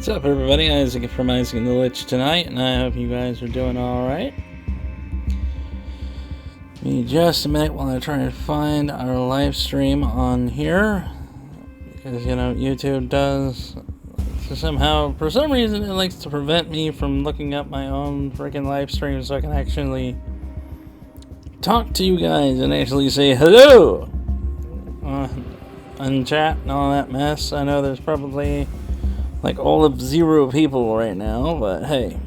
What's up, everybody? Isaac from Isaac and the Lich tonight, and I hope you guys are doing alright. Give me just a minute while I try to find our live stream on here. Because, you know, YouTube does somehow, for some reason, it likes to prevent me from looking up my own freaking live stream so I can actually talk to you guys and actually say hello on chat and all that mess. I know there's probably like all of 0 people right now, but hey.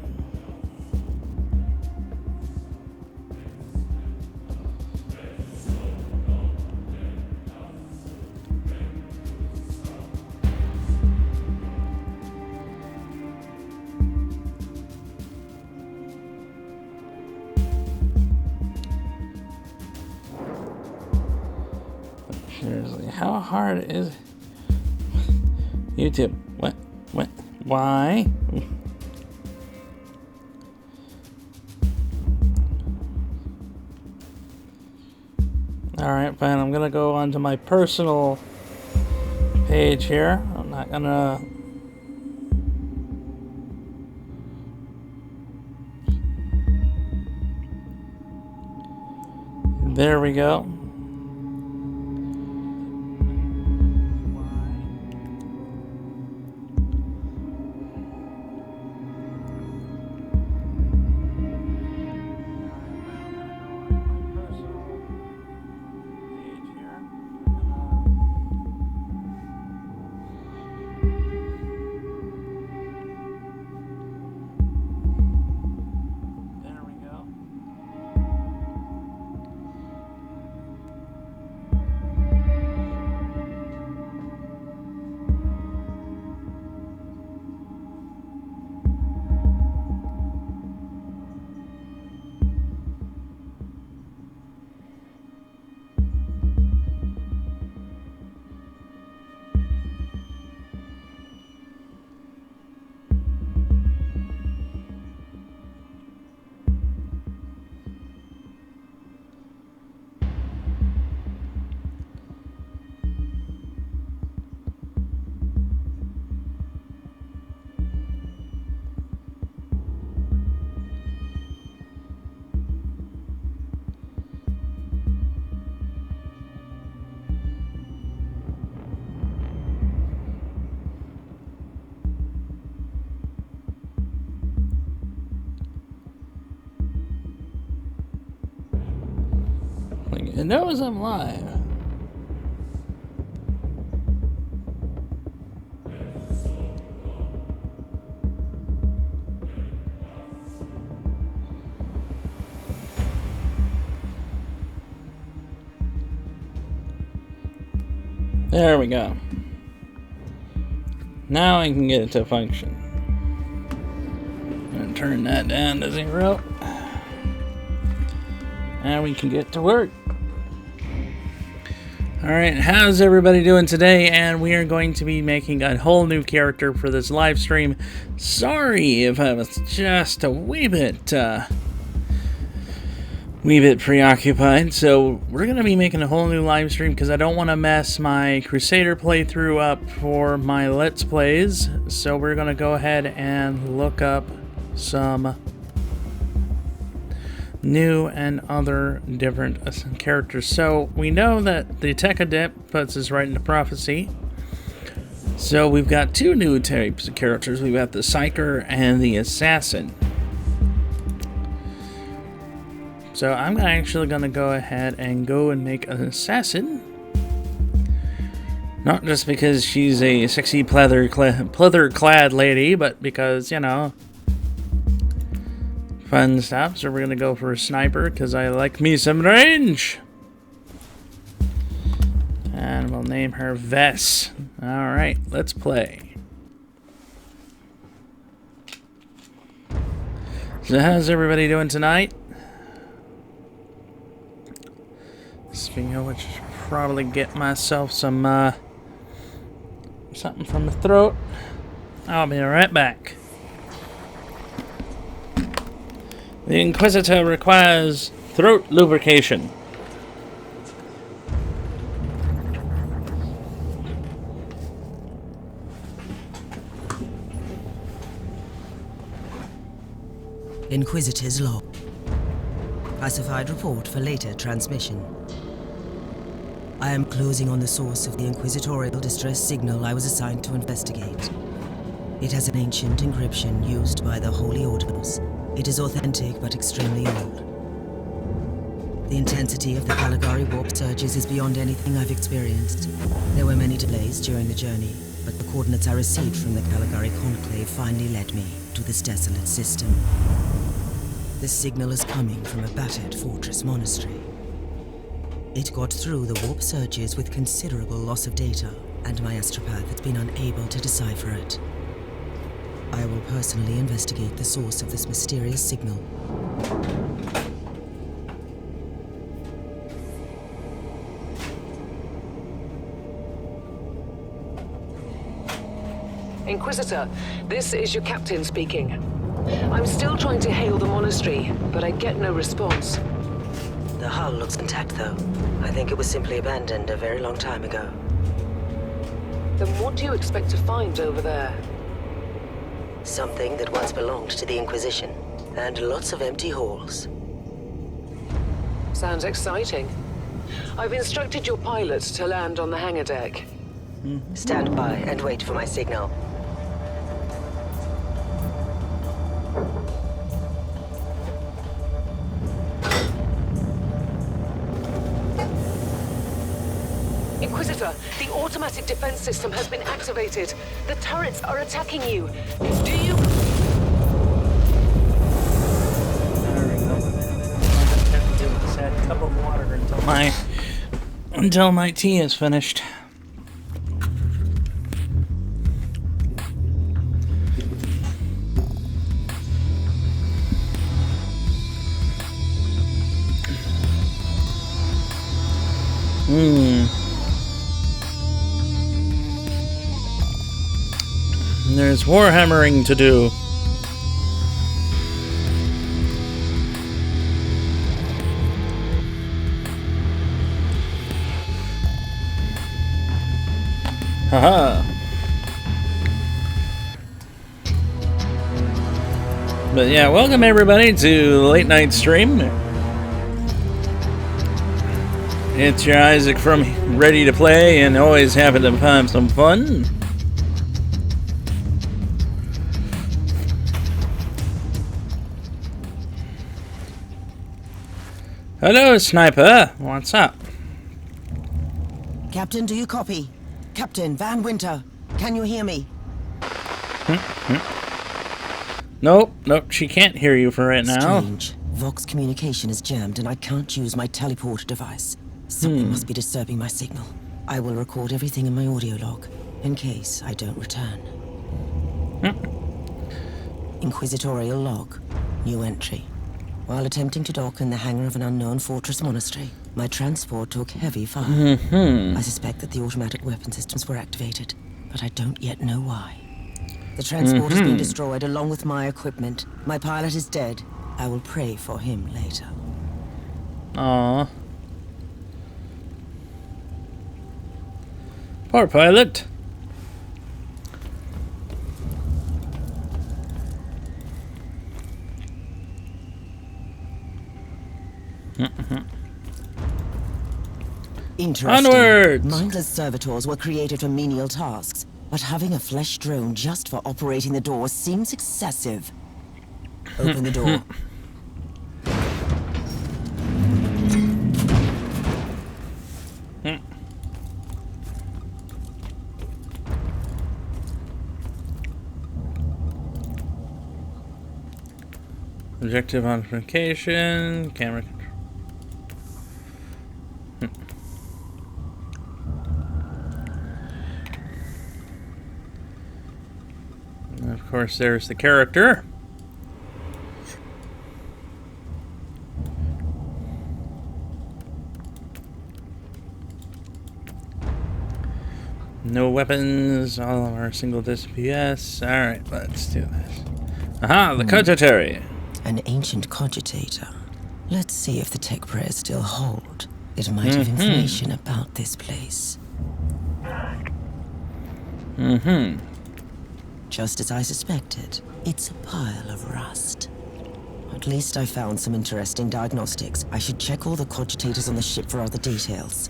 Seriously, how hard is YouTube? What? Why? Alright, fine. I'm gonna go onto my personal page here. I'm not gonna... There we go. It knows I'm live. There we go. Now I can get it to function. I'm gonna turn that down to 0. And we can get to work. Alright, how's everybody doing today? And we are going to be making a whole new character for this live stream. Sorry if I was just a wee bit preoccupied. So we're going to be making a whole new live stream because I don't want to mess my Crusader playthrough up for my Let's Plays. So we're going to go ahead and look up some new and other different characters. So we know that the Tech Adept puts us right into Prophecy. So we've got 2 new types of characters. We've got the Psyker and the Assassin. So I'm actually going to go ahead and make an Assassin. Not just because she's a sexy pleather-clad lady, but because, you know, fun stuff. So we're gonna go for a sniper because I like me some range. And we'll name her Vess. Alright, let's play. So how's everybody doing tonight? Speaking of which, I should probably get myself some something from the throat. I'll be right back. The Inquisitor requires throat lubrication. Inquisitor's log. Classified report for later transmission. I am closing on the source of the Inquisitorial distress signal I was assigned to investigate. It has an ancient encryption used by the Holy Orders. It is authentic but extremely old. The intensity of the Caligari warp surges is beyond anything I've experienced. There were many delays during the journey, but the coordinates I received from the Caligari Conclave finally led me to this desolate system. The signal is coming from a battered fortress monastery. It got through the warp surges with considerable loss of data, and my astropath has been unable to decipher it. I will personally investigate the source of this mysterious signal. Inquisitor, this is your captain speaking. I'm still trying to hail the monastery, but I get no response. The hull looks intact, though. I think it was simply abandoned a very long time ago. Then what do you expect to find over there? Something that once belonged to the Inquisition, and lots of empty halls. Sounds exciting. I've instructed your pilot to land on the hangar deck. Stand by and wait for my signal. Inquisitor, the automatic defense system has been activated. The turrets are attacking you. Do you... There we go. I have to do this. Add a cup of water until my tea is finished. There's warhammering to do. Haha. But yeah, welcome everybody to the late night stream. It's your Isaac from Ready to Play and always happy to have some fun. Hello, Sniper. What's up? Captain, do you copy? Captain Van Winter, can you hear me? Nope, she can't hear you for right now. Strange. Vox communication is jammed and I can't use my teleporter device. Something must be disturbing my signal. I will record everything in my audio log, in case I don't return. Inquisitorial log. New entry. While attempting to dock in the hangar of an unknown fortress monastery, my transport took heavy fire. I suspect that the automatic weapon systems were activated, but I don't yet know why. The transport has been destroyed along with my equipment. My pilot is dead. I will pray for him later. Aww. Poor pilot. Interesting. Onwards! Mindless servitors were created for menial tasks, but having a flesh drone just for operating the door seems excessive. Open the door. Objective identification, camera control. And of course, there's the character. No weapons, all of our single disc PS. Alright, let's do this. Aha, the cogitatory. An ancient cogitator. Let's see if the tech prayers still hold. It might have information about this place. Just as I suspected, it's a pile of rust. At least I found some interesting diagnostics. I should check all the cogitators on the ship for other details.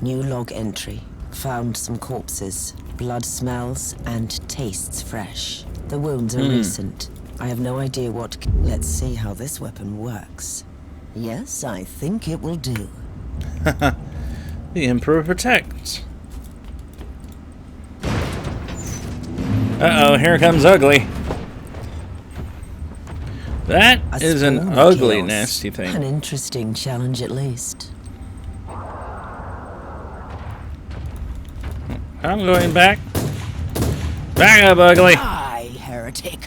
New log entry. Found some corpses. Blood smells and tastes fresh. The wounds are recent. I have no idea what... Let's see how this weapon works. Yes, I think it will do. The Emperor protects. Uh-oh, here comes Ugly. That is an ugly, nasty thing. An interesting challenge, at least. I'm going back. Back up, Ugly. Die, heretic.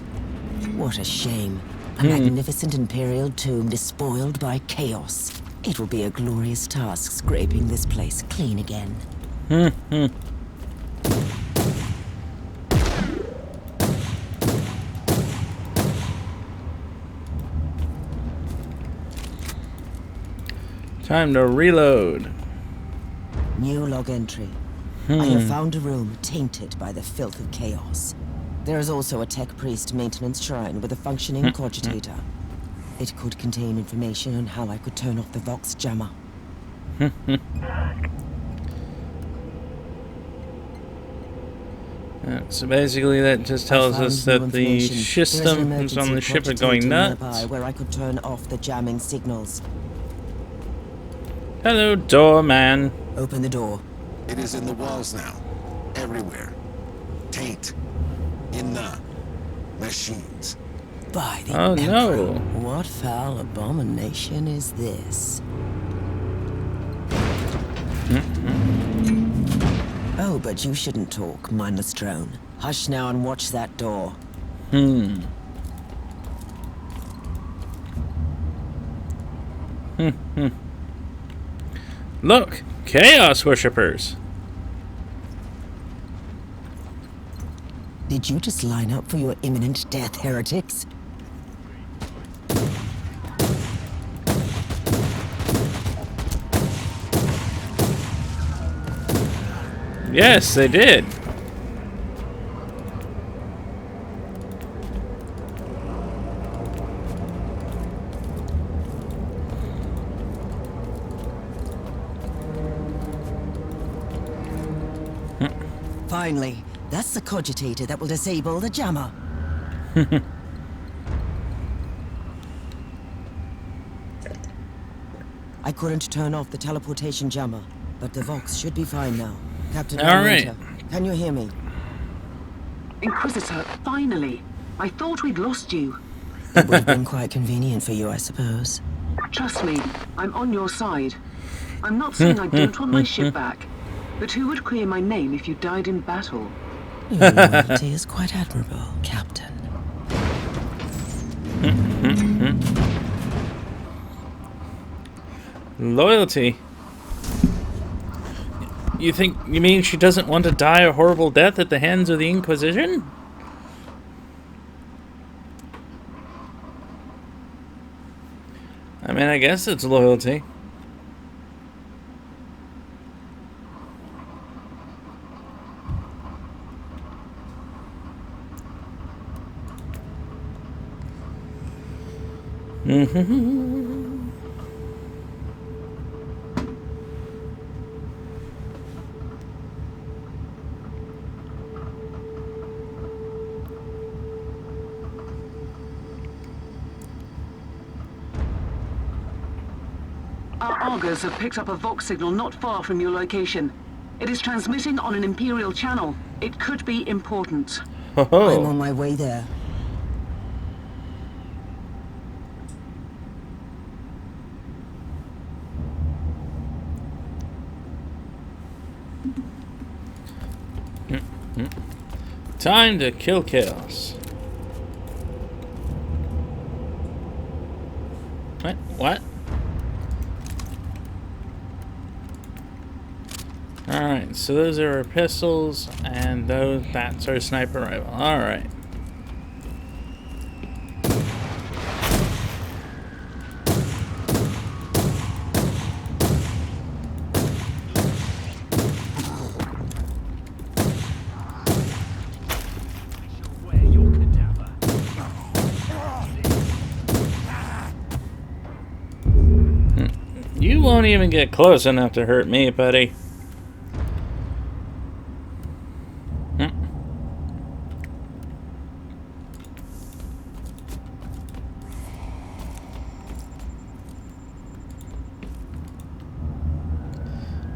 What a shame. A magnificent Imperial tomb despoiled by chaos. It will be a glorious task scraping this place clean again. Time to reload. New log entry. I have found a room tainted by the filth of chaos. There is also a tech priest maintenance shrine with a functioning cogitator. It could contain information on how I could turn off the Vox jammer. So basically that just tells us that the systems on the ship are going nuts. Where I could turn off the jamming signals. Hello, doorman. Open the door. It is in the walls now. Everywhere. Taint. In the machines. By the Oh, Emperor. no. What foul abomination is this? Oh, but you shouldn't talk, mindless drone. Hush now and watch that door. Look, Chaos Worshippers. Did you just line up for your imminent death, heretics? Yes, they did. Finally, that's the cogitator that will disable the jammer. I couldn't turn off the teleportation jammer, but the Vox should be fine now. Captain All right. Armenta, can you hear me? Inquisitor, finally. I thought we'd lost you. It would have been quite convenient for you, I suppose. Trust me, I'm on your side. I'm not saying I don't want my ship back, but who would clear my name if you died in battle? Your loyalty is quite admirable, Captain. Loyalty. You mean she doesn't want to die a horrible death at the hands of the Inquisition? I mean, I guess it's loyalty. Our augurs have picked up a Vox signal not far from your location. It is transmitting on an Imperial channel. It could be important. I'm Oh, on my way there. time to kill chaos. What? Alright, so those are our pistols, and that's our sniper rifle. Alright. won't even get close enough to hurt me, buddy.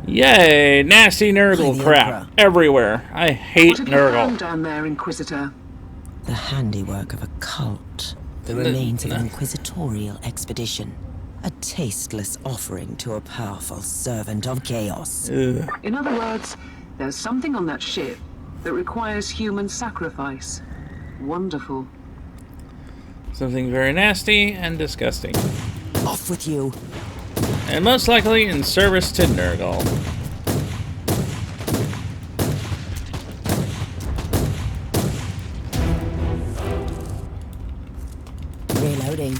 Yay! Nasty Nurgle crap everywhere. I hate What have you found Nurgle. down there, Inquisitor? The handiwork of a cult. The remains of an inquisitorial expedition. A tasteless offering to a powerful servant of chaos. Ugh. In other words, there's something on that ship that requires human sacrifice. Wonderful. Something very nasty and disgusting. Off with you. And most likely in service to Nurgle. Reloading.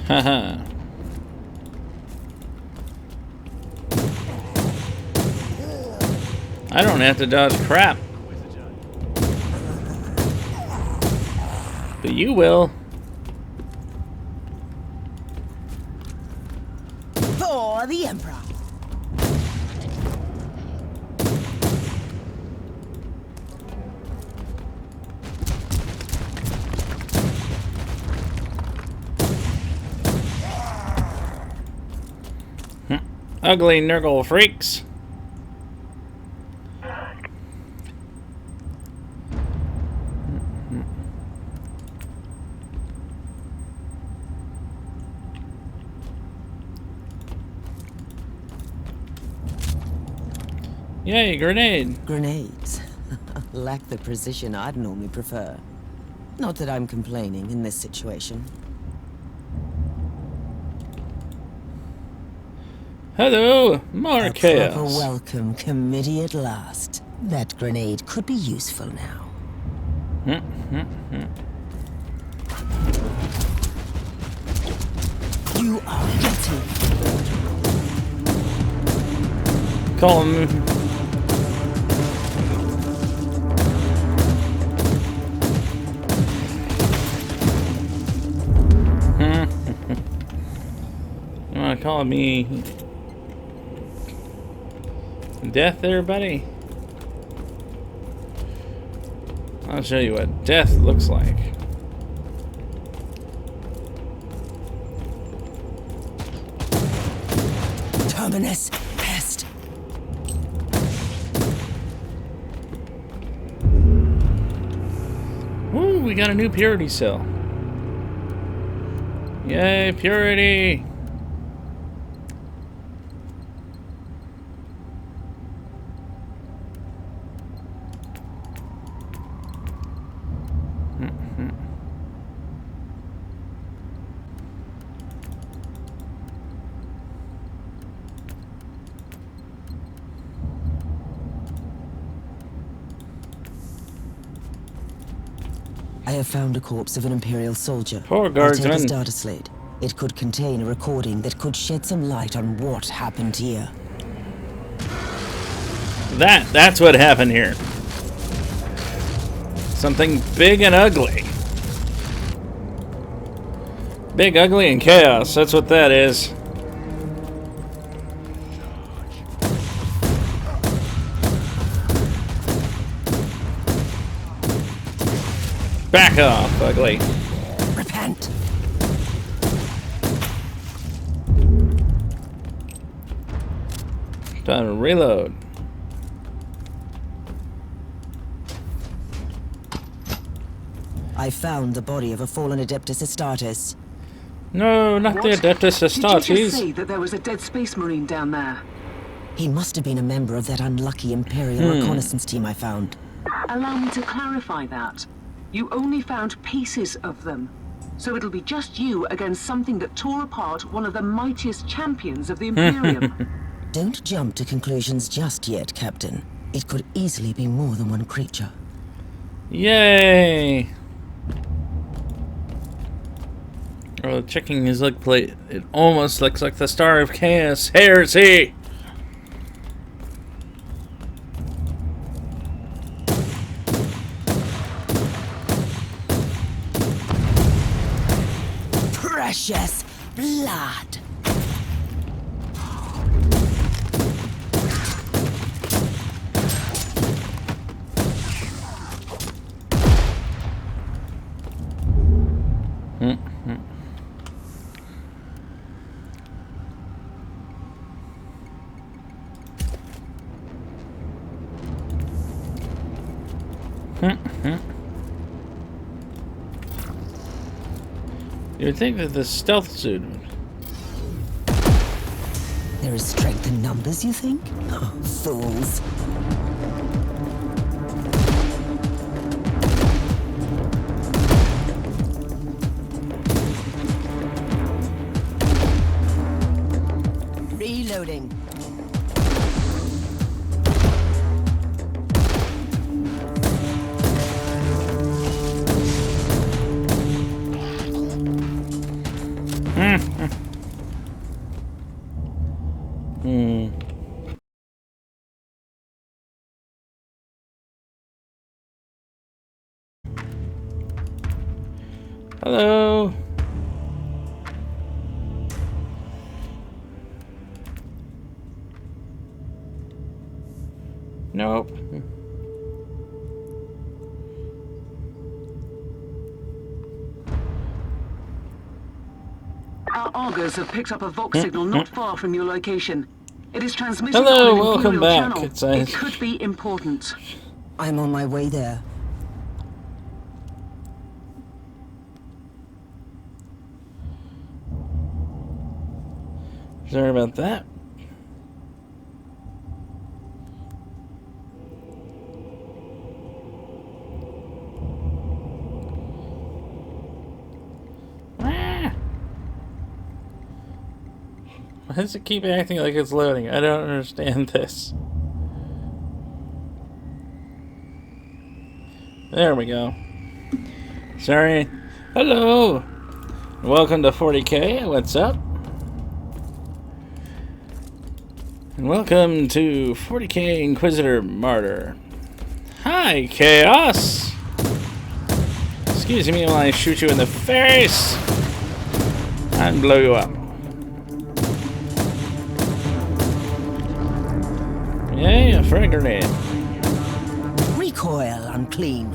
Haha. I don't have to dodge crap. But you will. For the Emperor. Ugly Nurgle freaks. Yay, grenade. Grenades. Lack the precision I'd normally prefer. Not that I'm complaining in this situation. Hello, more A proper chaos. welcome committee at last. That grenade could be useful now. You are guilty. Call him. You wanna call me death there, buddy? I'll show you what death looks like. Terminus pest. Woo, we got a new purity cell. Yay, purity! I have found a corpse of an Imperial soldier. Poor I'll take his guardsman. data slate. It could contain a recording that could shed some light on what happened here. That's what happened here. Something big and ugly. Big, ugly, and chaos. That's what that is. Back off, ugly. Repent. Time to reload. I found the body of a fallen Adeptus Astartes. No, not the What? Adeptus Did you just Astartes. say that there was a dead space marine down there? He must have been a member of that unlucky Imperial reconnaissance team I found. Allow me to clarify that. You only found pieces of them. So it'll be just you against something that tore apart one of the mightiest champions of the Imperium. Don't jump to conclusions just yet, Captain. It could easily be more than one creature. Yay! Oh, checking his look plate. It almost looks like the Star of Chaos heresy. You would think that the stealth suit. There is strength in numbers, you think? Oh, fools. Reloading. Hello. Nope. Our augurs have picked up a Vox signal not far from your location. It is transmitting Hello, on an welcome Imperial back. channel. It's It could be important. I'm on my way there. Sorry about that. Why does it keep acting like it's loading? I don't understand this. There we go. Sorry. Hello. Welcome to 40K. What's up? And welcome to 40K Inquisitor Martyr. Hi, Chaos! Excuse me while I shoot you in the face and blow you up. Yay, a frag grenade. Recoil unclean.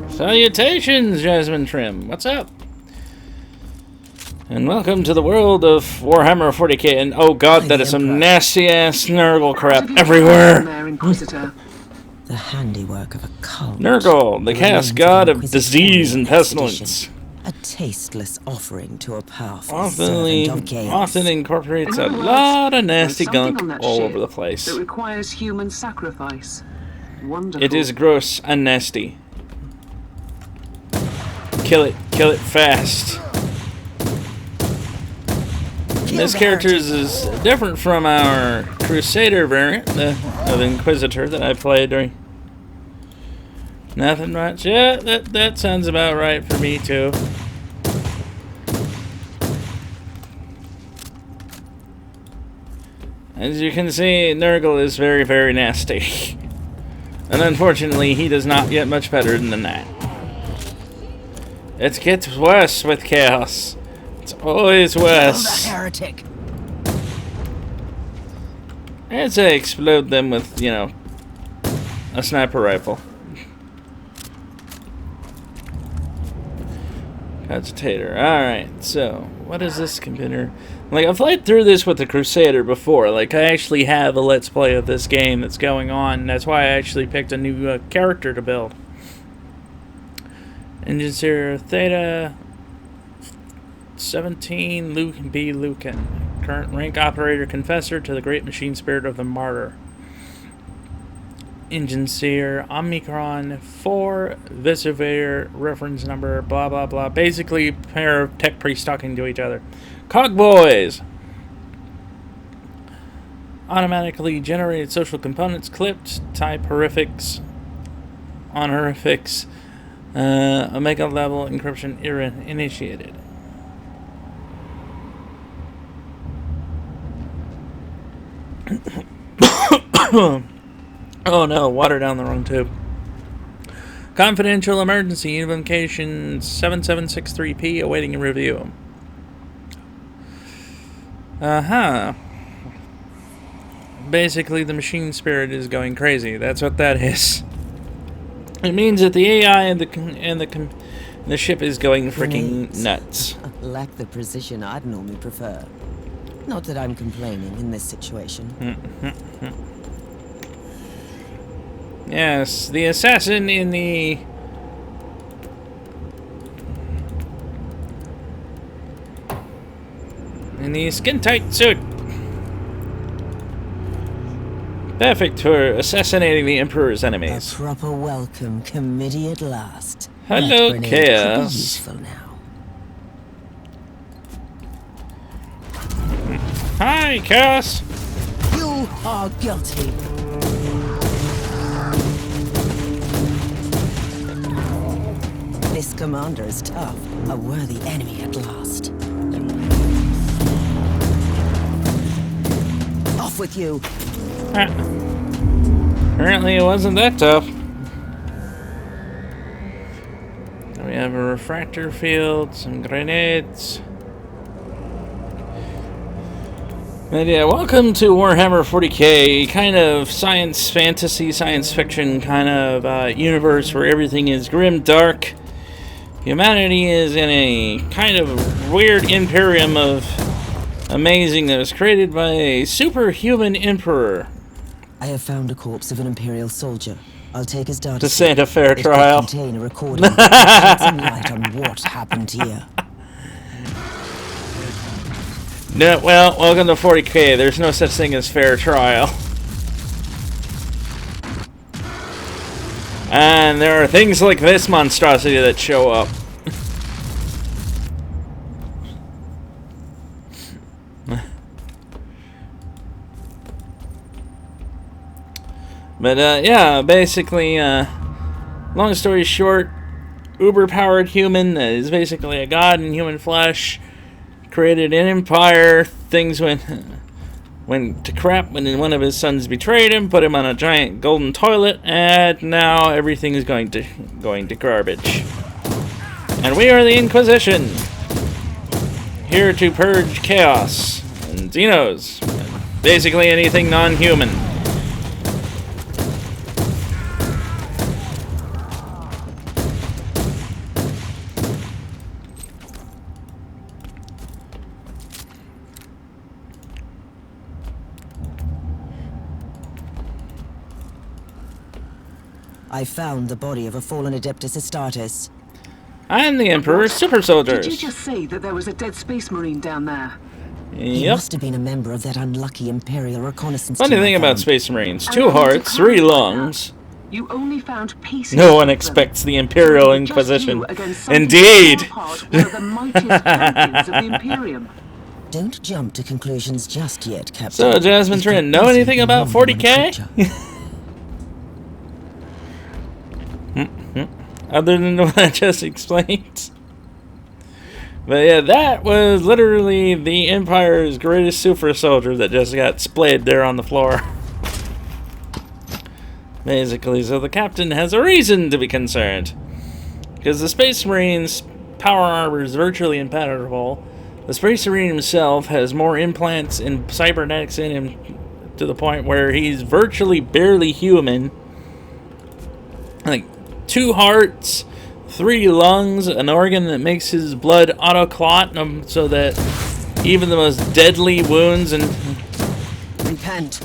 Salutations, Jasmine Trim. What's up? And welcome to the world of Warhammer 40K. And oh god, that is some nasty ass Nurgle crap everywhere. There, Inquisitor. The handiwork of a cult. Nurgle, the chaos god of disease and pestilence. A tasteless offering to a powerful servant of chaos. Often incorporates a In other words, lot of nasty there's something gunk on that all ship over the place. That requires human sacrifice. Wonderful. It is gross and nasty. Kill it fast. And this character is different from our Crusader variant of Inquisitor that I played during. Nothing much. Yeah, that sounds about right for me too. As you can see, Nurgle is very, very nasty. And unfortunately, he does not get much better than that. It gets worse with Chaos. It's always worse. The heretic. I'd say explode them with, you know, a sniper rifle. Agitator. Alright, so, what is this computer? Like, I've played through this with the Crusader before. Like, I actually have a Let's Play of this game that's going on. That's why I actually picked a new character to build. Inquisitor Theta 17 Luke B. Lucan. Current rank operator confessor to the great machine spirit of the martyr. Inquisitor Omicron 4 Visivator reference number blah blah blah. Basically a pair of tech priests talking to each other. Cogboys. Automatically generated social components clipped. Type horrifics. On horrifics. Omega level encryption era initiated. Oh no, water down the wrong tube. Confidential emergency invocation 7763P awaiting a review. Basically, the machine spirit is going crazy. That's what that is. It means that the AI and the ship is going freaking nuts. Lack the precision I'd normally prefer. Not that I'm complaining in this situation. Yes, the assassin in the... skin-tight suit. Perfect for assassinating the Emperor's enemies. A proper welcome committee at last. Hello, That grenade Chaos. could be useful now. Hi, Chaos. You are guilty. This commander is tough. A worthy enemy at last. Off with you. Apparently it wasn't that tough. We have a refractor field, some grenades. And yeah, welcome to Warhammer 40k, kind of science fantasy, science fiction kind of universe where everything is grim, dark. Humanity is in a kind of weird imperium of amazing that was created by a superhuman emperor. I have found a corpse of an Imperial soldier. I'll take his data. To stand a fair It could trial. contain a recording that sheds some light on what happened here. No, well, welcome to 40k. There's no such thing as fair trial. And there are things like this monstrosity that show up. But, yeah, basically, long story short, uber-powered human that is basically a god in human flesh, created an empire. Things went to crap when one of his sons betrayed him, put him on a giant golden toilet, and now everything is going to garbage. And we are the Inquisition, here to purge chaos and Xenos, and basically anything non-human. I found the body of a fallen Adeptus Astartes. I'm the Emperor's super soldiers. Did you just say that there was a dead space marine down there? He Yep. must have been a member of that unlucky Imperial reconnaissance Funny team I thing about found. Space Marines, And 2 to hearts, 3 clarify lungs. that, you only found pieces No of one them. expects the Imperial So it was just Inquisition. you against something Indeed. that tore apart one of the mightiest champions of the Imperium. Don't jump to conclusions just yet, Captain. So, Jasmine It could Trin, know easily anything be about longer in the 40k? future. Other than what I just explained. But yeah, that was literally the Empire's greatest super soldier that just got splayed there on the floor. Basically, so the captain has a reason to be concerned. Because the Space Marine's power armor is virtually impenetrable. The Space Marine himself has more implants and cybernetics in him to the point where he's virtually barely human. Like 2 hearts, 3 lungs, an organ that makes his blood auto-clot so that even the most deadly wounds and... Repent.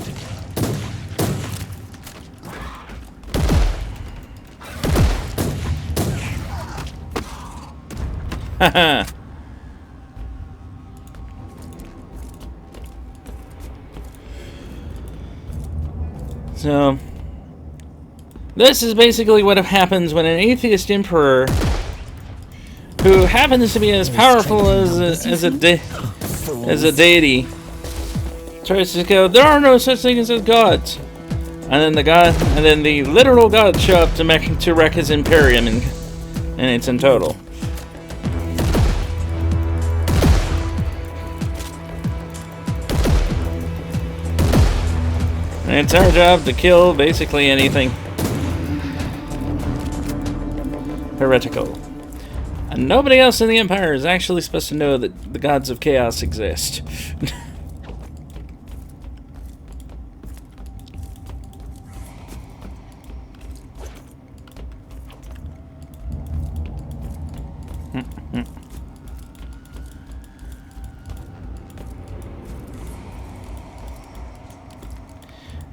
Haha. So, this is basically what happens when an atheist emperor, who happens to be as powerful as a deity, tries to go, there are no such things as gods, and then the literal gods show up to wreck his imperium, and it's in total. And it's our job to kill basically anything heretical. And nobody else in the Empire is actually supposed to know that the gods of chaos exist.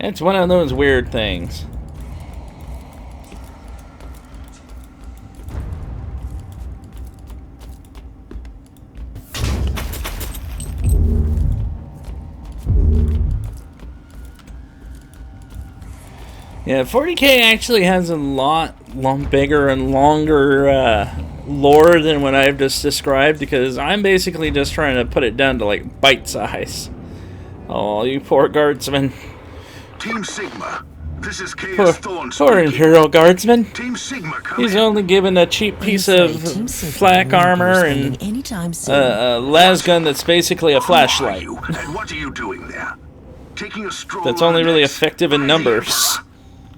It's one of those weird things. Yeah, 40K actually has a lot bigger and longer lore than what I've just described, because I'm basically just trying to put it down to like bite size. Oh, you poor guardsmen. Team Sigma, this is Chaos Thorn Poor speaking. Imperial guardsman. Team Sigma, come He's in. only given a cheap piece of flak armor and a lasgun that's basically a Who are flashlight. you, and what are you doing there? Taking a stroll That's on only the really decks effective in by the numbers. Emperor.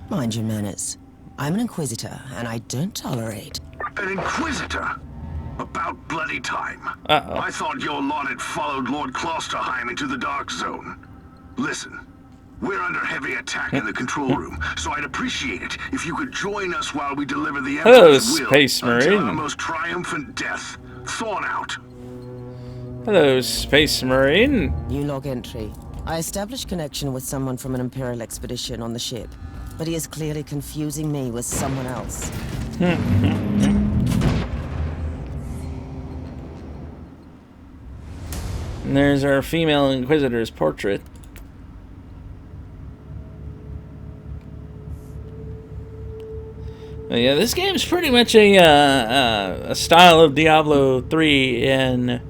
Mind your manners. I'm an Inquisitor, and I don't tolerate. An Inquisitor? About bloody time. Uh-oh. I thought your lot had followed Lord Klosterheim into the Dark Zone. Listen, we're under heavy attack in the control room, so I'd appreciate it if you could join us while we deliver the Hello, Emperor's will Space until our Marine. most triumphant death. Thorn out. Hello, Space Marine. New log entry. I established connection with someone from an Imperial expedition on the ship, but he is clearly confusing me with someone else. And there's our female Inquisitor's portrait. Yeah, this game's pretty much a style of Diablo 3 in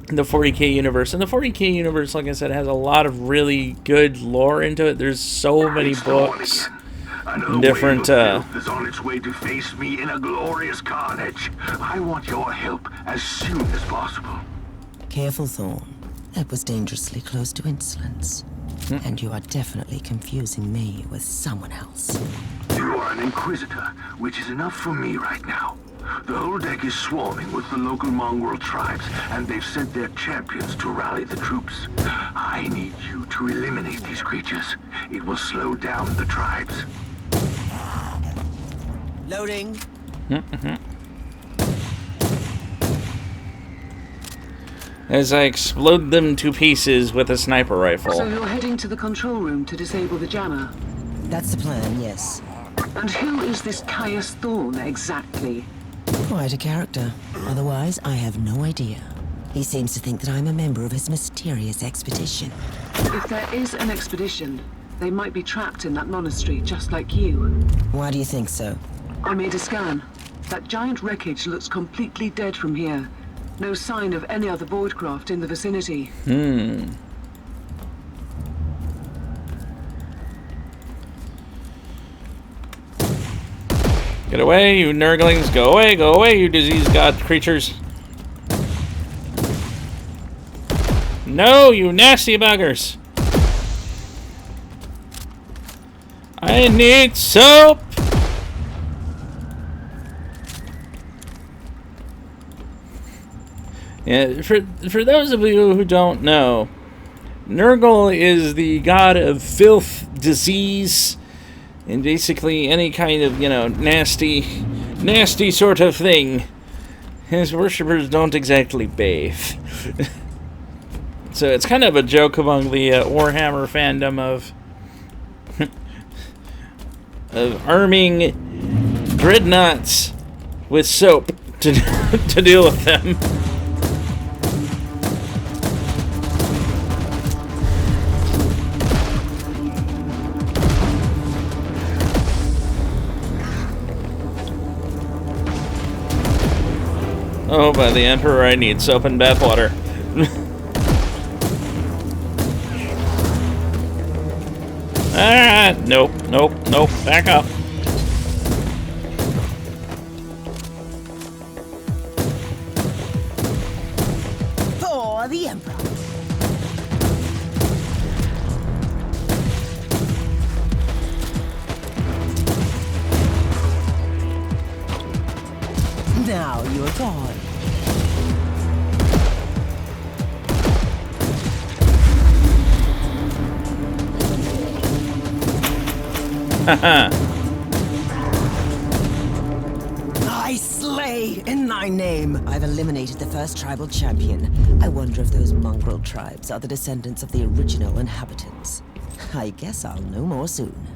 the 40K universe. And the 40K universe, like I said, has a lot of really good lore into it. There's so many It's Thorn books. again. Another Different, wave of filth is on its way to face me in a glorious carnage. I want your help as soon as possible. Careful, Thorn. That was dangerously close to insolence. And you are definitely confusing me with someone else. You are an Inquisitor, which is enough for me right now. The whole deck is swarming with the local mongrel tribes, and they've sent their champions to rally the troops. I need you to eliminate these creatures. It will slow down the tribes. Loading. As I explode them to pieces with a sniper So rifle. you're heading to the control room to disable the jammer. That's the plan, yes. And who is this Caius Thorn exactly? Quite a character. Otherwise, I have no idea. He seems to think that I'm a member of his mysterious expedition. If there is an expedition, they might be trapped in that monastery just like you. Why do you think so? I made a scan. That giant wreckage looks completely dead from here. No sign of any other boardcraft in the vicinity. Get away, you nurglings. Go away, you disease god creatures. No, you nasty buggers. I need soap. Yeah, for those of you who don't know, Nurgle is the god of filth, disease, and basically any kind of, nasty sort of thing. His worshippers don't exactly bathe. So it's kind of a joke among the WarHammer fandom of arming dreadnoughts with soap to to deal with them. Oh, by the Emperor, I need soap and bathwater. Ah, nope, back up. For the Emperor. Now you're gone. Haha. I slay in thy name. I've eliminated the first tribal champion. I wonder if those mongrel tribes are the descendants of the original inhabitants. I guess I'll know more soon.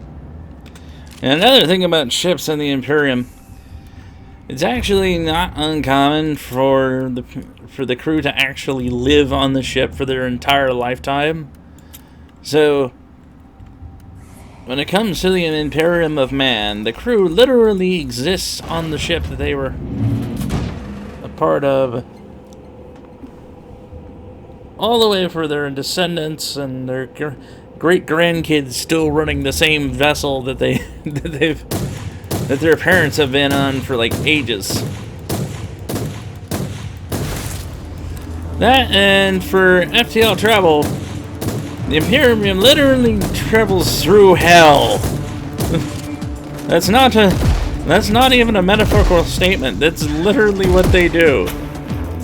And another thing about ships in the Imperium, it's actually not uncommon for the crew to actually live on the ship for their entire lifetime. So When it comes to the Imperium of Man, the crew literally exists on the ship that they were a part of, all the way for their descendants and their great grandkids still running the same vessel that that their parents have been on for like ages. That, and for FTL travel, the Imperium literally travels through hell. That's not even a metaphorical statement. That's literally what they do.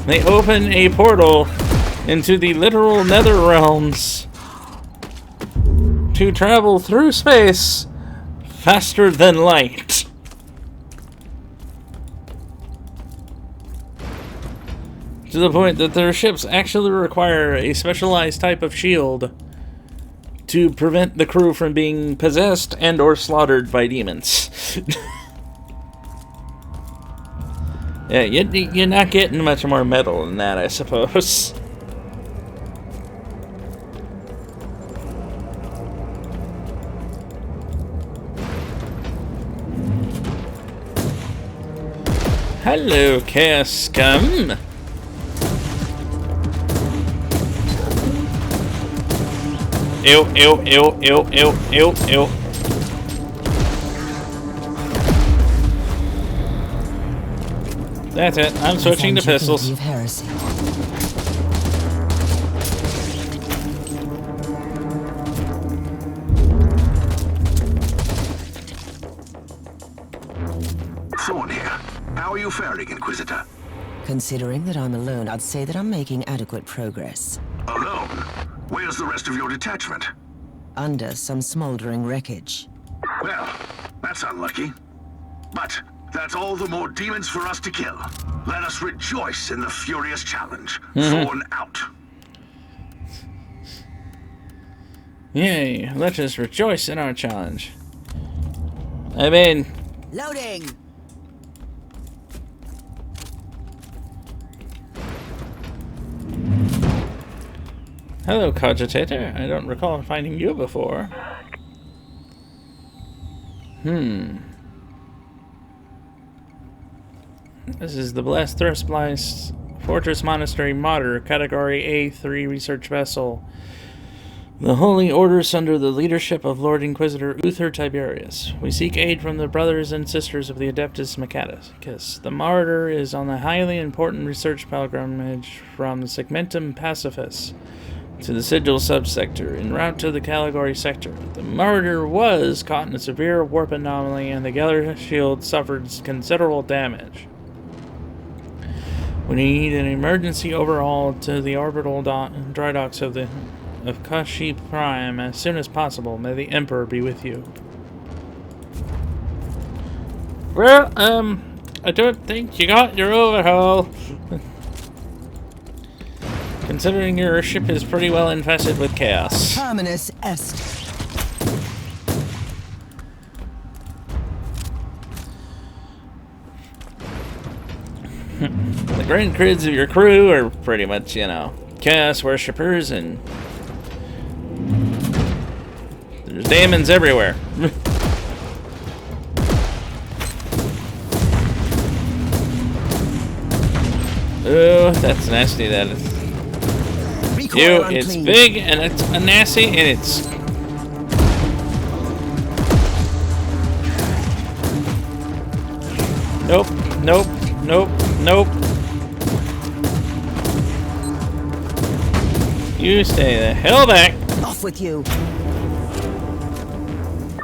They open a portal into the literal nether realms to travel through space faster than light. To the point that their ships actually require a specialized type of shield to prevent the crew from being possessed and or slaughtered by demons. Yeah, you're not getting much more metal than that, I suppose. Hello, Chaos Scum. Ew, ew, ew, ew, ew, ew, ew. That's it. I'm switching to pistols. Of heresy. Thorn here. How are you faring, Inquisitor? Considering that I'm alone, I'd say that I'm making adequate progress. Alone? Where's the rest of your detachment? Under some smoldering wreckage. Well, that's unlucky. But that's all the more demons for us to kill. Let us rejoice in the furious challenge. Thorn out. Yay, let us rejoice in our challenge. I mean... Loading! Hello, Cogitator. I don't recall finding you before. This is the Blessed Thrustblice Fortress Monastery Martyr, Category A3 research vessel. The Holy Orders under the leadership of Lord Inquisitor Uther Tiberius. We seek aid from the brothers and sisters of the Adeptus Mechanicus. The Martyr is on a highly important research pilgrimage from the Segmentum Pacificus to the Sigil subsector, en route to the Category sector. The Martyr was caught in a severe warp anomaly, and the Geller shield suffered considerable damage. We need an emergency overhaul to the orbital dry docks of Kashi Prime as soon as possible. May the Emperor be with you. Well, I don't think you got your overhaul. Considering your ship is pretty well infested with chaos. Terminus est. The grand crids of your crew are pretty much, you know, chaos worshippers, and there's demons everywhere. Oh, that's nasty, that is. Ew, it's big, and it's nasty, and it's... Nope, nope, nope, nope. You stay the hell back. Off with you.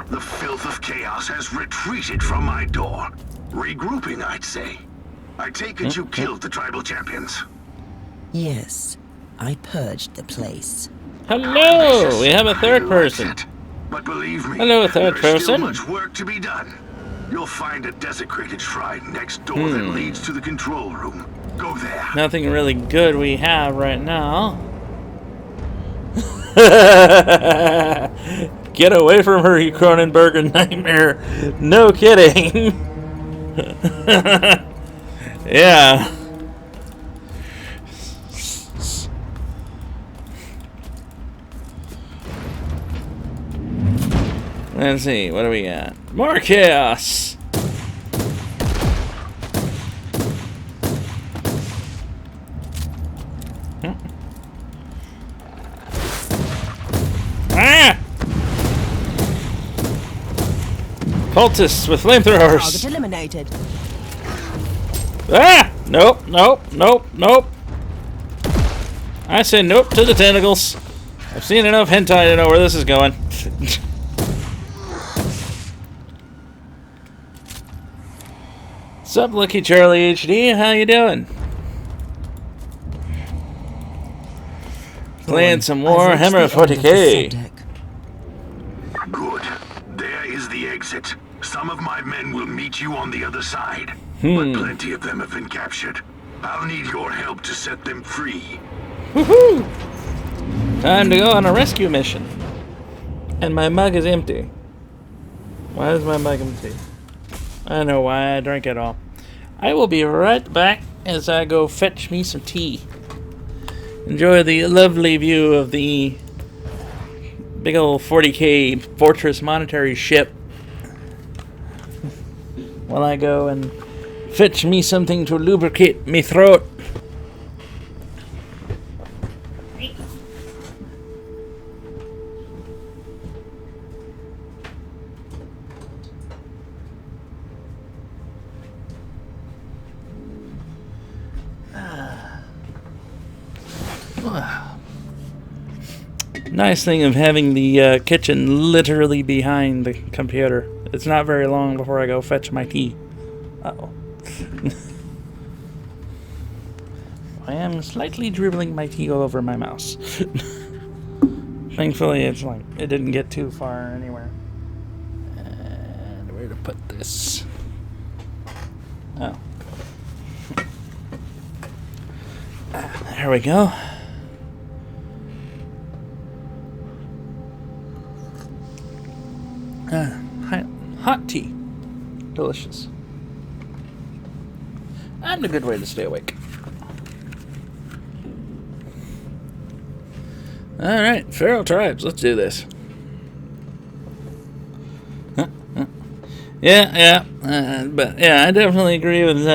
The filth of chaos has retreated from my door. Regrouping, I'd say. I take it you killed the tribal champions. Yes, I purged the place. Hello, we have a third person. But believe me, Hello, third there's still person. much work to be done. You'll find a desecrated shrine next door that leads to the control room. Go there. Nothing really good we have right now. Get away from her, you Cronenberger nightmare. No kidding. Yeah. Let's see, what do we got? More chaos! Ah! Cultists with flamethrowers! Target eliminated. Ah! Nope, nope, nope, nope. I say nope to the tentacles. I've seen enough hentai to know where this is going. What's up, Lucky Charlie HD? How you doing? Playing some WarHammer 40k. Good. There is the exit. Some of my men will meet you on the other side. But plenty of them have been captured. I'll need your help to set them free. Woohoo! Time to go on a rescue mission. And my mug is empty. Why is my mug empty? I know why, I drank it all. I will be right back as I go fetch me some tea. Enjoy the lovely view of the big old 40k Fortress Monetary ship while I go and fetch me something to lubricate me throat. Nice thing of having the kitchen literally behind the computer. It's not very long before I go fetch my tea. Uh-oh. I am slightly dribbling my tea all over my mouse. Thankfully, it's like it didn't get too far anywhere. And where to put this? Oh. There we go. Hot tea. Delicious. And a good way to stay awake. Alright, feral tribes, let's do this. Yeah, but yeah, I definitely agree with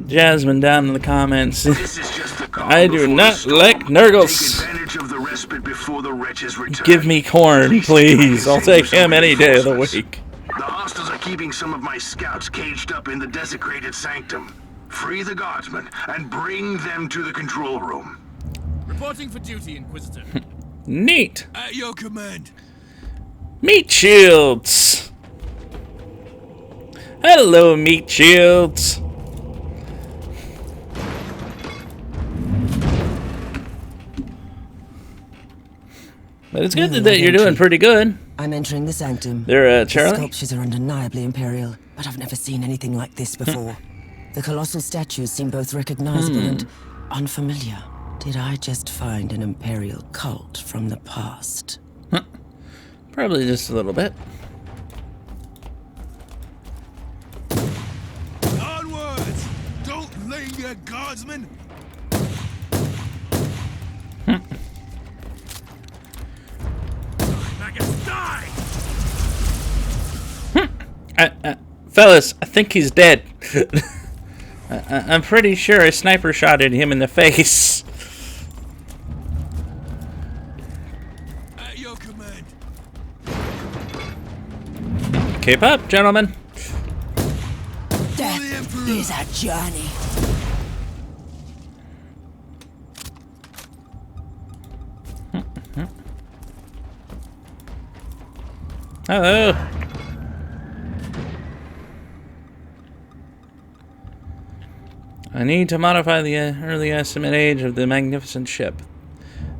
Jasmine down in the comments. I do not like Nurgles. Give me corn, please. I'll take him any day of the week. The hostiles are keeping some of my scouts caged up in the desecrated sanctum. Free the guardsmen and bring them to the control room. Reporting for duty, Inquisitor. Neat. At your command. Meat shields. Hello, meat shields. But it's good that you're doing pretty good. I'm entering the sanctum. There, The Charlie? sculptures are undeniably imperial, but I've never seen anything like this before. The colossal statues seem both recognizable and unfamiliar. Did I just find an imperial cult from the past? Probably just a little bit. Onwards! Don't linger, guardsmen! Maggots, die! Fellas, I think he's dead. I'm pretty sure a sniper shot at him in the face. At your command. Keep up, gentlemen. Death is a journey. Hello. I need to modify the early estimate age of the magnificent ship.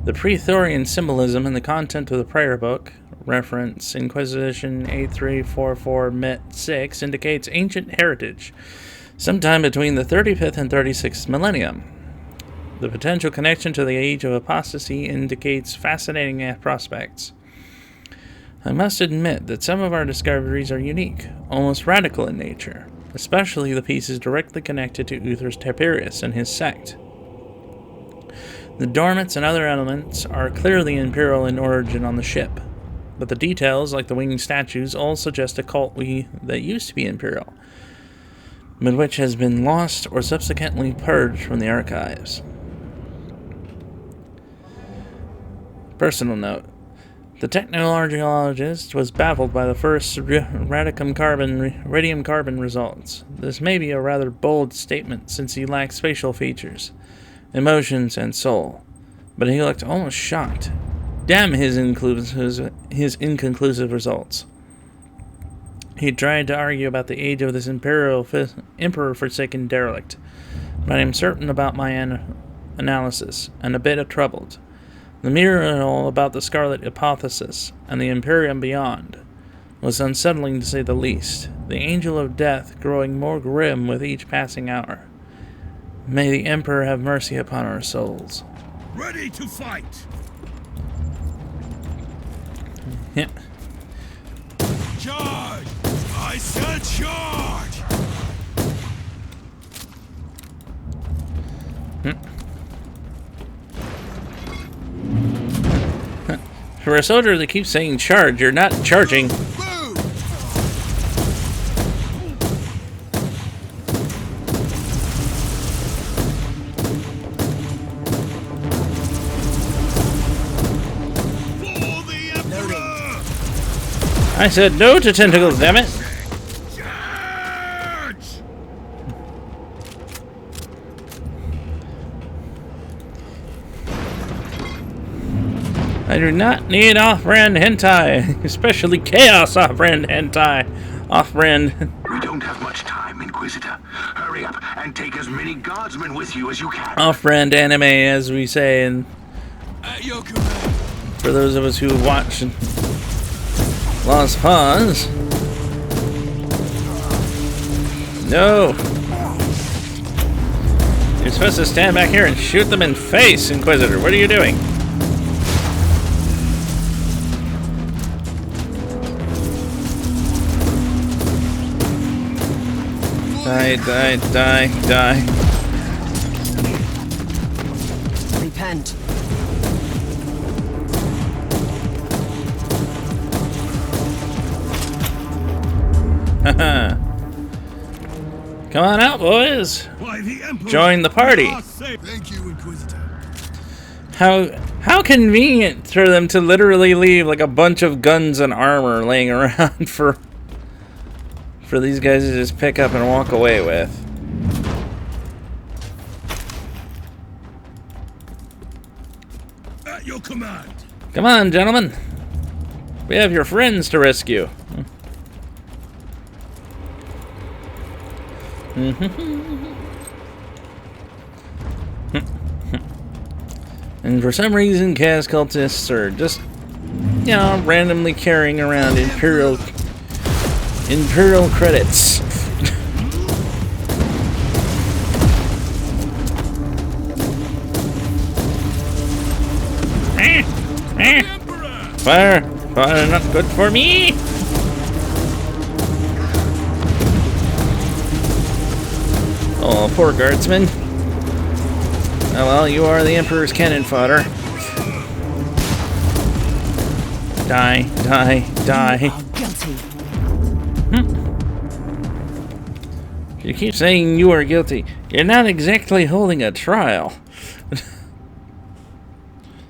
The Praetorian symbolism in the content of the prayer book, reference Inquisition 8344 Mit 6, indicates ancient heritage, sometime between the 35th and 36th millennium. The potential connection to the age of apostasy indicates fascinating prospects. I must admit that some of our discoveries are unique, almost radical in nature, especially the pieces directly connected to Uther's Tiberius and his sect. The dormants and other elements are clearly imperial in origin on the ship, but the details, like the winged statues, all suggest a cult that used to be Imperial, but which has been lost or subsequently purged from the archives. Personal note. The technologist was baffled by the first radium carbon results. This may be a rather bold statement since he lacks facial features, emotions, and soul, but he looked almost shocked. Damn his inconclusive results. He tried to argue about the age of this emperor-forsaken derelict, but I am certain about my analysis, and a bit troubled. The miracle about the Scarlet Hypothesis and the Imperium beyond was unsettling to say the least, the Angel of Death growing more grim with each passing hour. May the Emperor have mercy upon our souls. Ready to fight! Yeah. Charge! I said charge! For a soldier that keeps saying charge, you're not charging. Move! For the Emperor! I said no to tentacles, damn it. Charge! I do not need off-brand hentai, especially chaos off-brand hentai. Off-brand. We don't have much time, Inquisitor. Hurry up and take as many guardsmen with you as you can. Off-brand anime, as we say, and At your command! for those of us who watch Lost Pause. No. You're supposed to stand back here and shoot them in face, Inquisitor. What are you doing? Die, die, die, die. Repent. Haha. Come on out, boys. By the Emperor! Join the party. Thank you, Inquisitor. How convenient for them to literally leave like a bunch of guns and armor laying around for these guys to just pick up and walk away with. At your command! Come on, gentlemen. We have your friends to rescue. And for some reason, Chaos cultists are just, you know, randomly carrying around Imperial credits. Fire not good for me. Oh, poor guardsman. Oh well, you are the Emperor's cannon fodder. Die, die, die. You are guilty. You keep saying you are guilty. You're not exactly holding a trial.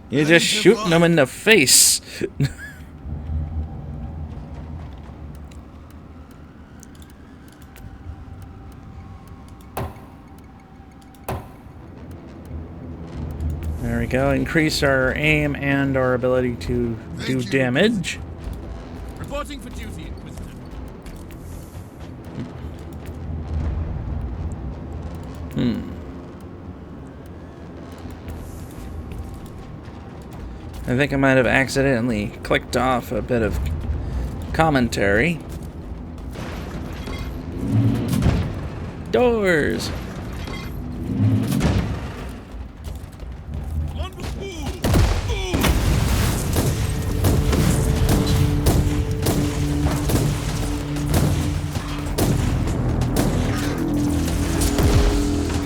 You're just shooting them in the face. There we go. Increase our aim and our ability to do damage. Reporting for duty, Inquisitor. I think I might have accidentally clicked off a bit of commentary. Doors!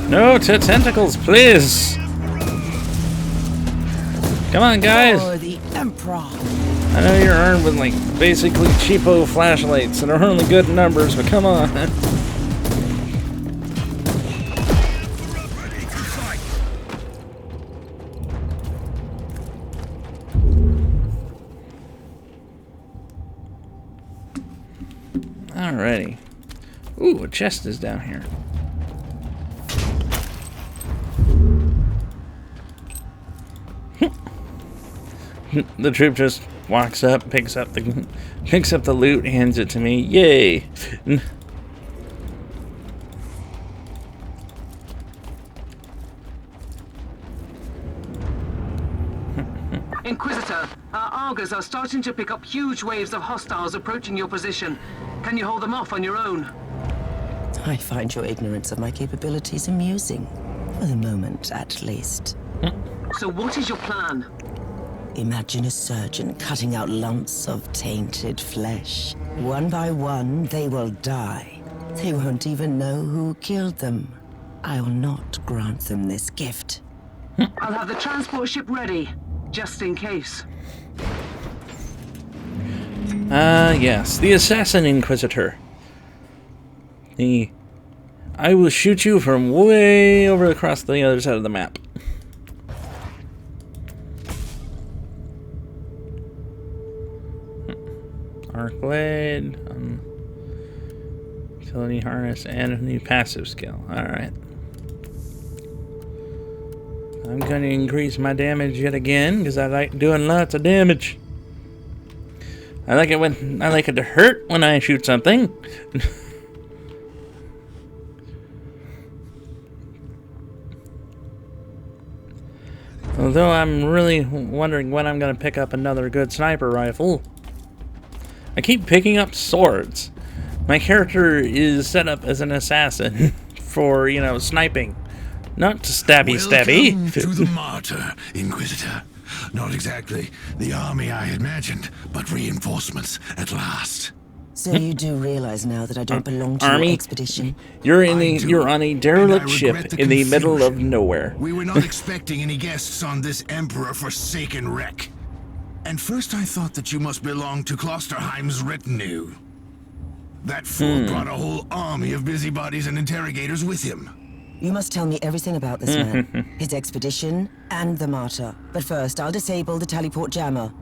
No to tentacles, please! Come on, guys! For the Emperor. I know you're armed with, like, basically cheapo flashlights that are only good in numbers, but come on. Alrighty. Ooh, a chest is down here. The troop just walks up, picks up the loot, hands it to me. Yay! Inquisitor, our Argos are starting to pick up huge waves of hostiles approaching your position. Can you hold them off on your own? I find your ignorance of my capabilities amusing. For the moment, at least. So what is your plan? Imagine a surgeon cutting out lumps of tainted flesh. One by one, they will die. They won't even know who killed them. I will not grant them this gift. I'll have the transport ship ready, just in case. Yes, the Assassin Inquisitor. I will shoot you from way over across the other side of the map. Arc blade, utility harness, and a new passive skill. Alright. I'm going to increase my damage yet again, because I like doing lots of damage. I like it to hurt when I shoot something. Although I'm really wondering when I'm going to pick up another good sniper rifle. I keep picking up swords. My character is set up as an assassin for, you know, sniping. Not to stabby. Welcome to the martyr, Inquisitor. Not exactly the army I imagined, but reinforcements at last. So you do realize now that I don't belong to Army? your expedition? You're on a And derelict I ship regret the in the middle of confusion. nowhere. We were not expecting any guests on this Emperor-forsaken wreck. And first I thought that you must belong to Klosterheim's retinue. That fool brought a whole army of busybodies and interrogators with him. You must tell me everything about this man, his expedition, and the martyr. But first, I'll disable the Tallyport jammer.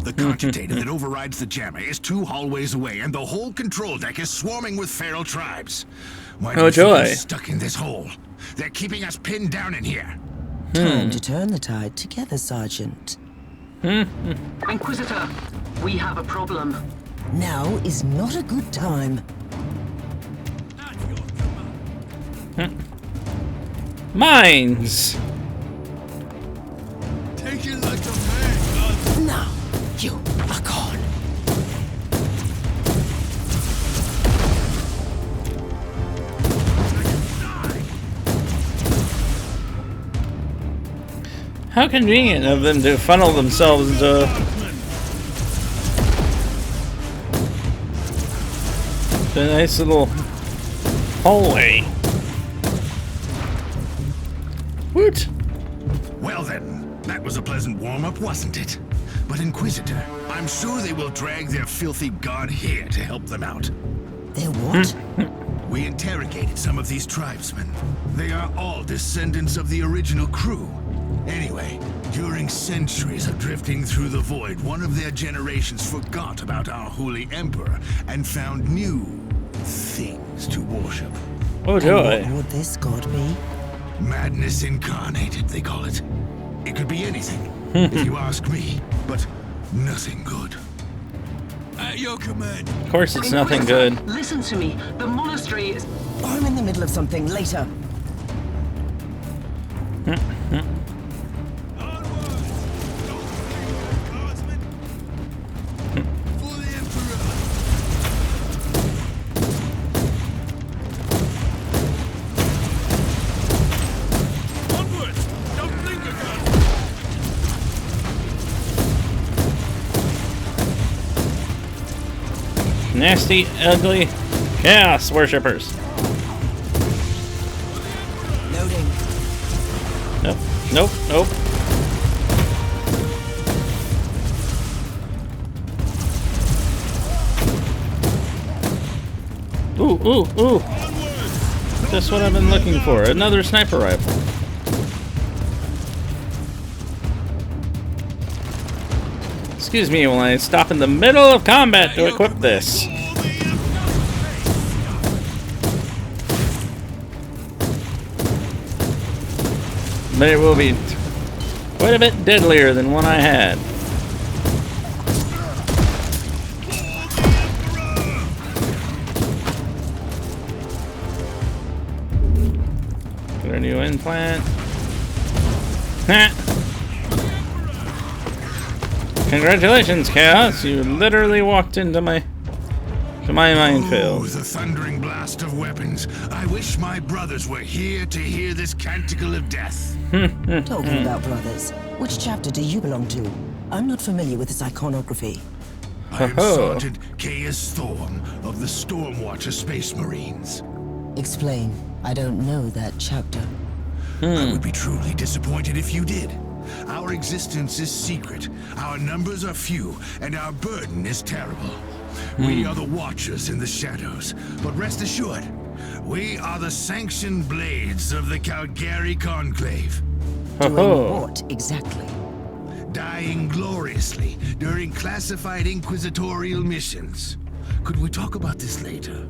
The cogitator that overrides the jammer is 2 hallways away, and the whole control deck is swarming with feral tribes. Why do Oh, you think joy. we're stuck in this hole? They're keeping us pinned down in here. Time to turn the tide together, Sergeant. Inquisitor, we have a problem. Now is not a good time. Mines! Take it like a man, Now, you are gone. How convenient of them to funnel themselves into a nice little hallway. What? Well then, that was a pleasant warm-up, wasn't it? But Inquisitor, I'm sure they will drag their filthy god here to help them out. They're what? We interrogated some of these tribesmen. They are all descendants of the original crew. Anyway, during centuries of drifting through the void, one of their generations forgot about our holy emperor and found new things to worship. Oh And joy. what would this god be? Madness incarnated, they call it. It could be anything, if you ask me, but nothing good. At your command. Of course it's nothing Inquisitor, good. Listen to me. The monastery is... I'm in the middle of something. Later. For the emperor. Onwards! Don't linger, guys! Nasty, ugly chaos worshippers. Loading. Nope. ooh, ooh. Just what I've been looking for. Another sniper rifle. Excuse me while I stop in the middle of combat to equip this. But it will be quite a bit deadlier than one I had. Get a new implant. Ha! Congratulations, Chaos! You literally walked into my minefield. Oh, the thundering blast of weapons. I wish my brothers were here to hear this canticle of death. Talking about brothers, which chapter do you belong to? I'm not familiar with this iconography. I am Sergeant Caius Thorm of the Stormwatcher Space Marines. Explain. I don't know that chapter. I would be truly disappointed if you did. Our existence is secret, our numbers are few, and our burden is terrible. We are the Watchers in the shadows, but rest assured, we are the sanctioned blades of the Calgary Conclave. Doing what exactly? Dying gloriously during classified inquisitorial missions. Could we talk about this later?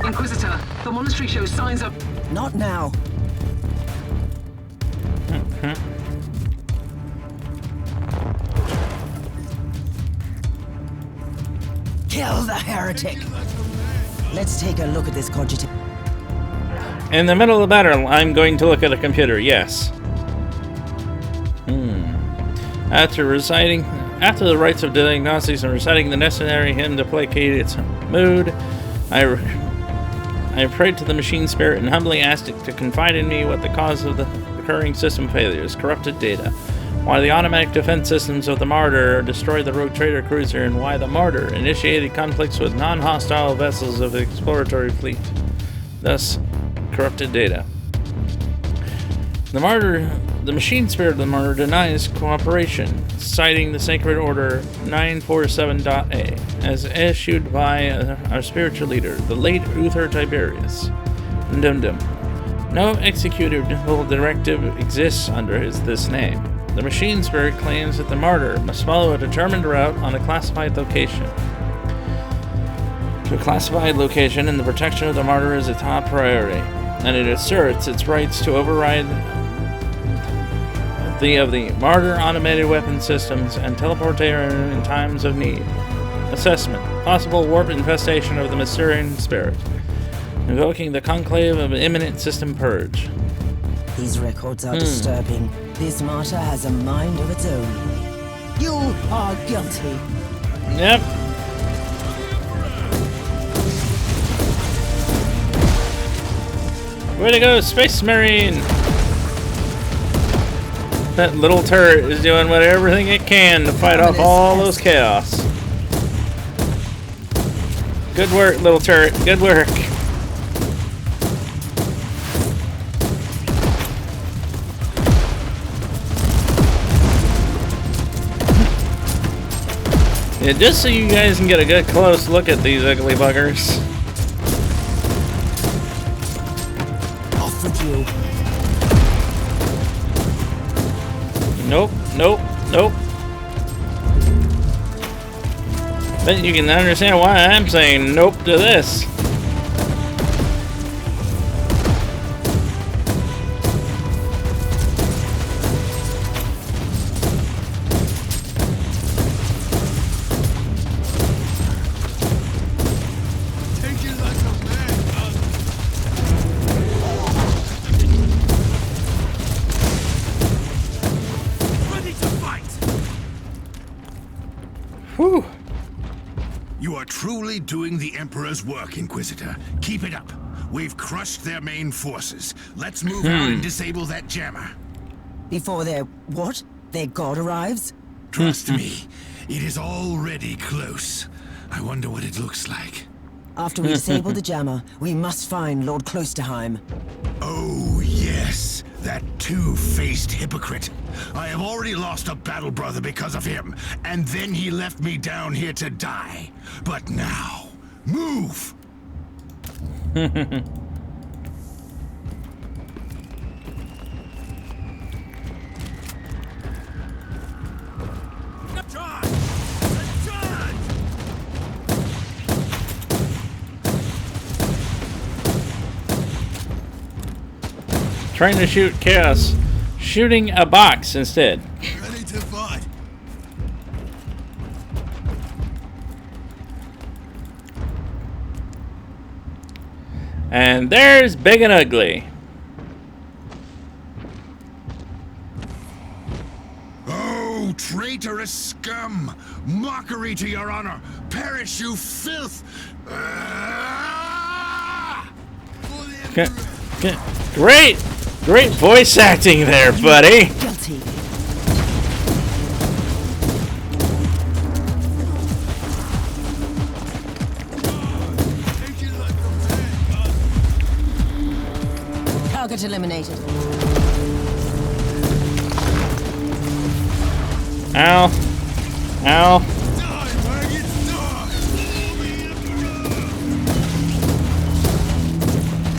Inquisitor, the monastery shows signs of... Not now. Kill the heretic! Let's take a look at this cogitator. In the middle of battle, I'm going to look at a computer, yes. After the rites of diagnostics and reciting the necessary hymn to placate its mood, I prayed to the machine spirit and humbly asked it to confide in me what the cause of the recurring system failures, corrupted data, why the automatic defense systems of the Martyr destroyed the rogue trader cruiser, and why the Martyr initiated conflicts with non-hostile vessels of the exploratory fleet. Thus, corrupted data. The machine spirit of the Martyr denies cooperation, citing the Sacred Order 947.A as issued by our spiritual leader, the late Uther Tiberius. Dum-dum. No executable directive exists under this name. The machine spirit claims that the Martyr must follow a determined route on a classified location. To a classified location, and the protection of the Martyr is a top priority, and it asserts its rights to override the Martyr automated weapon systems and teleportation in times of need. Assessment. Possible warp infestation of the Mysteриan spirit. Invoking the conclave of imminent system purge. These records are disturbing. This martyr has a mind of its own. You are guilty. Yep. Way to go, Space Marine! That little turret is doing everything it can to fight off all those chaos. Good work, little turret. Good work. Yeah, just so you guys can get a good close look at these ugly buggers. Off with you. Nope, nope, nope. But you can understand why I'm saying nope to this. Whew. You are truly doing the Emperor's work, Inquisitor. Keep it up. We've crushed their main forces. Let's move out and disable that jammer. Before their what? Their god arrives? Trust me, it is already close. I wonder what it looks like. After we disable the jammer, we must find Lord Klosterheim. Oh, yes. That two-faced hypocrite. I have already lost a battle brother because of him, and then he left me down here to die. But now, Move! Trying to shoot chaos. Shooting a box instead. Ready to fight. And there's Big and Ugly. Oh, traitorous scum! Mockery to your honor! Perish, you filth! Ah! Great voice acting there, buddy. Guilty. Target eliminated. Ow. Ow.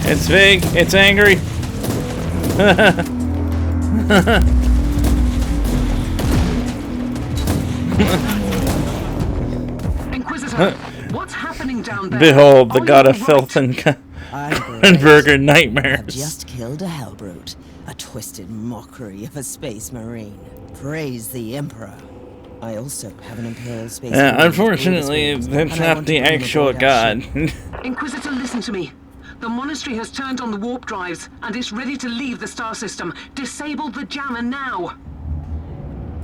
It's big. It's angry. Inquisitor, what's happening down there? Behold, the Are god you of all filth right? and burger I've nightmares. just killed a Hellbrute, a twisted mockery of a space marine. Praise the Emperor. I also have an Imperial space marine. Unfortunately, with that's and I not want the to bring him actual aboard our god. ship. Inquisitor, listen to me. The monastery has turned on the warp drives, and it's ready to leave the star system. Disable the jammer now.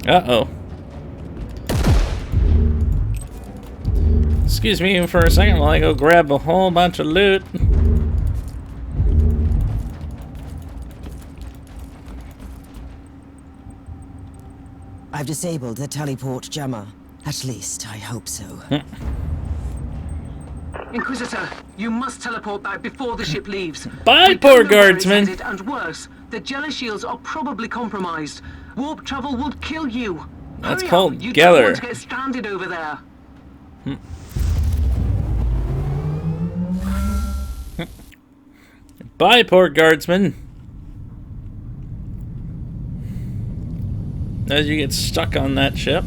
Uh-oh. Excuse me for a second while I go grab a whole bunch of loot. I've disabled the teleport jammer. At least, I hope so. Inquisitor, you must teleport back before the ship leaves. Bye, We don't poor know where it's guardsman. headed, and worse, the Jeller shields are probably compromised. Warp travel would kill you. That's Hurry called up. You Geller. don't want to get stranded over there. Bye, poor guardsman. As you get stuck on that ship.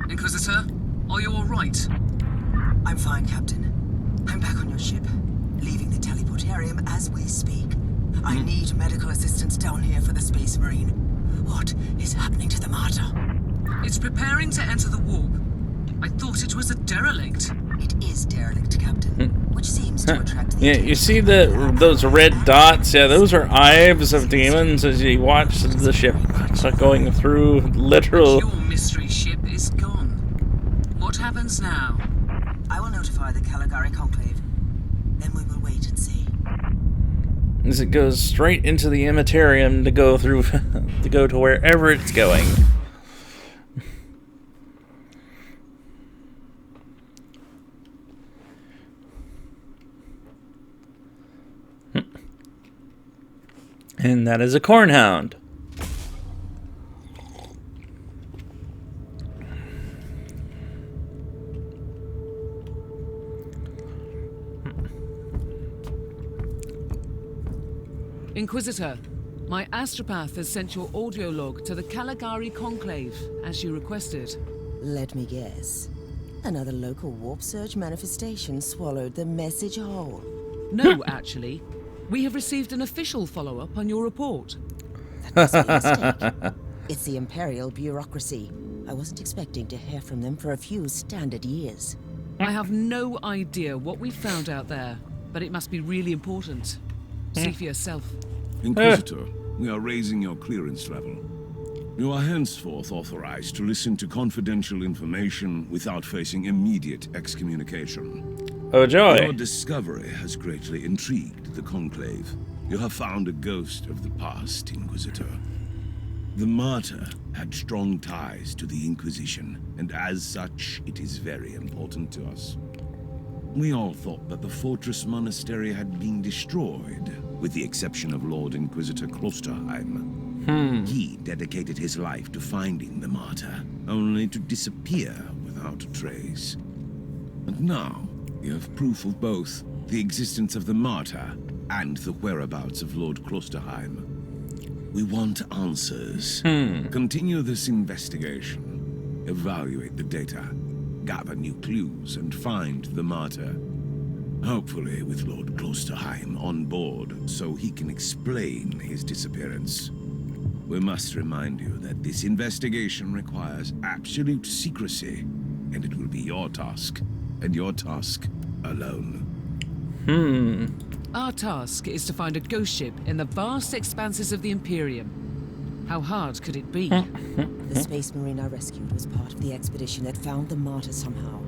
Inquisitor, are you all right? I'm fine, Captain. I'm back on your ship, leaving the teleportarium as we speak. I need medical assistance down here for the Space Marine. What is happening to the Martyr? It's preparing to enter the warp. I thought it was a derelict. It is derelict, Captain, which seems to attract the Yeah, you see those red dots? Yeah, those are ives of demons as you watch the ship going through literal... Your mystery ship is gone. What happens now? I will notify the Caligari Conclave. Then we will wait and see. As it goes straight into the Imaterium to go through, to go to wherever it's going. And that is a cornhound. Inquisitor, my astropath has sent your audio log to the Caligari Conclave, as you requested. Let me guess. Another local warp surge manifestation swallowed the message whole. No, actually. We have received an official follow-up on your report. That must be a mistake. It's the Imperial bureaucracy. I wasn't expecting to hear from them for a few standard years. I have no idea what we found out there, but it must be really important. See for yourself. Inquisitor, we are raising your clearance level. You are henceforth authorized to listen to confidential information without facing immediate excommunication. Oh joy. Your discovery has greatly intrigued the Conclave. You have found a ghost of the past, Inquisitor. The Martyr had strong ties to the Inquisition, and as such, it is very important to us. We all thought that the Fortress Monastery had been destroyed, with the exception of Lord Inquisitor Klosterheim. He dedicated his life to finding the martyr, only to disappear without a trace. And now, you have proof of both the existence of the martyr and the whereabouts of Lord Klosterheim. We want answers. Continue this investigation. Evaluate the data. Gather new clues and find the martyr. Hopefully with Lord Klosterheim on board so he can explain his disappearance. We must remind you that this investigation requires absolute secrecy, and it will be your task, and your task alone. Our task is to find a ghost ship in the vast expanses of the Imperium. How hard could it be? The Space Marine I rescued was part of the expedition that found the martyr somehow.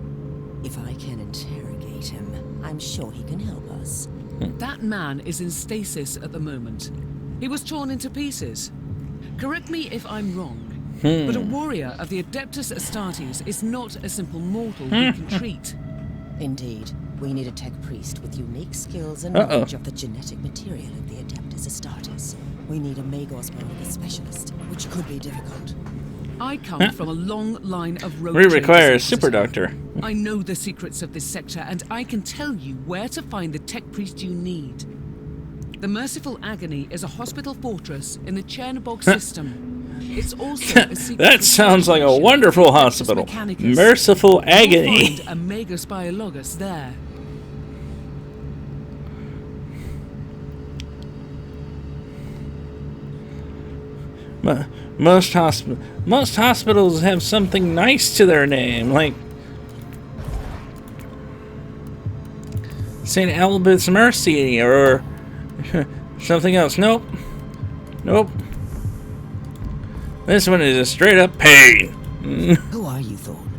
If I can interrogate him, I'm sure he can help us. That man is in stasis at the moment. He was torn into pieces. Correct me if I'm wrong, but a warrior of the Adeptus Astartes is not a simple mortal we can treat. Indeed. We need a tech priest with unique skills and knowledge of the genetic material of the Adeptus Astartes. We need a Magos biologist specialist, which could be difficult. I come from a long line of road We require a traders, super doctor. I know the secrets of this sector, and I can tell you where to find the tech priest you need. The Merciful Agony is a hospital fortress in the Chernobog system. It's also a secret. That sounds like a wonderful hospital. Merciful Agony. You'll find a Magos biologist there. Most hospitals have something nice to their name, like St. Albert's Mercy or something else. Nope. This one is a straight up pain. Who are you, Thorn?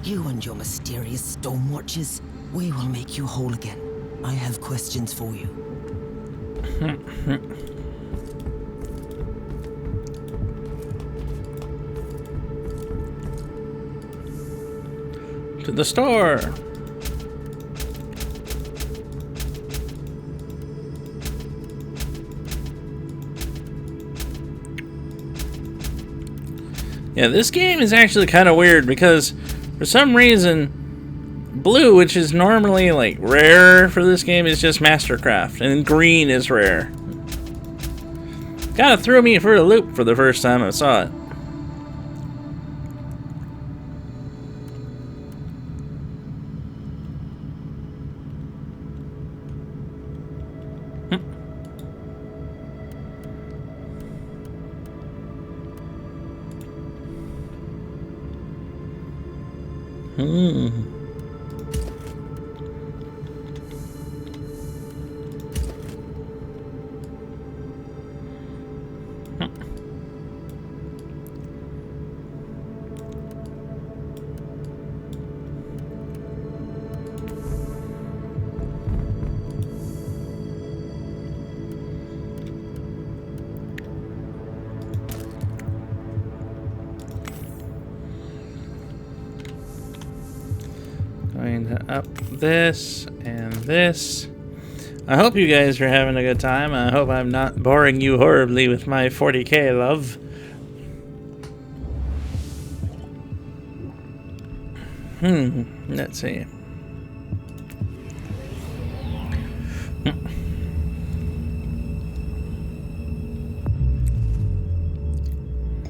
You and your mysterious storm watches? We will make you whole again. I have questions for you. To the store. Yeah, this game is actually kind of weird because for some reason blue, which is normally like rare for this game, is just Mastercraft, and green is rare. Kind of threw me for a loop for the first time I saw it. Going to up this and this. I hope you guys are having a good time. I hope I'm not boring you horribly with my 40k love. Let's see.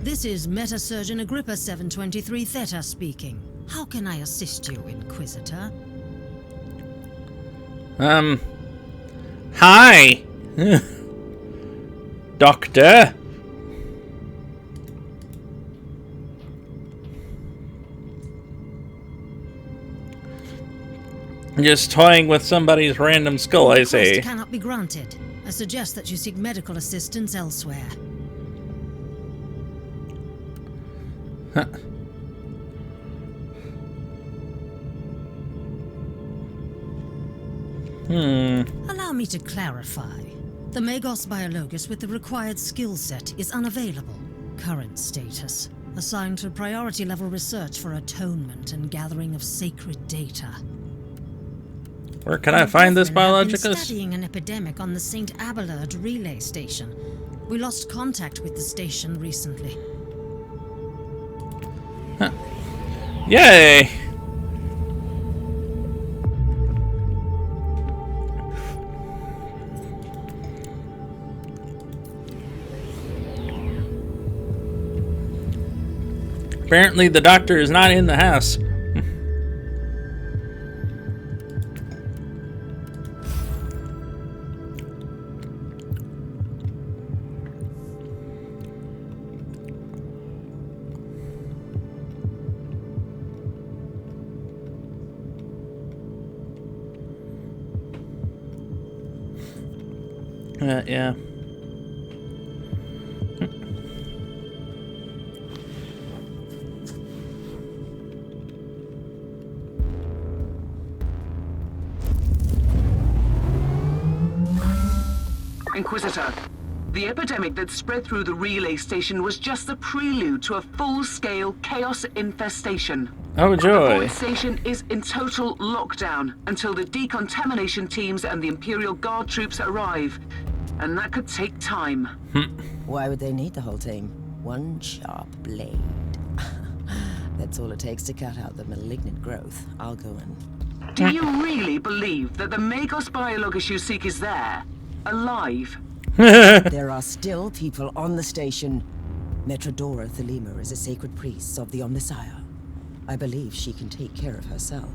This is Meta-Surgeon Agrippa 723 Theta speaking. How can I assist you, Inquisitor? Hi! Doctor? Just toying with somebody's random skull, I say. Request cannot be granted. I suggest that you seek medical assistance elsewhere. Huh. Allow me to clarify. The Magos Biologus with the required skill set is unavailable. Current status: assigned to priority level research for atonement and gathering of sacred data. Where can I find this Brethren have been biologicus? studying an epidemic on the St. Abelard relay station. We lost contact with the station recently. Huh. Yay! Apparently the doctor is not in the house. Yeah. Inquisitor, the epidemic that spread through the relay station was just the prelude to a full-scale chaos infestation. Oh, The joy. Void Station is in total lockdown until the decontamination teams and the Imperial Guard troops arrive. And that could take time. Why would they need the whole team? One sharp blade. That's all it takes to cut out the malignant growth. I'll go in. Do you really believe that the Magos biologist you seek is there? Alive? There are still people on the station. Metrodora Thelema is a sacred priest of the Omnissiah. I believe she can take care of herself.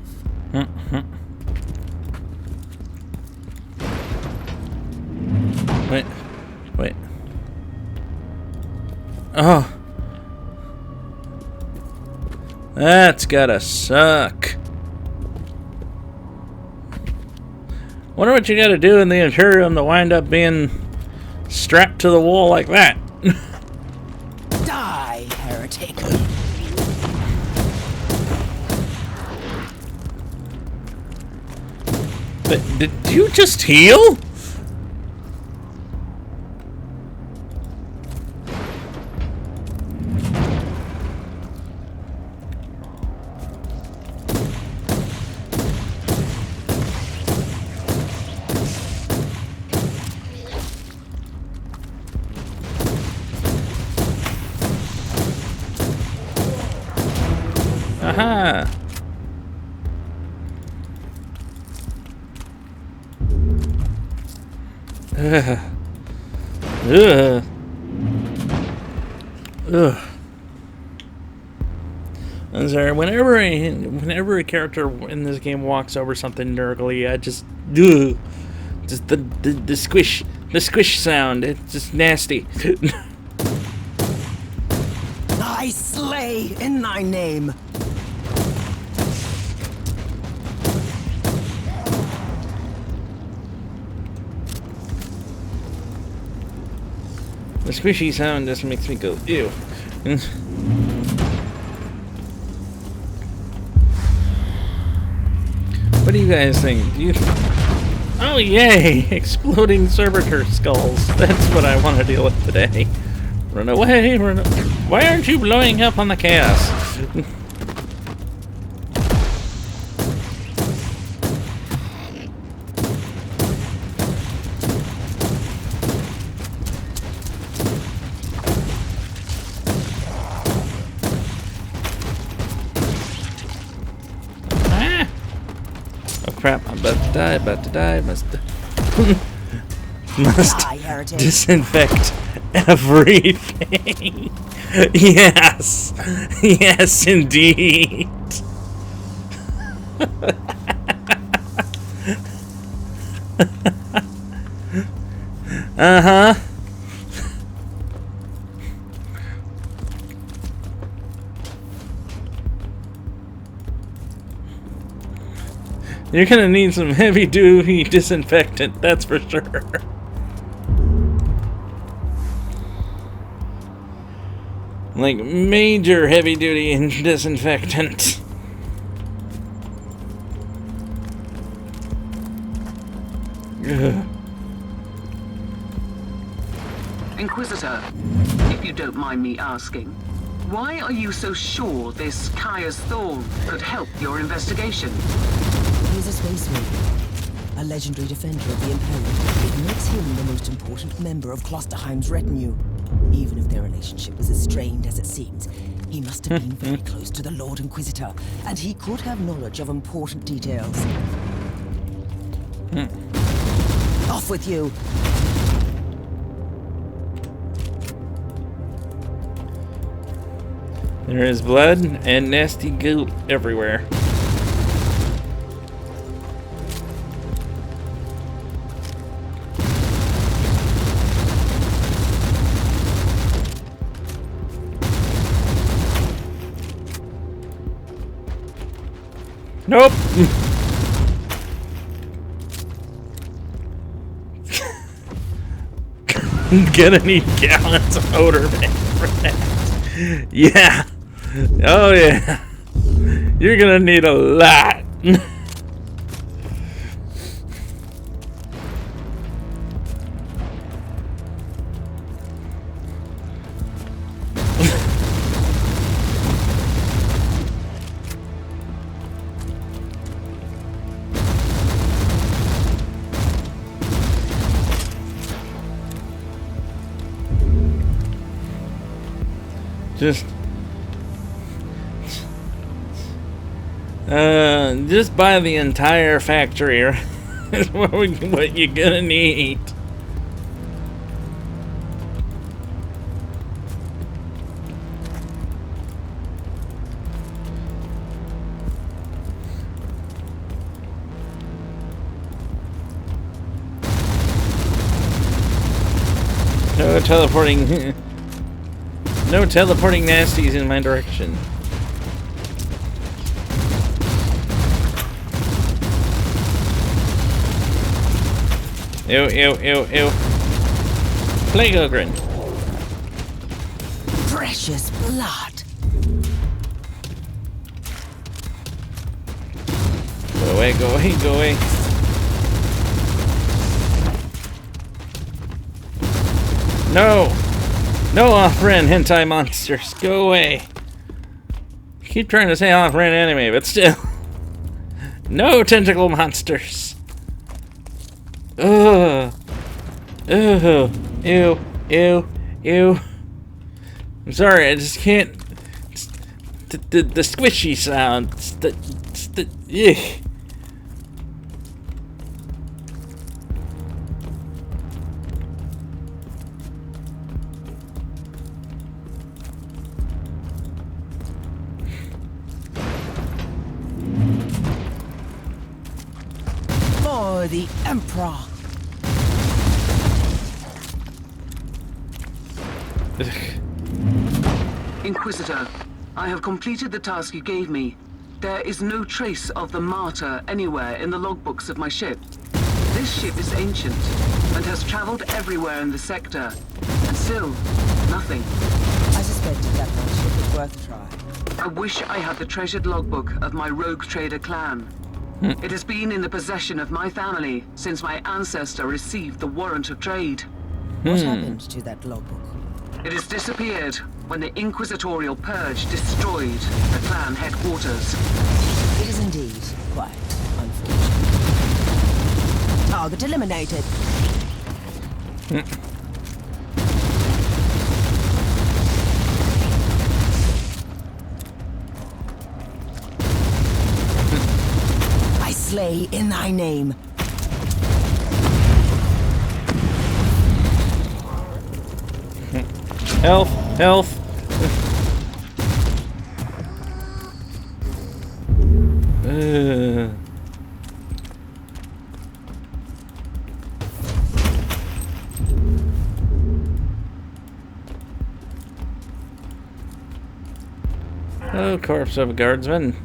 Wait. Oh. That's gotta suck. Wonder what you gotta do in the Imperium to wind up being strapped to the wall like that. Die, heretic! But did you just heal? Aha! Ugh. I'm sorry. Whenever a character in this game walks over something nurgly, I just the squish sound. It's just nasty. I slay in thy name. The squishy sound just makes me go ew. What do you guys think? Oh yay! Exploding servitor skulls. That's what I want to deal with today. Run away! Why aren't you blowing up on the chaos? Crap, I'm about to die, must disinfect everything. Yes, yes indeed. Uh-huh. You're gonna need some heavy-duty disinfectant, that's for sure. Like, major heavy-duty disinfectant. Ugh. Inquisitor, if you don't mind me asking, why are you so sure this Caius Thorn could help your investigation? He's a space marine. A a legendary defender of the Imperium, it makes him the most important member of Klosterheim's retinue. Even if their relationship was as strained as it seems, he must have been very close to the Lord Inquisitor, and he could have knowledge of important details. Off with you! There is blood and nasty goop everywhere. Nope. I'm gonna need gallons of odor man for that. Yeah. Oh yeah. You're gonna need a lot. Just buy the entire factory. Is what you're gonna need. No teleporting. No teleporting nasties in my direction. Ew, ew, ew, ew. Plague Ogren. Precious blood. Go away, go away, go away. No! No off-brand hentai monsters. Go away. Keep trying to say off-brand anime, but still. No tentacle monsters. Ugh. Ugh. Ew. Ew. Ew. I'm sorry, I just can't. The squishy sound. Ugh. For the Emperor. Inquisitor, I have completed the task you gave me. There is no trace of the martyr anywhere in the logbooks of my ship. This ship is ancient and has traveled everywhere in the sector. And still, nothing. I suspected that my ship was worth a try. I wish I had the treasured logbook of my rogue trader clan. It has been in the possession of my family since my ancestor received the warrant of trade. What happened to that logbook? It has disappeared when the Inquisitorial Purge destroyed the clan headquarters. It is indeed quite unfortunate. Target eliminated. I slay in thy name. Health, health. Oh, corpse of a guardsman.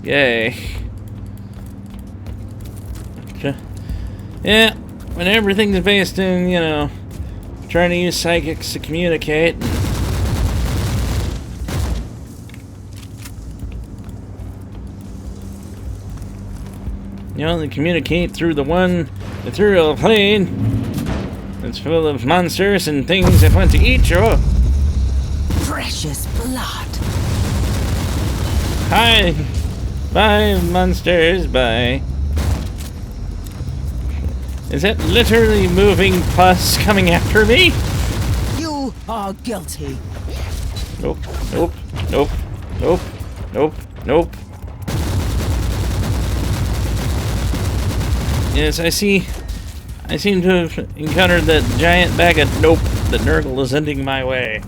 Yay. Okay. Yeah, when everything's based in, you know, trying to use psychics to communicate. You only communicate through the one ethereal plane. It's full of monsters and things that want to eat your... Precious blood. Hi! Bye, monsters, bye. Is that literally moving pus coming after me? You are guilty. Nope, nope, nope, nope, nope, nope. Yes, I see. I seem to have encountered that giant bag of nope that Nurgle is sending my way.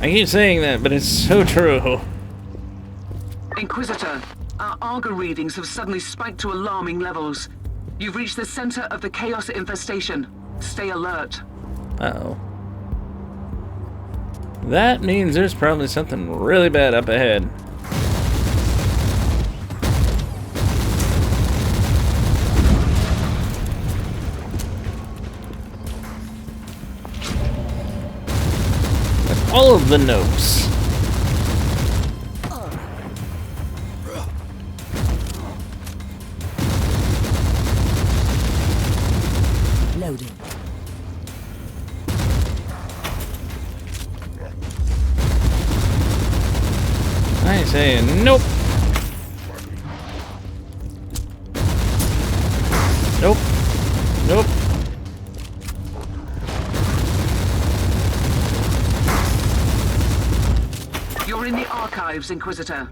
I keep saying that, but it's so true. Inquisitor, our Argo readings have suddenly spiked to alarming levels. You've reached the center of the Chaos infestation. Stay alert. Uh-oh. That means there's probably something really bad up ahead. With all of the notes. Loading. I say nope. Nope. Nope. You're in the archives, Inquisitor.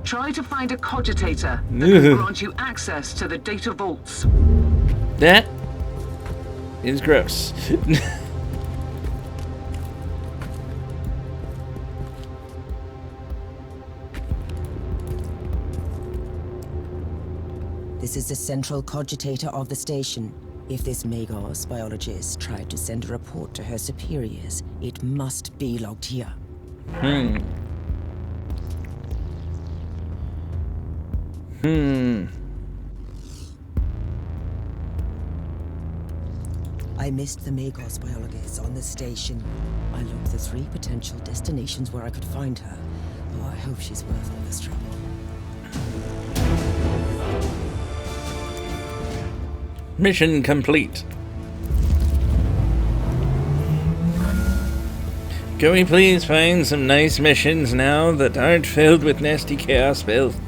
Try to find a cogitator that can grant you access to the data vaults. That is gross. This is the central cogitator of the station. If this Magos biologist tried to send a report to her superiors, it must be logged here. I missed the Magos biologist on the station. I looked the 3 potential destinations where I could find her. Oh, I hope she's worth all this trouble. Mission complete. Can we please find some nice missions now that aren't filled with nasty chaos filth?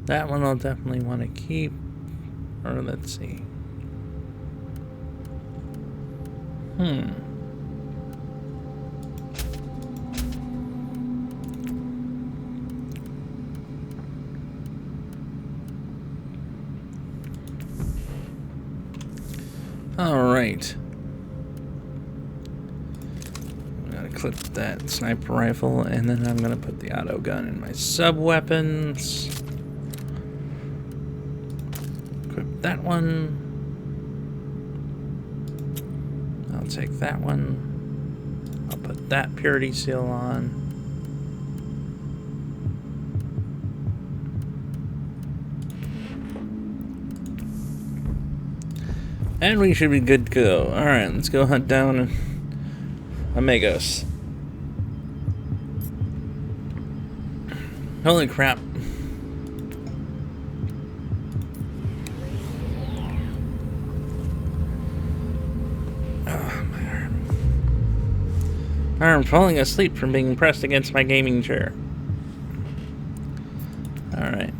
That one I'll definitely want to keep. Or let's see. Alright. I'm gonna clip that sniper rifle, and then I'm gonna put the auto gun in my sub-weapons. Equip that one. I'll take that one. I'll put that purity seal on. And we should be good to go. Alright, let's go hunt down Amigos. Holy crap. Or I'm falling asleep from being pressed against my gaming chair. Alright.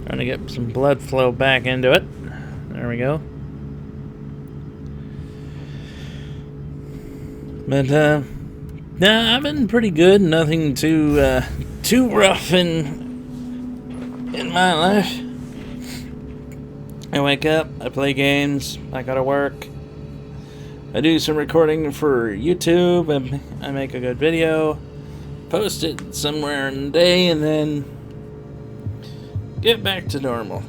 Trying to get some blood flow back into it. There we go. But, nah, I've been pretty good. Nothing too rough in my life. I wake up, I play games, I go to work. I do some recording for YouTube, and I make a good video, post it somewhere in the day, and then get back to normal.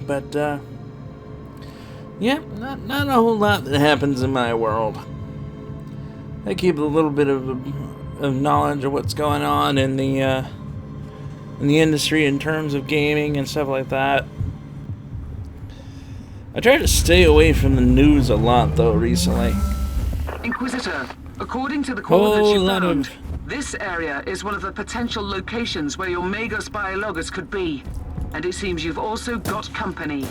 But, yeah, not a whole lot that happens in my world. I keep a little bit of knowledge of what's going on in the industry in terms of gaming and stuff like that. I try to stay away from the news a lot, though, recently. Inquisitor, according to the coordinates you lot found, of- this area is one of the potential locations where your Magos biologus could be. And it seems you've also got company.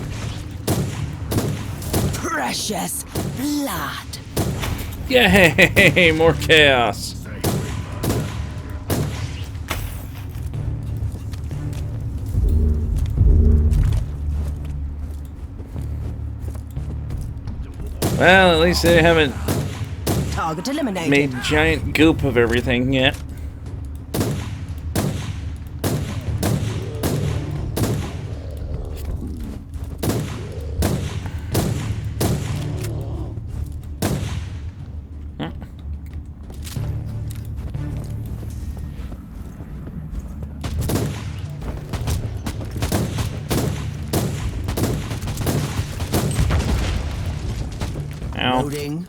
Precious blood. Yay! More chaos. Well, at least they haven't Target eliminated. made giant goop of everything yet. Ow. Loading.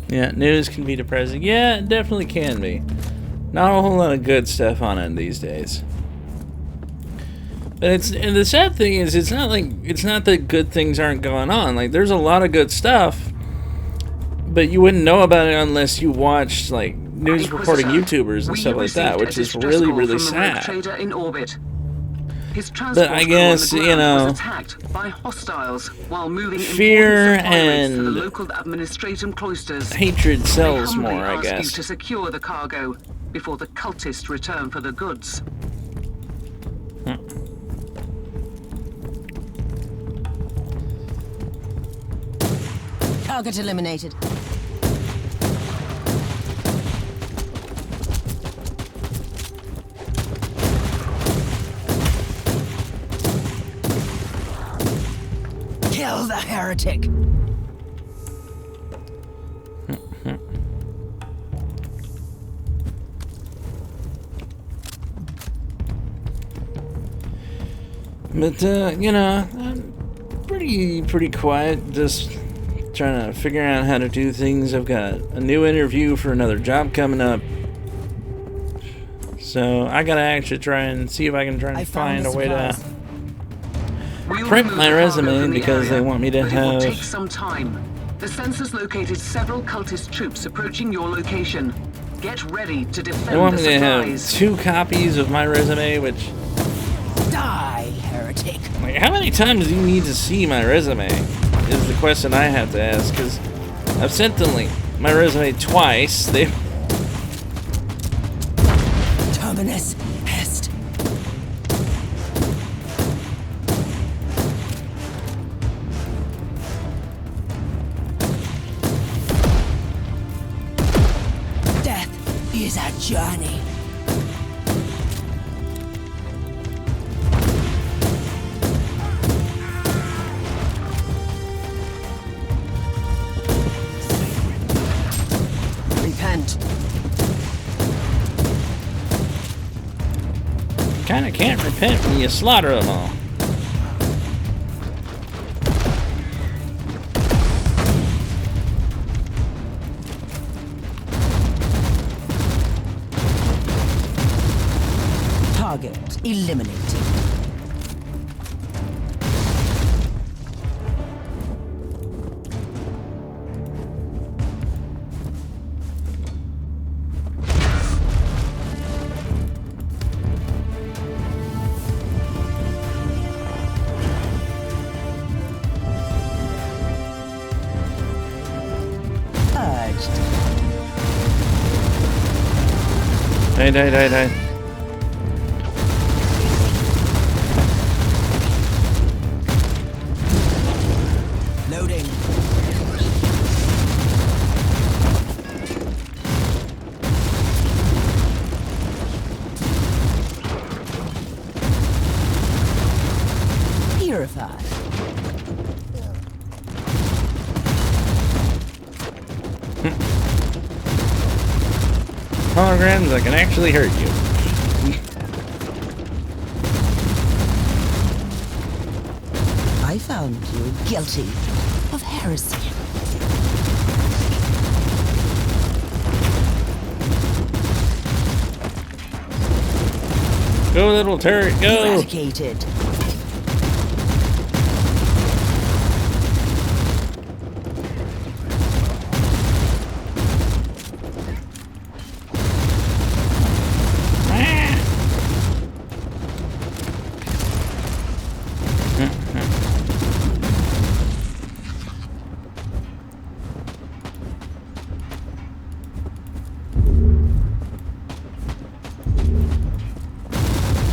Yeah, news can be depressing. Yeah, it definitely can be. Not a whole lot of good stuff on it these days. But and the sad thing is, it's not that good things aren't going on. Like, there's a lot of good stuff, but you wouldn't know about it unless you watched like news reporting YouTubers and stuff like that, which is really, really sad. Trader in orbit. His But I guess, you know, was attacked by hostiles while moving fear important supplies to the and local administratum cloisters. hatred sells They humbly more, I ask guess. you to secure the cargo before the cultists return for the goods. Target eliminated. Kill the heretic. But you know, I'm pretty quiet, just trying to figure out how to do things. I've got a new interview for another job coming up, so I gotta actually try and see if I can try and find a way to We'll print remove my the cargo resume from the because they area, want me to but it will have. take some time. The sensors located several cultist troops approaching your location. Get ready to defend They want the me to have supplies. 2 copies of my resume, which, Die, heretic. like, how many times do you need to see my resume? Is the question I have to ask, because I've sent them like my resume twice. They Terminus est. Death is a journey. Repent. kind of can't repent when you slaughter them all. Eliminated. Die. Loading. Purified. Holograms that can actually hurt you. I found you guilty of heresy. Go, little turret, go! Eradicated.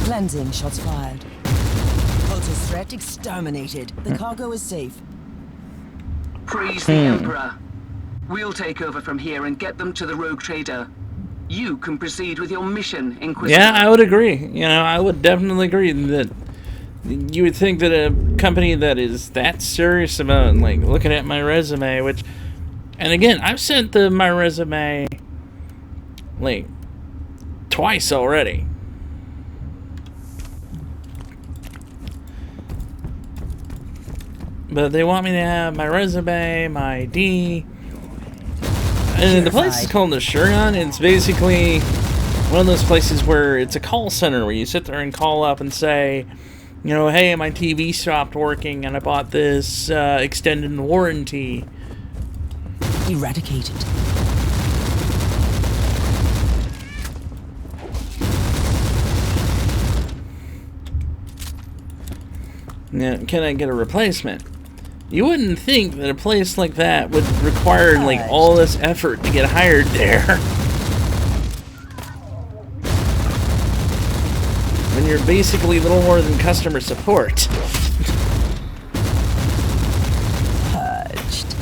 Cleansing shots fired. Cultist threat exterminated. The cargo is safe. Praise the Emperor. We'll take over from here and get them to the rogue trader. You can proceed with your mission, Inquisitor. Yeah, I would agree. You know, I would definitely agree that you would think that a company that is that serious about, like, looking at my resume, which, and again, I've sent my resume, like, twice already. But they want me to have my resume, my ID. And the place is called the Shuron. It's basically one of those places where it's a call center where you sit there and call up and say, you know, hey, my TV stopped working and I bought this extended warranty. Eradicated. Now, can I get a replacement? You wouldn't think that a place like that would require, like, all this effort to get hired there. When you're basically little more than customer support. Purged.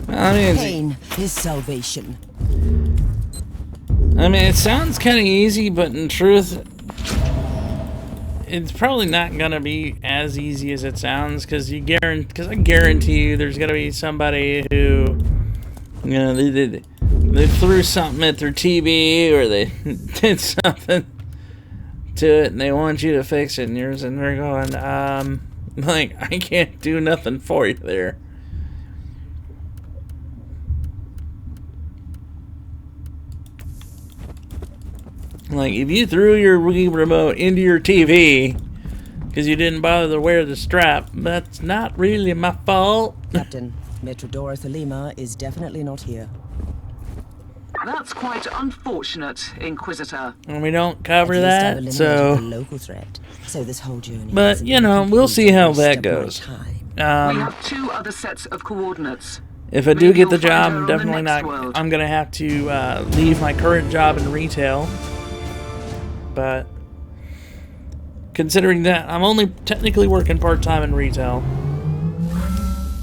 I mean, Pain is salvation. I mean, it sounds kind of easy, but in truth, it's probably not gonna be as easy as it sounds. Because I guarantee you, there's gonna be somebody who, you know, they threw something at their TV or they did something to it, and they want you to fix it, and they're going, like, I can't do nothing for you there. Like, if you threw your Wii remote into your TV because you didn't bother to wear the strap, that's not really my fault. Captain, Metrodora Thelema is definitely not here. That's quite unfortunate, Inquisitor. And we don't cover At least I've that, eliminated so... the local threat, so this whole journey But, hasn't you been know, we'll see how completely that wasted goes. my time. We have 2 other sets of coordinates. If I do Maybe get the you'll find job, her I'm on the definitely next not... world. I'm going to have to leave my current job in retail. But... considering that I'm only technically working part-time in retail,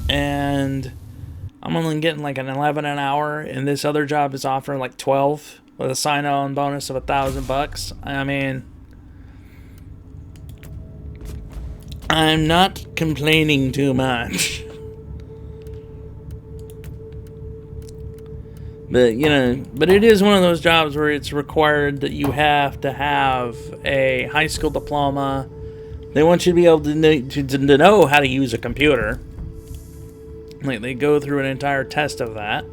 and I'm only getting like an 11 an hour, and this other job is offering like 12 with a sign-on bonus of $1,000. I mean, I'm not complaining too much. But, you know, but it is one of those jobs where it's required that you have to have a high school diploma. They want you to be able to know how to use a computer. Like, they go through an entire test of that.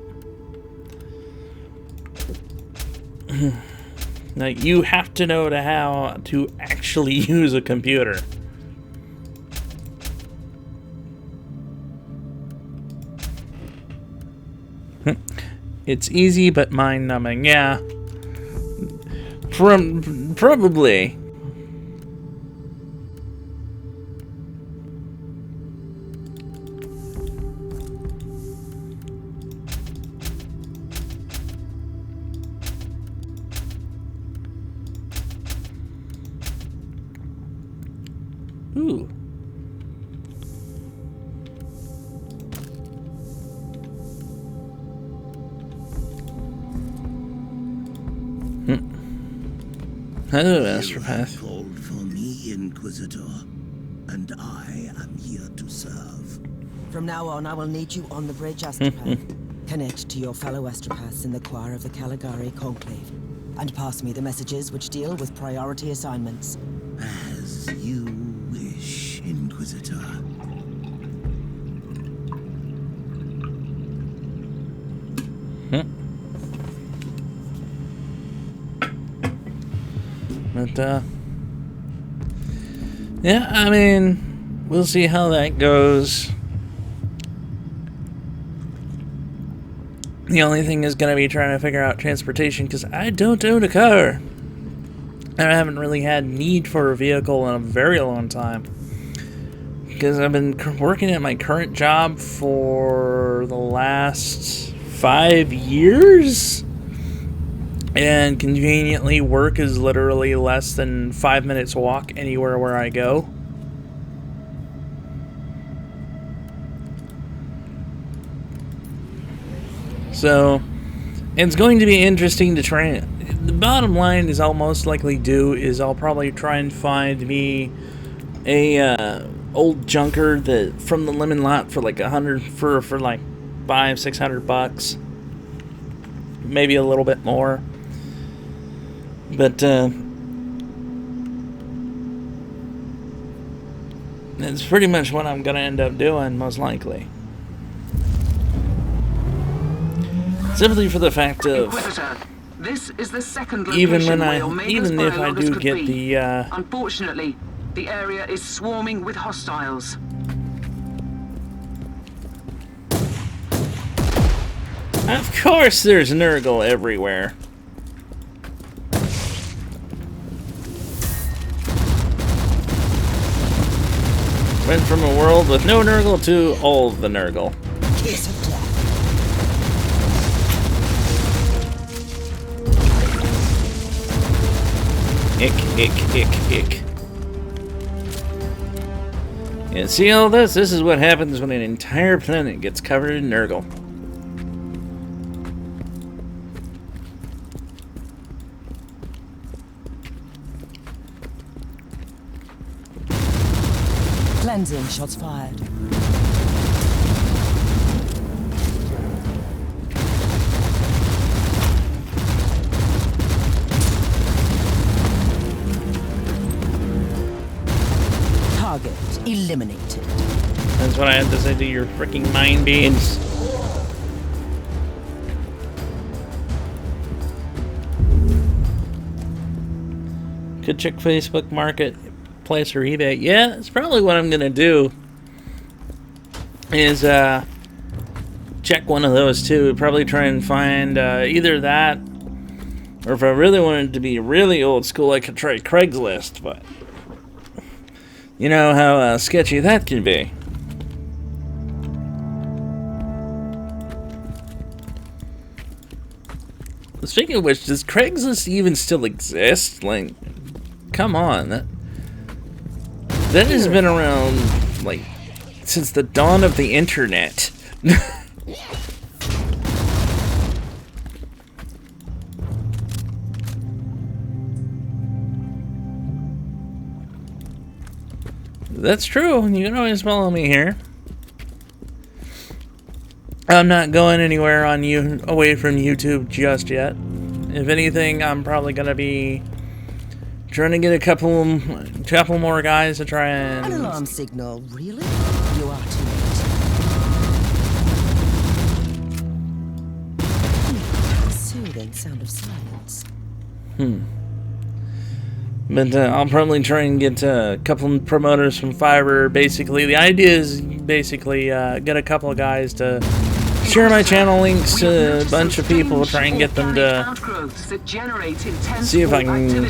Like, you have to know how to actually use a computer. It's easy but mind-numbing. Yeah. Probably. Ooh. Hello, Astropath. You called for me, Inquisitor, and I am here to serve. From now on, I will need you on the bridge, Astropath. Connect to your fellow Astropaths in the choir of the Caligari Conclave, and pass me the messages which deal with priority assignments. As you wish, Inquisitor. But, yeah, I mean, we'll see how that goes. The only thing is going to be trying to figure out transportation, because I don't own a car. And I haven't really had need for a vehicle in a very long time. Because I've been working at my current job for the last 5 years. And conveniently, work is literally less than 5 minutes walk anywhere where I go. So, it's going to be interesting to try. The bottom line is I'll most likely do is I'll probably try and find me a old junker that from the lemon lot for like for like $500-600, maybe a little bit more. But it's pretty much what I'm gonna end up doing, most likely. Simply for the fact of Inquisitor, this is the second even location when where even if I Omega's do could get be. the Unfortunately, the area is swarming with hostiles. of course there's Nurgle everywhere. Went from a world with no Nurgle to all of the Nurgle. Kiss of death. Ick. Yeah, see all this? This is what happens when an entire planet gets covered in Nurgle. Cleansing shots fired. Target eliminated. That's what I had to say to your freaking mind beings. Could check Facebook Marketplace or eBay. Yeah, that's probably what I'm gonna do. Is check one of those two. Probably try and find either that, or if I really wanted to be really old school, I could try Craigslist. But you know how sketchy that can be. Speaking of which, does Craigslist even still exist? Like, come on. That has been around, like, since the dawn of the internet. That's true. You can always follow me here. I'm not going anywhere away from YouTube just yet. If anything, I'm probably gonna be trying to get a couple more guys to try and... An alarm signal, really? You are too late. Soothing sound of silence. But I'll probably try and get a couple promoters from Fiverr. Basically, the idea is basically get a couple of guys to share my channel links to a bunch of people, try and get them to see if I can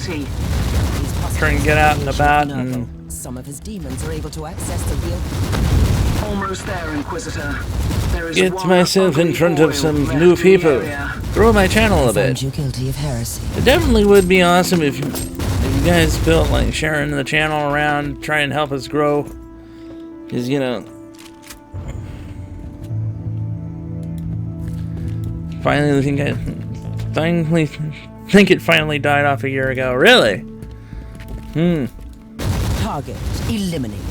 try and get out and about. And some of his demons are able to access the real... Almost there, Inquisitor. There is get one myself in ugly front boy of some left new in the people. area. Grow my channel a Found bit. you guilty of heresy. It definitely would be awesome if you guys felt like sharing the channel around, try and help us grow. Because, you know, finally think it finally died off a year ago. Really? Target eliminated.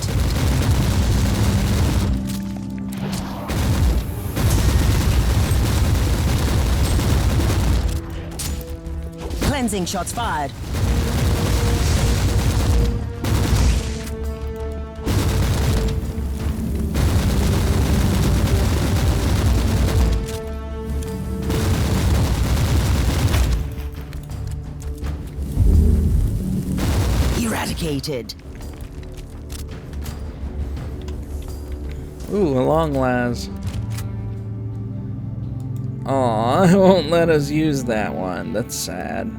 Cleansing shots fired. Eradicated. Ooh, a long las. Aw, it won't let us use that one. That's sad.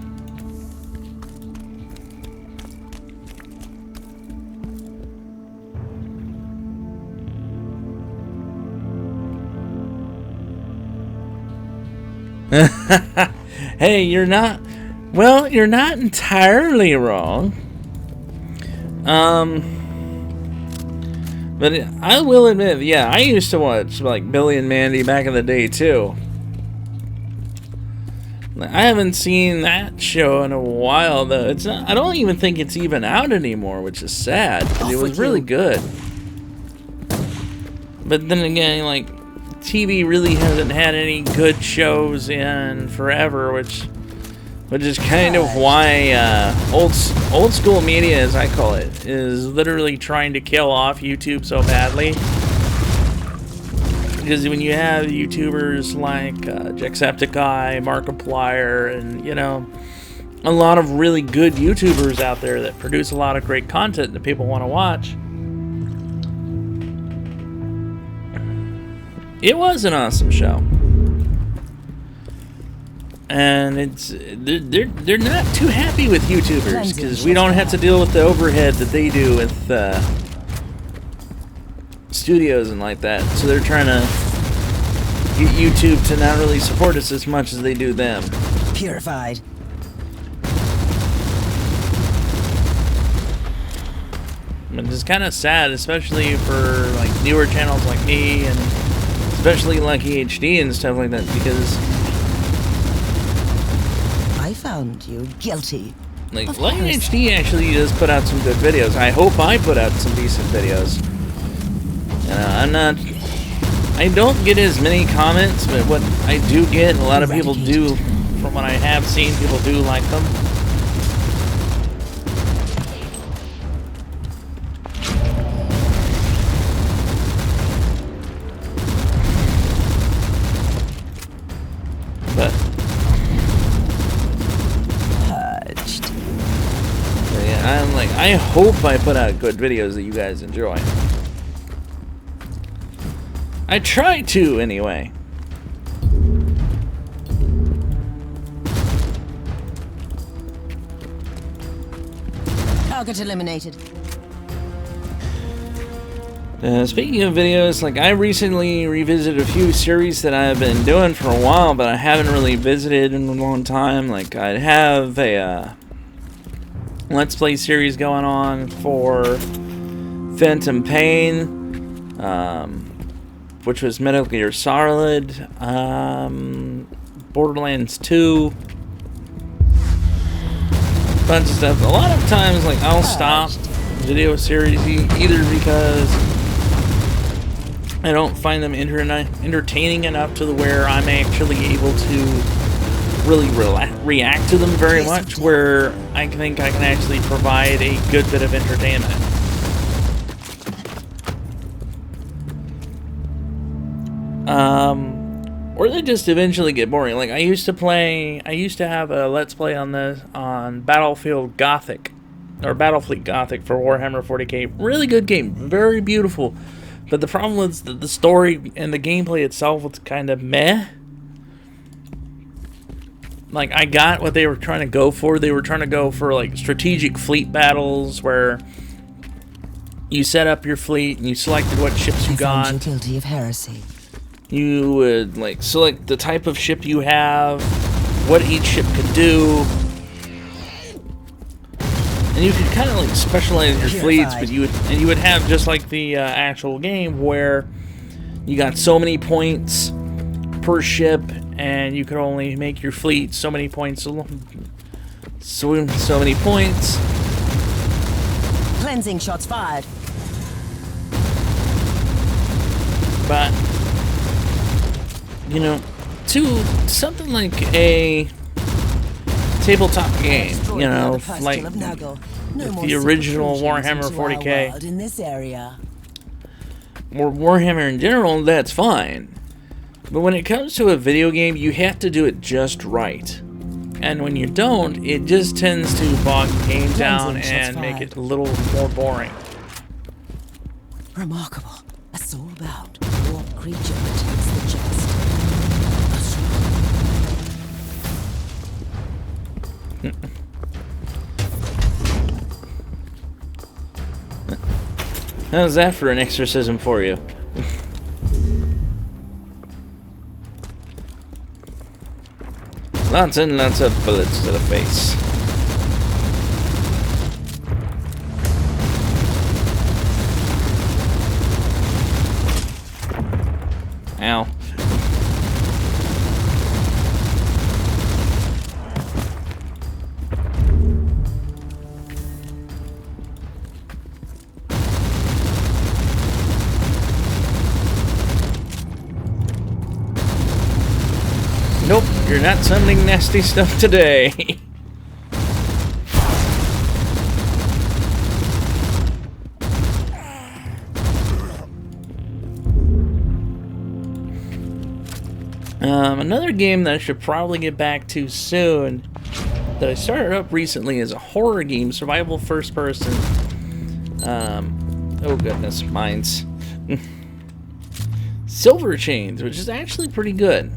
Hey, you're not entirely wrong. But I will admit, yeah, I used to watch like Billy and Mandy back in the day too. I haven't seen that show in a while though. It's not, I don't even think it's even out anymore, which is sad. It was really good. But then again, like, TV really hasn't had any good shows in forever, which is kind of why old school media, as I call it, is literally trying to kill off YouTube so badly. Because when you have YouTubers like Jacksepticeye, Markiplier, and, you know, a lot of really good YouTubers out there that produce a lot of great content that people want to watch, it was an awesome show. And they're not too happy with YouTubers because we don't have to deal with the overhead that they do with studios and like that. So they're trying to get YouTube to not really support us as much as they do them. Purified. And it's kind of sad, especially for like newer channels like me and especially Lucky HD and stuff like that, because I found you guilty. like Lucky HD actually does put out some good videos. I hope I put out some decent videos. I don't get as many comments, but what I do get, a lot of people do, from what I have seen, people do like them. But yeah, I'm like, I hope I put out good videos that you guys enjoy. I try to, anyway. Target eliminated. Speaking of videos, like, I recently revisited a few series that I've been doing for a while, but I haven't really visited in a long time. Like, I have a Let's Play series going on for Phantom Pain, which was Metal Gear Solid, Borderlands 2, bunch of stuff. A lot of times, like, I'll stop video series either because I don't find them entertaining enough to where I'm actually able to really react to them very much, where I think I can actually provide a good bit of entertainment. Or they just eventually get boring. Like I used to have a Let's Play on Battlefield Gothic, or Battlefleet Gothic for Warhammer 40k. Really good game, very beautiful. But the problem was that the story and the gameplay itself was kind of meh. Like, I got what they were trying to go for. They were trying to go for, like, strategic fleet battles where you set up your fleet and you selected what ships you got. I found you guilty of heresy. You would, like, select the type of ship you have, what each ship could do. And you could kind of, like, specialize your fleets, but you would have just like the actual game where you got so many points per ship, and you could only make your fleet so many points so many points. Cleansing shots fired. But you know, to something like a tabletop game, you know, like the original Warhammer 40k in this area. or Warhammer in general, that's fine. But when it comes to a video game, you have to do it just right. And when you don't, it just tends to bog the game down and make it a little more boring. Remarkable. A soul-bound warp creature protects the chest. How's that for an exorcism for you? Lots and lots of bullets to the face. Ow. Nope, you're not sending nasty stuff today. Another game that I should probably get back to soon, that I started up recently, is a horror game, survival first person. Oh goodness, mines. Silver Chains, which is actually pretty good.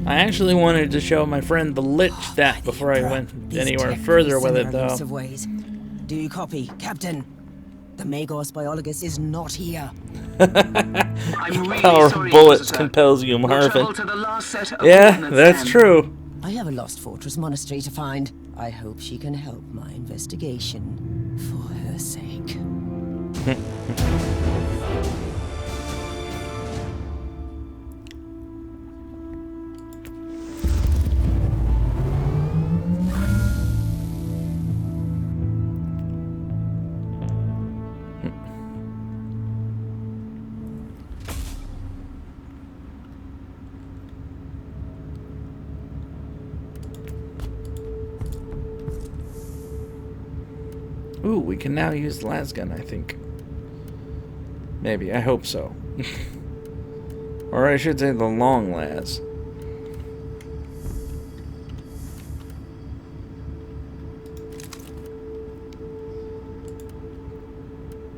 I actually wanted to show my friend the Lich that before I went anywhere further with it, though. Do you copy, Captain? The Magos Biologus is not here. I'm really Power sorry, bullets Inquisitor. compels you, We'll Marvin. travel to the last set of Yeah, coordinates that's then. true. I have a lost fortress monastery to find. I hope she can help my investigation for her sake. Ooh, we can now use the lasgun, I think. Maybe, I hope so. Or I should say the long las.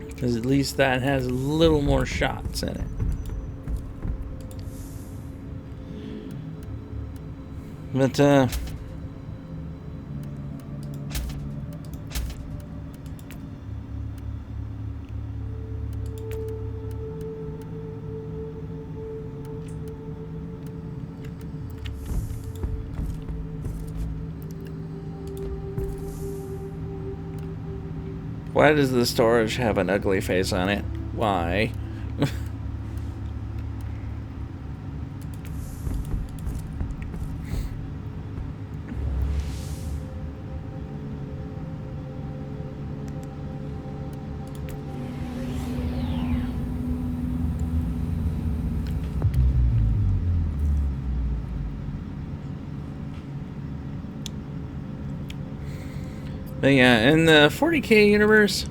Because at least that has a little more shots in it. But, Why does the storage have an ugly face on it? Why? But yeah, in the 40k universe,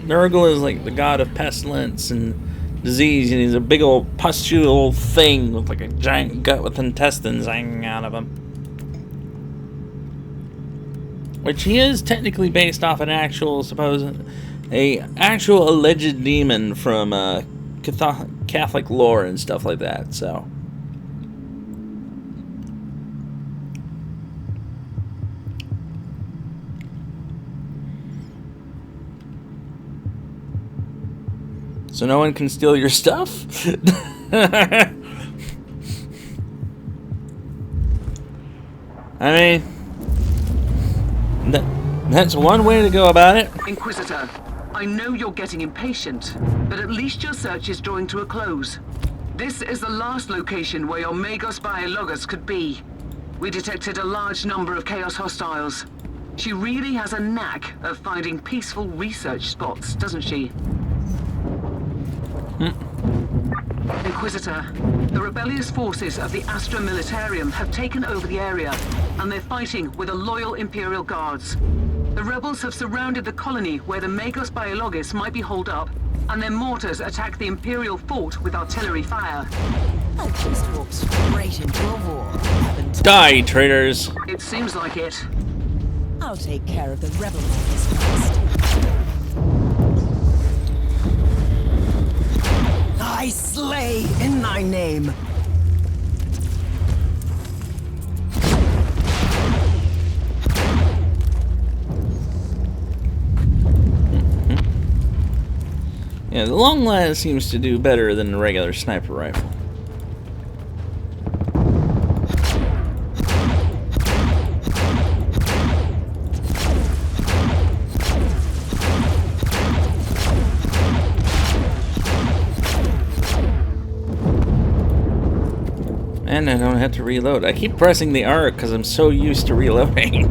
Nurgle is like the god of pestilence and disease, and he's a big old pustule thing with like a giant gut with intestines hanging out of him. Which he is technically based off an actual, actual alleged demon from Catholic lore and stuff like that, so. So no one can steal your stuff? I mean, that's one way to go about it. Inquisitor, I know you're getting impatient, but at least your search is drawing to a close. This is the last location where your Magos Biologus could be. We detected a large number of Chaos hostiles. She really has a knack of finding peaceful research spots, doesn't she? Inquisitor, the rebellious forces of the Astra Militarium have taken over the area, and they're fighting with the loyal Imperial Guards. The rebels have surrounded the colony where the Magos Biologus might be holed up, and their mortars attack the Imperial fort with artillery fire. I just walked straight into a war, haven't I? Die, traitors! It seems like it. I'll take care of the rebel members first. I slay in thy name. Yeah, the long lance seems to do better than the regular sniper rifle. And I don't have to reload. I keep pressing the R because I'm so used to reloading.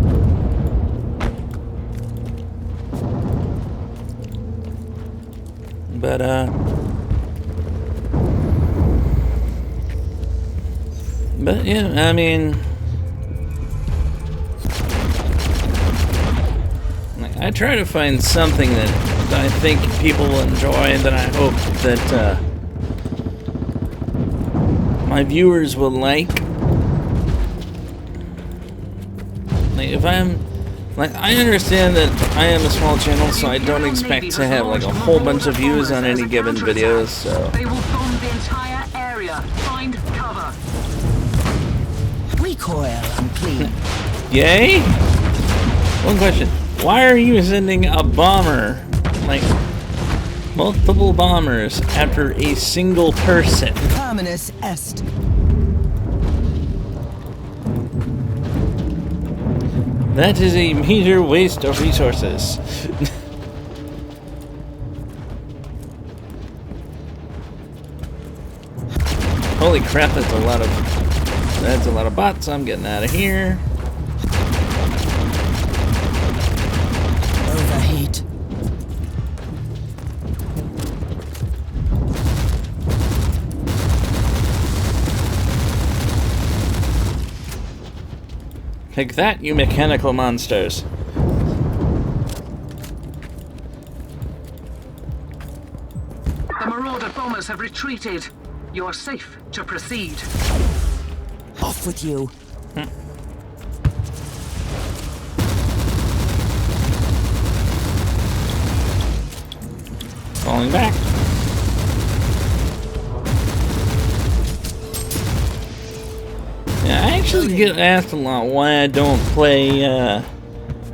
But, yeah, I mean, I try to find something that I think people will enjoy, and that I hope that, my viewers will like. If I'm, I understand that I am a small channel, so I don't expect to have like a whole bunch of views on any given videos, so. They will bomb the entire area. Find cover. Recoil unclean. Yay? One question. Why are you sending a bomber, like multiple bombers, after a single person? Terminus est. That is a major waste of resources. Holy crap, that's a lot of bots. I'm getting out of here. Overheat. Take that, you mechanical monsters. The Marauder bombers have retreated. You are safe to proceed. Off with you. Falling back. Yeah, I actually get asked a lot why I don't play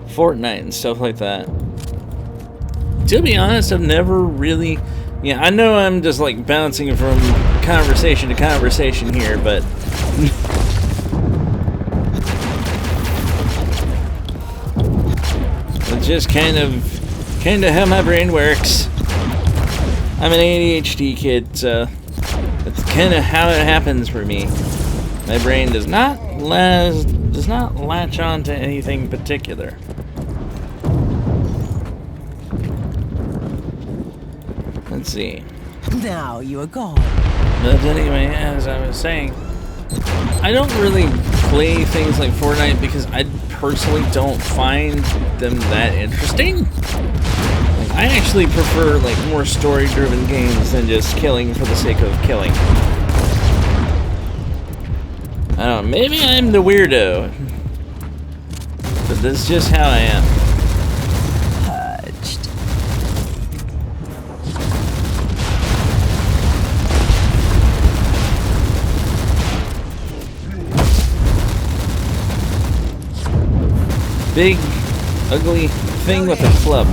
Fortnite and stuff like that. To be honest, I've never really... Yeah, I know I'm just like bouncing from conversation to conversation here, but... It's just kind of Kinda how my brain works. I'm an ADHD kid, so that's kinda how it happens for me. My brain does not latch on to anything particular. Let's see. Now you are gone. But anyway, as I was saying, I don't really play things like Fortnite because I personally don't find them that interesting. Like, I actually prefer like more story-driven games than just killing for the sake of killing. I don't know, maybe I'm the weirdo, but that's just how I am. Purged. Big, ugly thing with a club.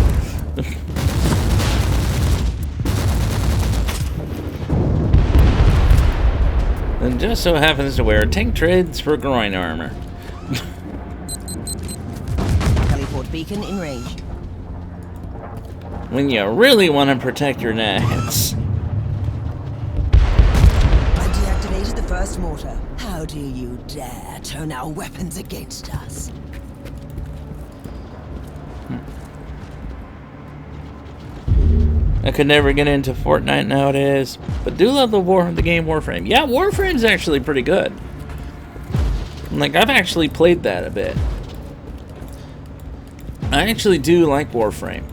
And just so happens to wear tank treads for groin armor. Teleport beacon in range. When you really want to protect your nats. I deactivated the first mortar. How do you dare turn our weapons against us? I could never get into Fortnite nowadays, but do love the game Warframe. Yeah, Warframe's actually pretty good. Like, I've actually played that a bit. I actually do like Warframe.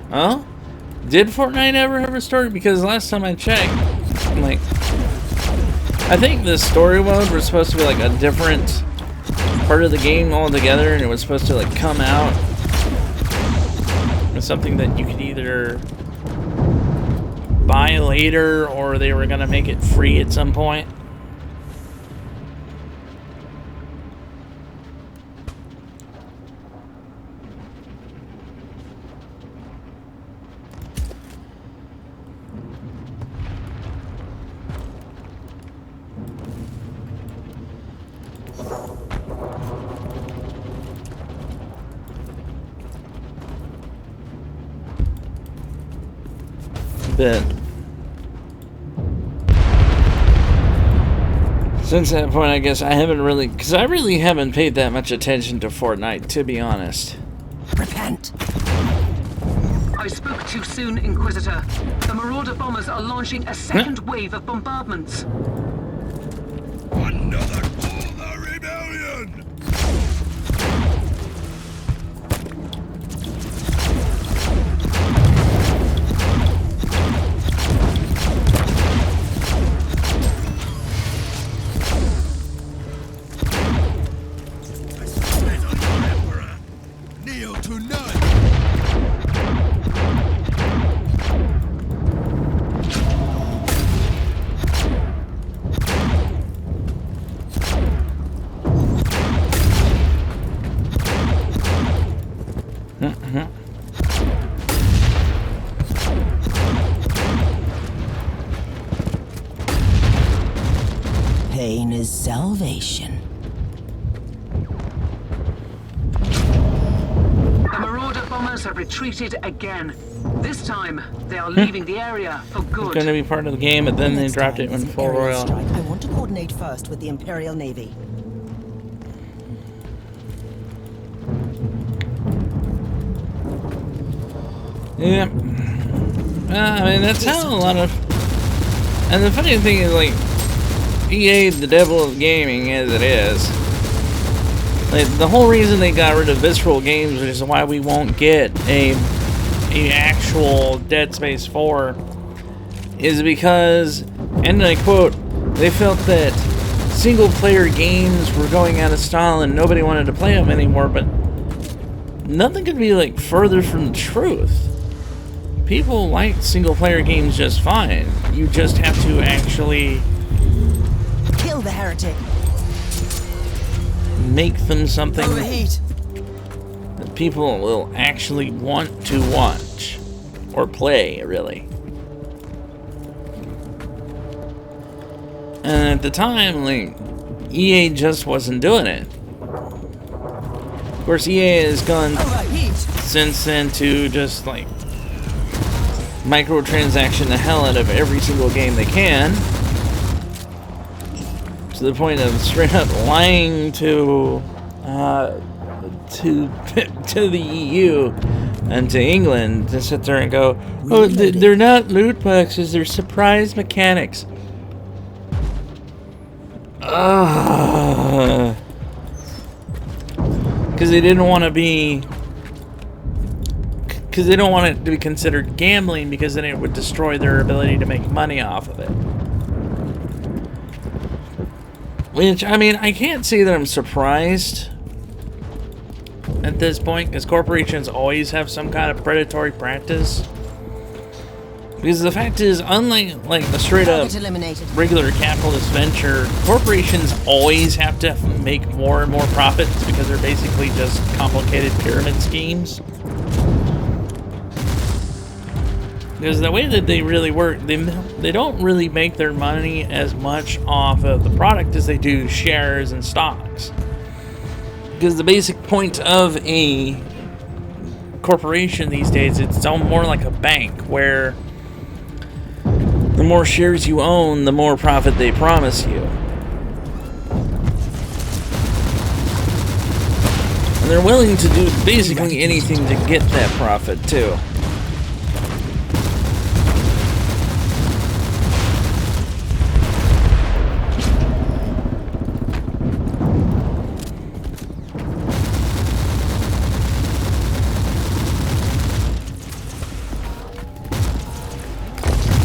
Oh? Did Fortnite ever have a story? Because last time I checked, like, I think the story mode was supposed to be like a different part of the game altogether, and it was supposed to like come out with something that you could either buy later or they were gonna make it free at some point. But since that point, I guess I haven't really, because I really haven't paid that much attention to Fortnite, to be honest. Repent. I spoke too soon, Inquisitor. The Marauder bombers are launching a second wave of bombardments. Another for the rebellion! Kneel to none! Pain is salvation. The Marauder bombers have retreated again. This time, they are leaving the area for It's going good. to be part of the game, but then they Next dropped time it when it's an full aerial royal. strike. I want to coordinate first with the Imperial Navy. Yeah. I mean, that's how a lot of... And the funny thing is, like, EA, the devil of gaming, as it is. Like, the whole reason they got rid of Visceral Games, which is why we won't get a actual Dead Space 4, is because, and I quote, they felt that single-player games were going out of style and nobody wanted to play them anymore, but nothing could be, like, further from the truth. people like single-player games just fine. You just have to actually Kill the heretic. make them something Overheat. that people will actually want to watch or play, really. And at the time, like, EA just wasn't doing it. Of course, EA has gone Overheat. since then to just, like, microtransaction the hell out of every single game they can, to the point of straight up lying to the EU and to England to sit there and go, oh, they're not loot boxes, they're surprise mechanics. Because they didn't want to be... Because they don't want it to be considered gambling, because then it would destroy their ability to make money off of it. Which, I mean, I can't say that I'm surprised at this point, because corporations always have some kind of predatory practice. Because the fact is, unlike like a straight up regular capitalist venture, corporations always have to make more and more profits because they're basically just complicated pyramid schemes. Because the way that they really work, they don't really make their money as much off of the product as they do shares and stocks. Because the basic point of a corporation these days, it's more like a bank, where the more shares you own, the more profit they promise you. And they're willing to do basically anything to get that profit, too.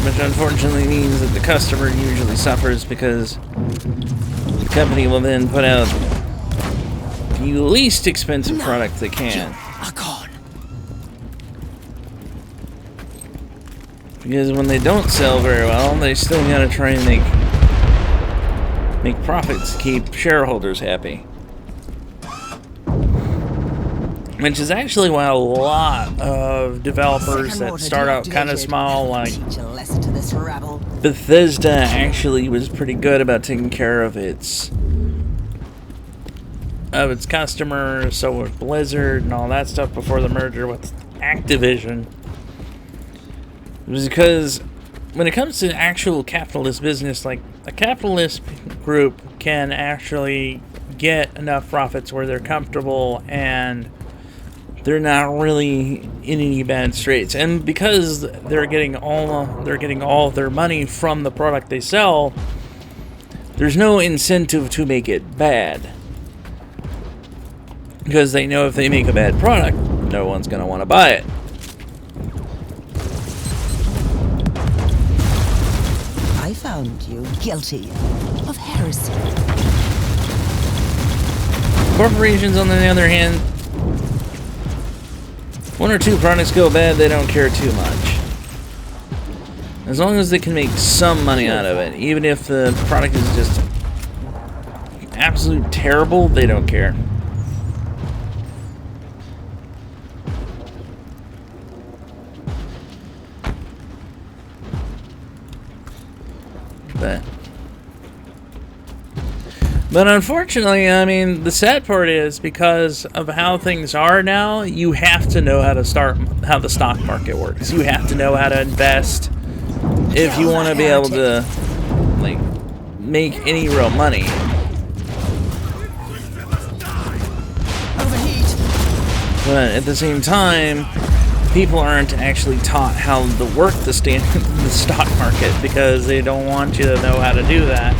Which unfortunately means that the customer usually suffers, because the company will then put out the least expensive product they can. Because when they don't sell very well, they still gotta try and make profits to keep shareholders happy. Which is actually why a lot of developers that start out kind of small, like Bethesda, actually was pretty good about taking care of its customers. So with Blizzard and all that stuff before the merger with Activision, it was because when it comes to actual capitalist business, like a capitalist group can actually get enough profits where they're comfortable and they're not really in any bad straits. And because they're getting all of their money from the product they sell, there's no incentive to make it bad. Because they know if they make a bad product, no one's going to want to buy it. I found you guilty of heresy. Corporations, on the other hand, one or two products go bad, they don't care too much. As long as they can make some money out of it, even if the product is just absolute terrible, they don't care. But unfortunately, I mean, the sad part is, because of how things are now, you have to know how the stock market works. You have to know how to invest if you want to be able to, like, make any real money. But at the same time, people aren't actually taught how to work the stock market, because they don't want you to know how to do that.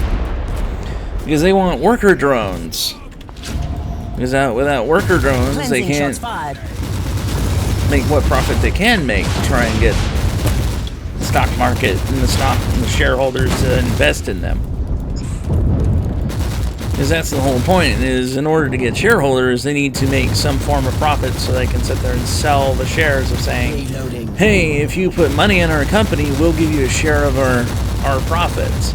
Because they want worker drones. Because without worker drones, they can't make what profit they can make to try and get the stock market and the shareholders to invest in them. Because that's the whole point, is in order to get shareholders, they need to make some form of profit so they can sit there and sell the shares of saying, hey, if you put money in our company, we'll give you a share of our profits.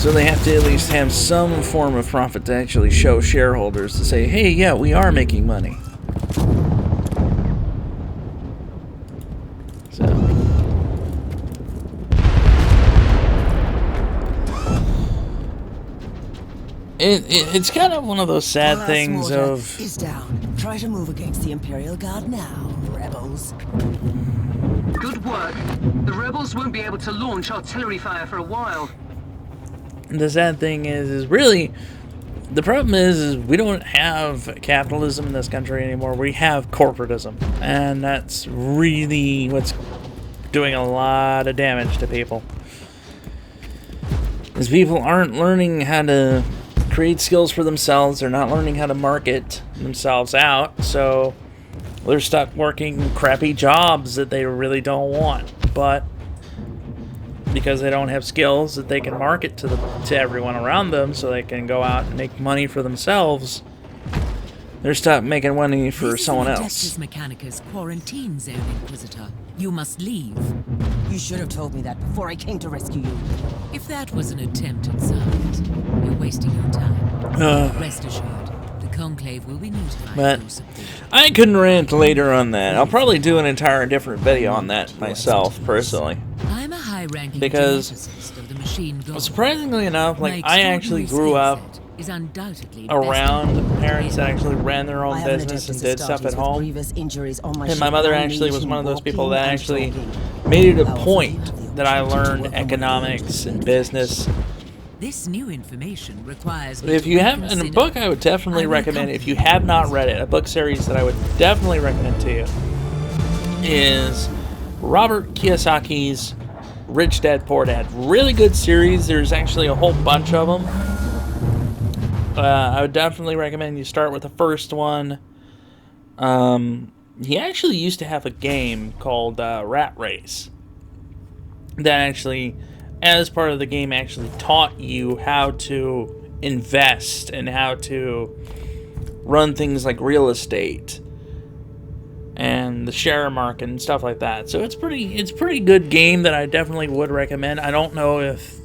So they have to at least have some form of profit to actually show shareholders to say, hey, yeah, we are making money. So... It's kind of one of those sad things of... is down. Try to move against the Imperial Guard now, rebels. Good work. The rebels won't be able to launch artillery fire for a while. The sad thing is really... The problem is we don't have capitalism in this country anymore. We have corporatism. And that's really what's doing a lot of damage to people. Because people aren't learning how to create skills for themselves. They're not learning how to market themselves out. So they're stuck working crappy jobs that they really don't want. But because they don't have skills that they can market to everyone around them so they can go out and make money for themselves, they're stuck making money for someone else. This is Mechanicus quarantine zone, Inquisitor. You must leave. You should have told me that before I came to rescue you. If that was an attempt at silence, you're wasting your time. Rest assured, the Conclave will be notified But of your support. I couldn't rant later on that. I'll probably do an entire different video on that myself, personally. I'm a high-ranking Because, geneticist of the machine god. surprisingly enough, My like, I actually grew up is undoubtedly around best parents that actually ran their I own have an business and Adeptus did stuff at Astartes with home. grievous injuries on my And my ship. mother I actually need was him one of those people walking that and actually talking. made it a Powerfully point have the that I opportunity to learned work on my economics own and business. This new information requires If you have, and a book I would definitely recommend, if you have not read it, a book series that I would definitely recommend to you is Robert Kiyosaki's Rich Dad Poor Dad. Really good series. There's actually a whole bunch of them. I would definitely recommend you start with the first one. He actually used to have a game called Rat Race that actually, as part of the game, actually taught you how to invest and how to run things like real estate and the share market and stuff like that. So it's a pretty good game that I definitely would recommend. I don't know if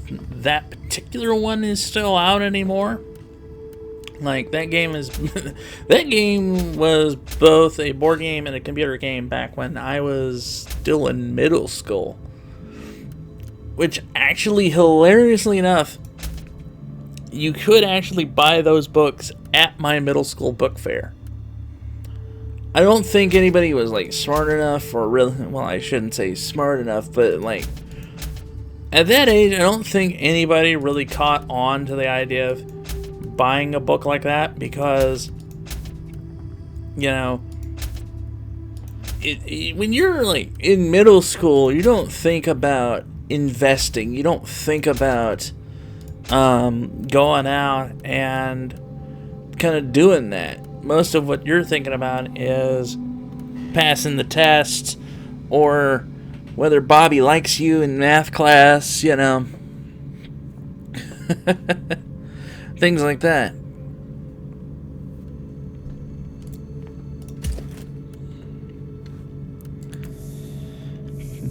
that particular one is still out anymore. Like, that game is that game was both a board game and a computer game back when I was still in middle school. Which actually, hilariously enough, you could actually buy those books at my middle school book fair. I don't think anybody was, like, smart enough, or really, well, I shouldn't say smart enough, but, like, at that age, I don't think anybody really caught on to the idea of buying a book like that, because, you know, when you're, like, in middle school, you don't think about investing. You don't think about going out and kind of doing that. Most of what you're thinking about is passing the test, or whether Bobby likes you in math class, you know. Things like that.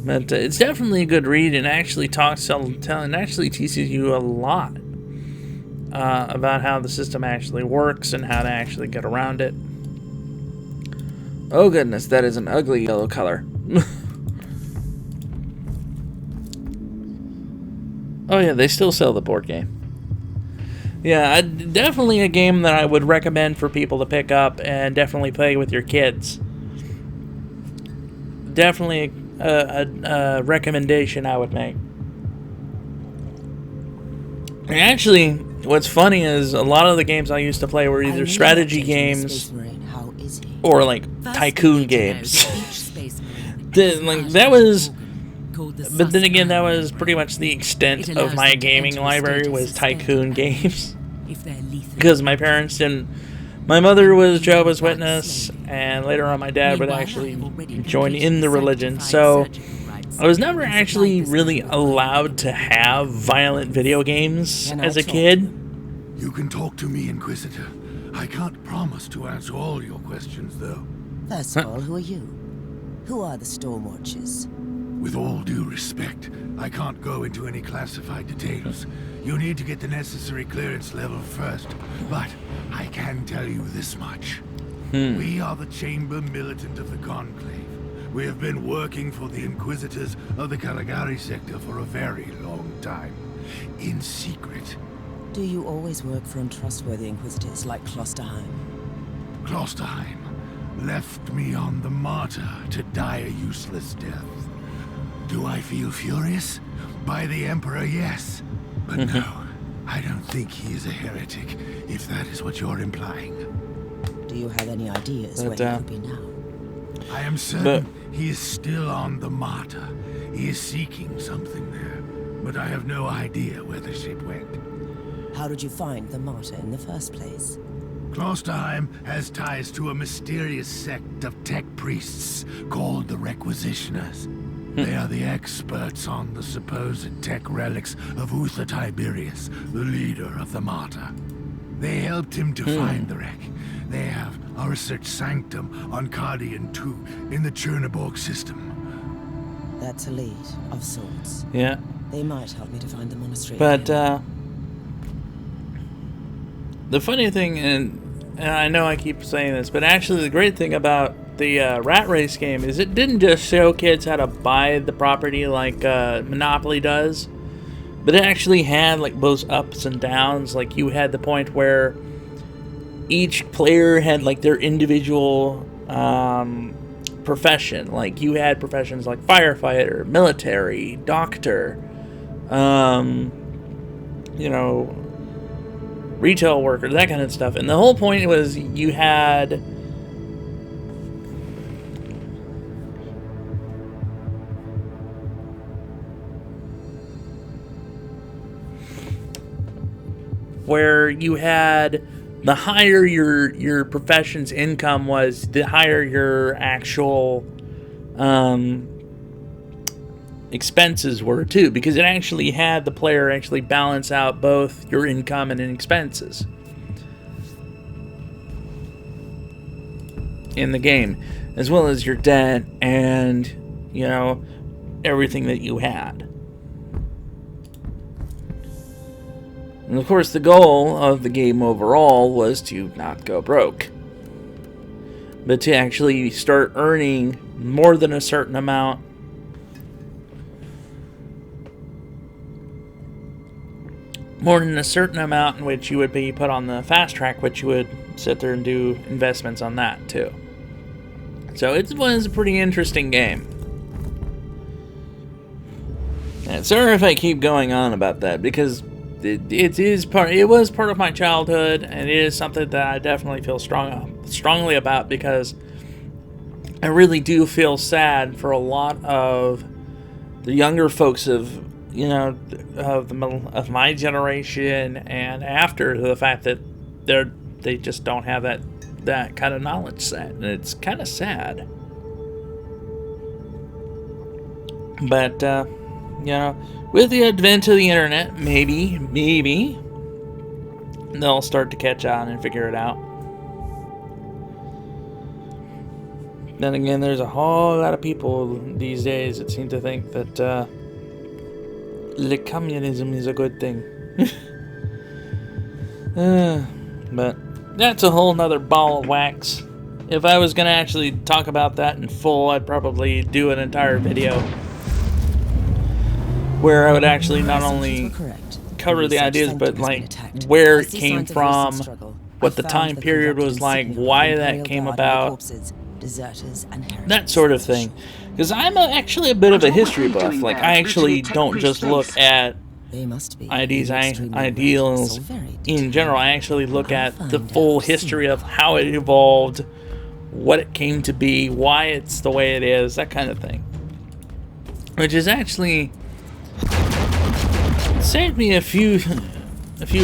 But it's definitely a good read, and actually actually teaches you a lot about how the system actually works and how to actually get around it. Oh goodness, that is an ugly yellow color. Oh yeah, they still sell the board game. Yeah, definitely a game that I would recommend for people to pick up and definitely play with your kids. Definitely a recommendation I would make. And actually, what's funny is a lot of the games I used to play were either strategy games or like tycoon games. Like that was, but then again, that was pretty much the extent of my gaming library, was tycoon games. Because my parents didn't. My mother was Jehovah's Witness, and later on my dad would actually join in the religion. So I was never actually really allowed to have violent video games as a kid. You can talk to me, Inquisitor. I can't promise to answer all your questions, though. First of all, who are you? Who are the Stormwatchers? With all due respect, I can't go into any classified details. You need to get the necessary clearance level first. But I can tell you this much. We are the Chamber Militant of the Conclave. We have been working for the Inquisitors of the Caligari sector for a very long time. In secret. Do you always work for untrustworthy Inquisitors like Klosterheim? Klosterheim left me on the Martyr to die a useless death. Do I feel furious? By the Emperor, yes. But no, I don't think he is a heretic, if that is what you're implying. Do you have any ideas where he could be now? I am certain he is still on the Martyr. He is seeking something there, but I have no idea where the ship went. How did you find the Martyr in the first place? Klosterheim has ties to a mysterious sect of tech priests called the Requisitioners. They are the experts on the supposed tech relics of Uther Tiberius, the leader of the Martyr. They helped him to find the wreck. They have a research sanctum on Cardian 2 in the Cherniborg system. That's a lead, of sorts. Yeah. They might help me to find the monastery. But, the funny thing, and I know I keep saying this, but actually the great thing about the Rat Race game is it didn't just show kids how to buy the property like Monopoly does, but it actually had like those ups and downs. Like you had the point where each player had like their individual profession. Like you had professions like firefighter, military, doctor, you know, retail worker, that kind of stuff. And the whole point was you had where you had the higher your profession's income was, the higher your actual expenses were too, because it actually had the player actually balance out both your income and expenses in the game, as well as your debt and, you know, everything that you had. And of course the goal of the game overall was to not go broke, but to actually start earning more than a certain amount in which you would be put on the fast track, which you would sit there and do investments on that too. So it was a pretty interesting game. And sorry if I keep going on about that, because it was part of my childhood, and it is something that I definitely feel strongly about, because I really do feel sad for a lot of the younger folks of, you know, of my generation and after, the fact that they just don't have that kind of knowledge set, and it's kind of sad. But you know, with the advent of the internet, maybe they'll start to catch on and figure it out. Then again, there's a whole lot of people these days that seem to think that communism is a good thing. But that's a whole nother ball of wax. If I was going to actually talk about that in full, I'd probably do an entire video where I would actually not only cover the ideas, but like where it came from, what the time period was like, why that came about, that sort of thing. Because I'm actually a bit of a history buff. Like, I actually don't just look at ideals in general. I actually look at the full history of how it evolved, what it came to be, why it's the way it is, that kind of thing. Which is actually saved me a few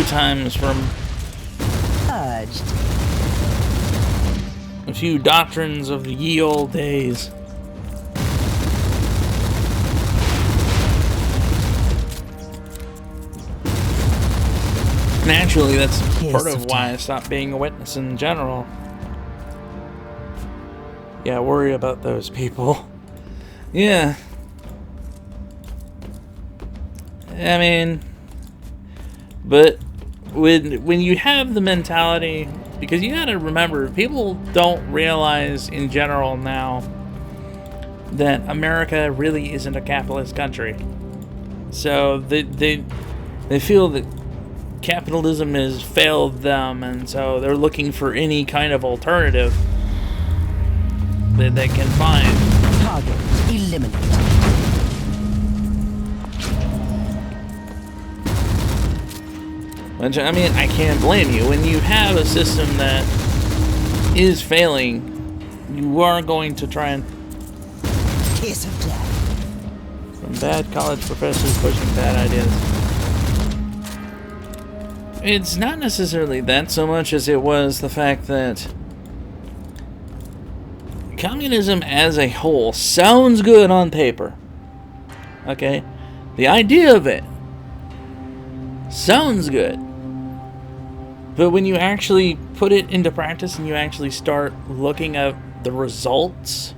times from a few doctrines of the ye old days. naturally, that's Here's part of some why I time. stopped being a witness in general. Yeah, worry about those people. Yeah. I mean, but when you have the mentality, because you gotta remember, people don't realize in general now that America really isn't a capitalist country. So they feel that capitalism has failed them, and so they're looking for any kind of alternative that they can find. Target eliminated. Which, I mean, I can't blame you. When you have a system that is failing, you are going to try and... Kiss of death. From bad college professors pushing bad ideas. It's not necessarily that so much as it was the fact that communism as a whole sounds good on paper. Okay? The idea of it sounds good. But when you actually put it into practice and you actually start looking at the results,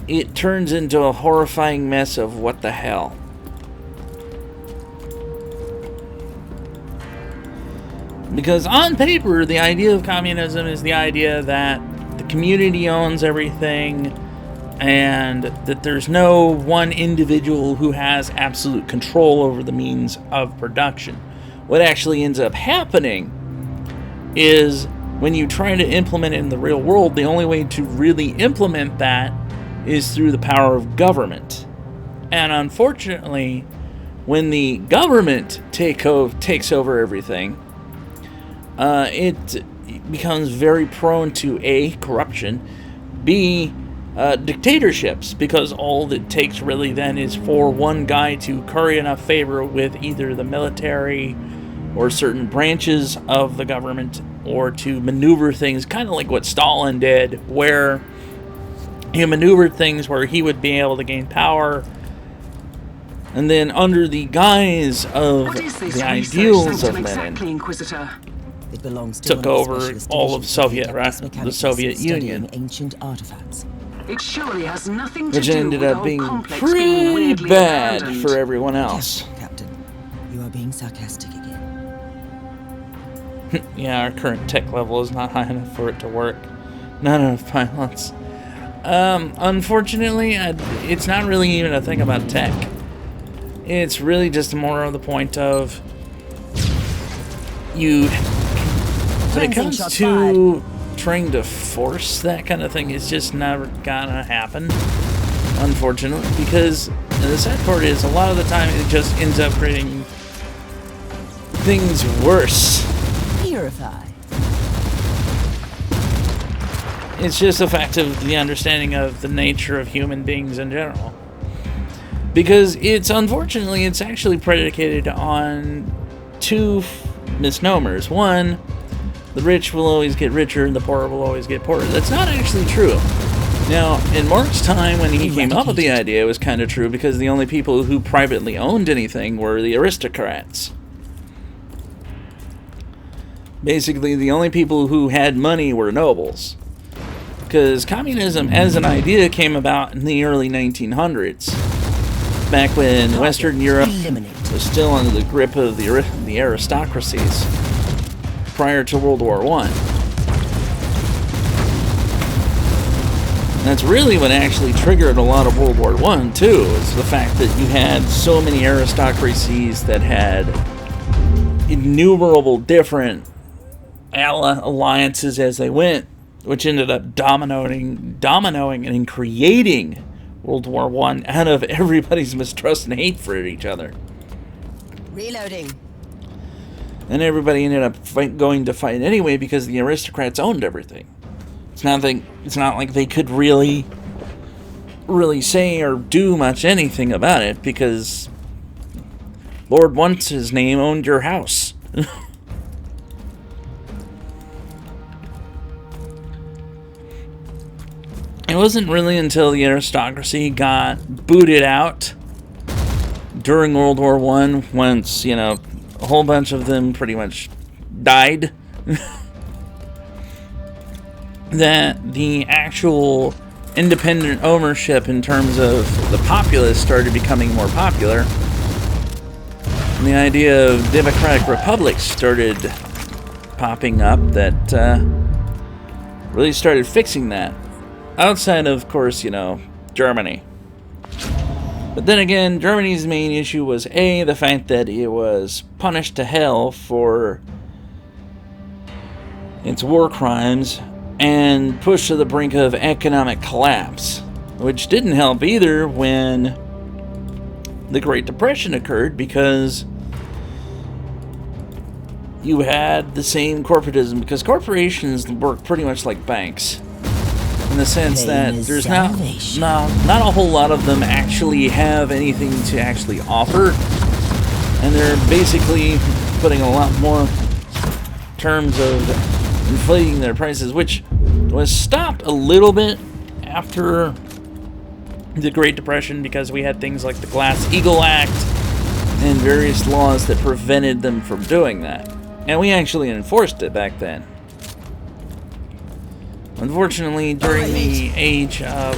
it turns into a horrifying mess of what the hell. Because on paper, the idea of communism is the idea that the community owns everything and that there's no one individual who has absolute control over the means of production. What actually ends up happening is when you try to implement it in the real world, the only way to really implement that is through the power of government. And unfortunately, when the government takes over everything, it becomes very prone to A, corruption, B, dictatorships, because all it takes really then is for one guy to curry enough favor with either the military or certain branches of the government, or to maneuver things kind of like what Stalin did, where he maneuvered things where he would be able to gain power, and then under the guise of the ideals of Lenin, exactly, Inquisitor? It belongs to took one of the over specialist all of divisions the Soviet studying Union, ancient artifacts. It surely has nothing to which do ended with the up whole being complex pretty being weirdly bad abandoned. for everyone else. Yes, Captain. You are being sarcastic again. Yeah, our current tech level is not high enough for it to work. Not enough pilots. Unfortunately, it's not really even a thing about tech. It's really just more of the point of you... When it comes to trying to force that kind of thing, it's just never gonna happen, unfortunately, because the sad part is a lot of the time it just ends up creating things worse. Purify. It's just a fact of the understanding of the nature of human beings in general. Because it's, unfortunately, it's actually predicated on two misnomers. One, the rich will always get richer and the poor will always get poorer. That's not actually true. Now, in Mark's time, when he came up with the idea, it was kind of true because the only people who privately owned anything were the aristocrats. Basically, the only people who had money were nobles. Because communism as an idea came about in the early 1900s, back when Western Europe was still under the grip of the aristocracies, prior to World War I. That's really what actually triggered a lot of World War I, too, is the fact that you had so many aristocracies that had innumerable different alliances as they went, which ended up dominoing and creating World War I out of everybody's mistrust and hate for each other. Reloading. And everybody ended up going to fight anyway because the aristocrats owned everything. It's not like they could really say or do much anything about it because Lord What's His Name owned your house. It wasn't really until the aristocracy got booted out during World War I, once, a whole bunch of them pretty much died, that the actual independent ownership in terms of the populace started becoming more popular. And the idea of democratic republics started popping up that really started fixing that. Outside of course, you know, Germany. But then again, Germany's main issue was A, the fact that it was punished to hell for its war crimes and pushed to the brink of economic collapse, which didn't help either when the Great Depression occurred, because you had the same corporatism, because corporations work pretty much like banks. In the sense that there's not a whole lot of them actually have anything to actually offer, and they're basically putting a lot more terms of inflating their prices, which was stopped a little bit after the Great Depression, because we had things like the Glass-Steagall Act and various laws that prevented them from doing that, and we actually enforced it back then. Unfortunately, during the age of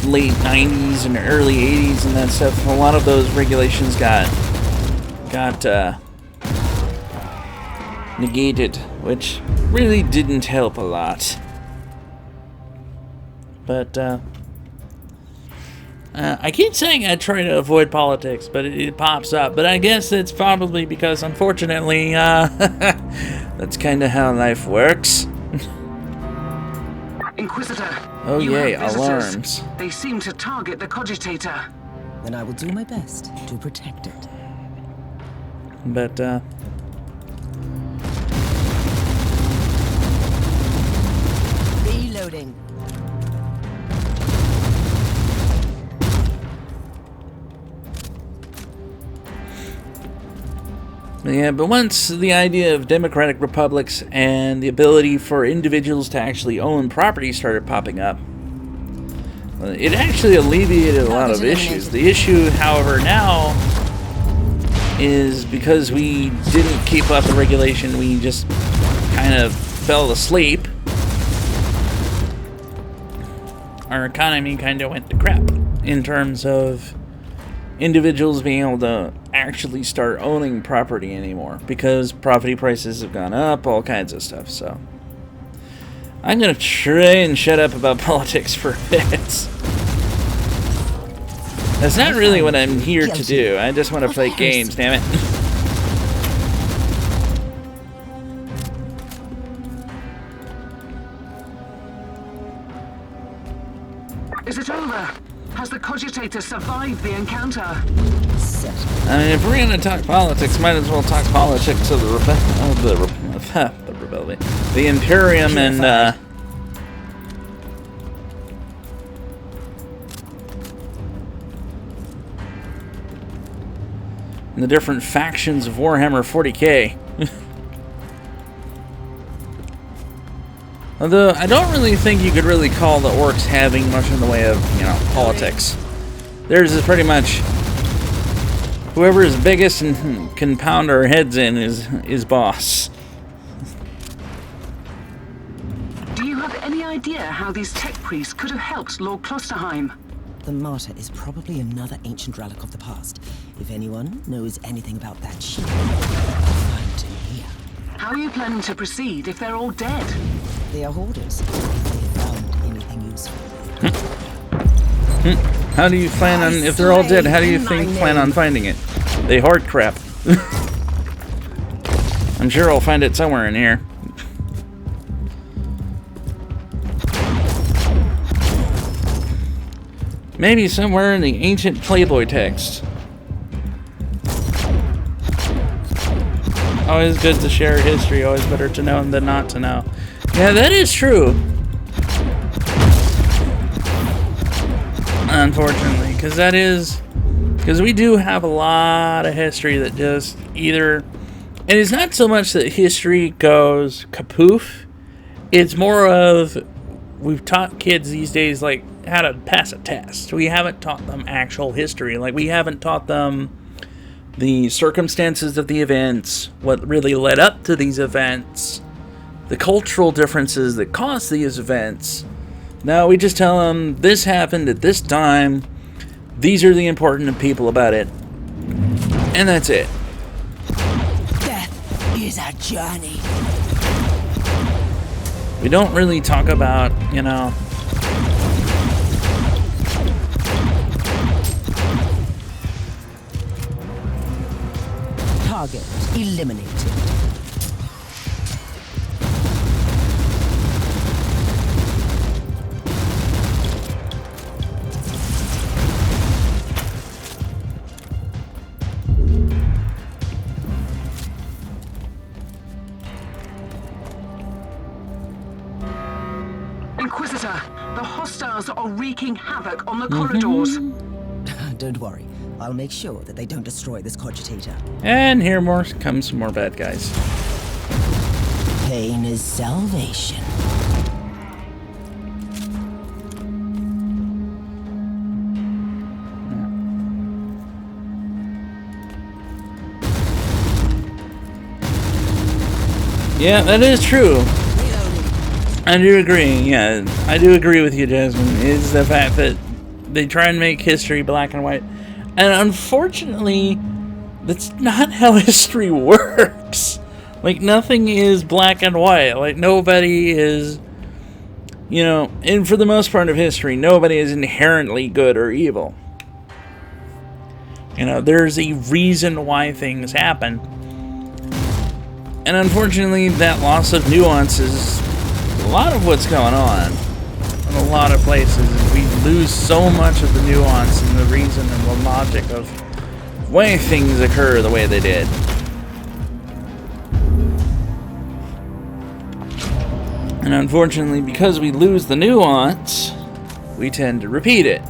late 90s and early 80s and that stuff, a lot of those regulations got negated, which really didn't help a lot. But I keep saying I try to avoid politics, but it pops up. But I guess it's probably because, unfortunately, that's kind of how life works. Inquisitor. Oh yay, have visitors. alarms. They seem to target the cogitator. Then I will do my best to protect it. But, Reloading. yeah, but once the idea of democratic republics and the ability for individuals to actually own property started popping up, it actually alleviated a lot of issues. The issue, however, now is because we didn't keep up the regulation, we just kind of fell asleep. Our economy kind of went to crap in terms of individuals being able to actually start owning property anymore, because property prices have gone up, all kinds of stuff. So I'm gonna try and shut up about politics for a bit. That's not really what I'm here to do. I just want to play games, damn it. Is it over? Has the cogitator survived the encounter? I mean, if we're gonna talk politics, might as well talk politics of the rebellion, the Imperium, and the different factions of Warhammer 40k. Although, I don't really think you could really call the orcs having much in the way of, you know, politics. Theirs is pretty much whoever is biggest and can pound our heads in is boss. Do you have any idea how these tech priests could have helped Lord Klosterheim? The martyr is probably another ancient relic of the past. If anyone knows anything about that ship, find him here. How are you planning to proceed if they're all dead? They are hoarders. If they found anything useful. How do you plan on, if they're all dead, how do you plan on finding it? They hoard crap. I'm sure I'll find it somewhere in here. Maybe somewhere in the ancient Playboy text. Always good to share history, always better to know than not to know. Yeah, that is true. Unfortunately, because we do have a lot of history that just either, and it's not so much that history goes kapoof, it's more of, we've taught kids these days like how to pass a test. We haven't taught them actual history. Like, we haven't taught them the circumstances of the events, what really led up to these events, the cultural differences that caused these events. No, we just tell them this happened at this time. These are the important people about it. And that's it. Death is a journey. We don't really talk about, you know, Target eliminated. Inquisitor, the hostiles are wreaking havoc on the corridors. Don't worry. I'll make sure that they don't destroy this cogitator. and here comes some more bad guys. Pain is salvation. Yeah, that is true. I do agree. Yeah, I do agree with you, Jasmine. Is the fact that they try and make history black and white, and unfortunately, that's not how history works. Like, nothing is black and white. Like, nobody is, you know, and for the most part of history, nobody is inherently good or evil. You know, there's a reason why things happen. And unfortunately, that loss of nuance is a lot of what's going on in a lot of places. We lose so much of the nuance and the reason and the logic of why things occur the way they did. And unfortunately, because we lose the nuance, we tend to repeat it.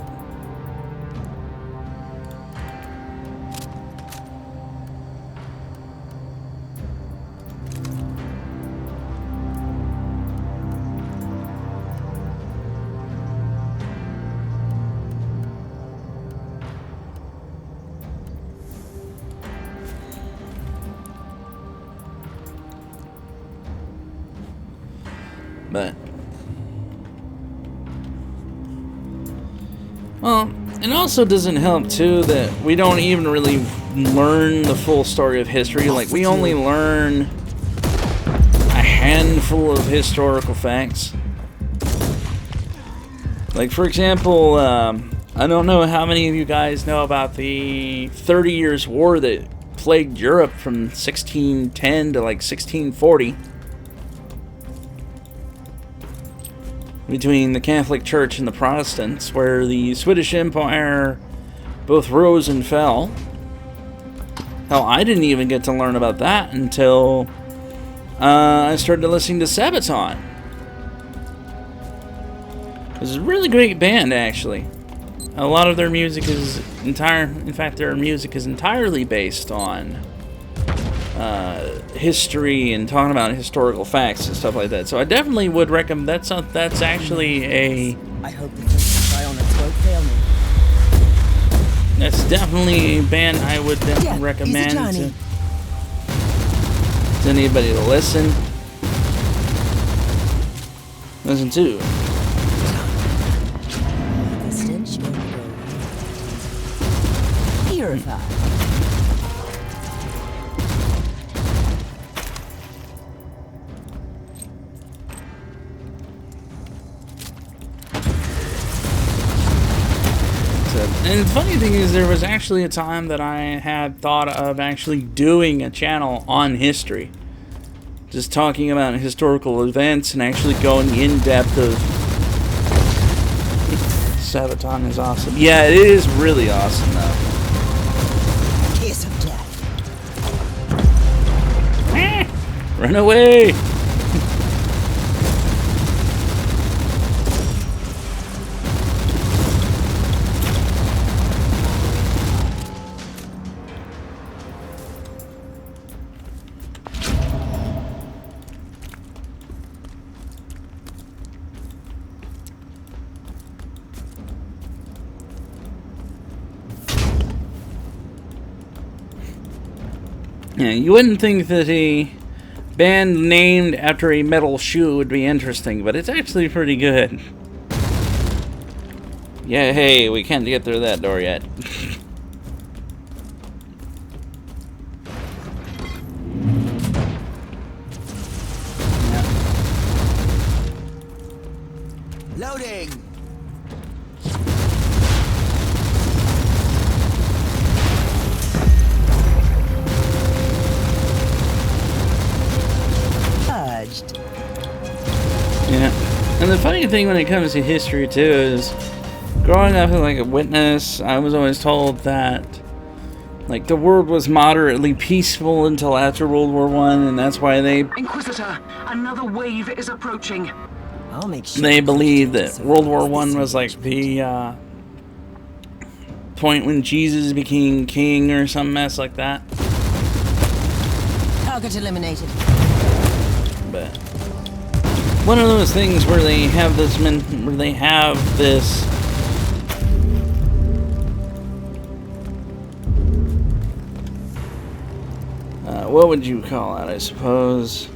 But, well, it also doesn't help, too, that we don't even really learn the full story of history. Like, we only learn a handful of historical facts. Like, for example, I don't know how many of you guys know about the 30 Years' War that plagued Europe from 1610 to, like, 1640. Between the Catholic Church and the Protestants, where the Swedish Empire both rose and fell. Hell, I didn't even get to learn about that until I started listening to Sabaton. It's a really great band, actually. A lot of their music is their music is entirely based on history and talking about historical facts and stuff like that. So I definitely would recommend. That's actually a. I hope the psionics won't fail me. That's definitely a band I would definitely recommend to anybody to listen to. The stench will go. Purified. And the funny thing is, there was actually a time that I had thought of actually doing a channel on history. Just talking about historical events and actually going in depth of... Sabaton is awesome. Yeah, it is really awesome, though. Kiss of death. Run away! Yeah, you wouldn't think that a band named after a metal shoe would be interesting, but it's actually pretty good. Yeah, hey, we can't get through that door yet. Loading! Purged. Yeah. And the funny thing when it comes to history, too, is growing up as like a witness, I was always told that like the world was moderately peaceful until after World War I, and that's why Inquisitor, another wave is approaching. I'll make sure they believed that World War I was like the point when Jesus became king or some mess like that. Target eliminated. But one of those things where they have this what would you call it, I suppose?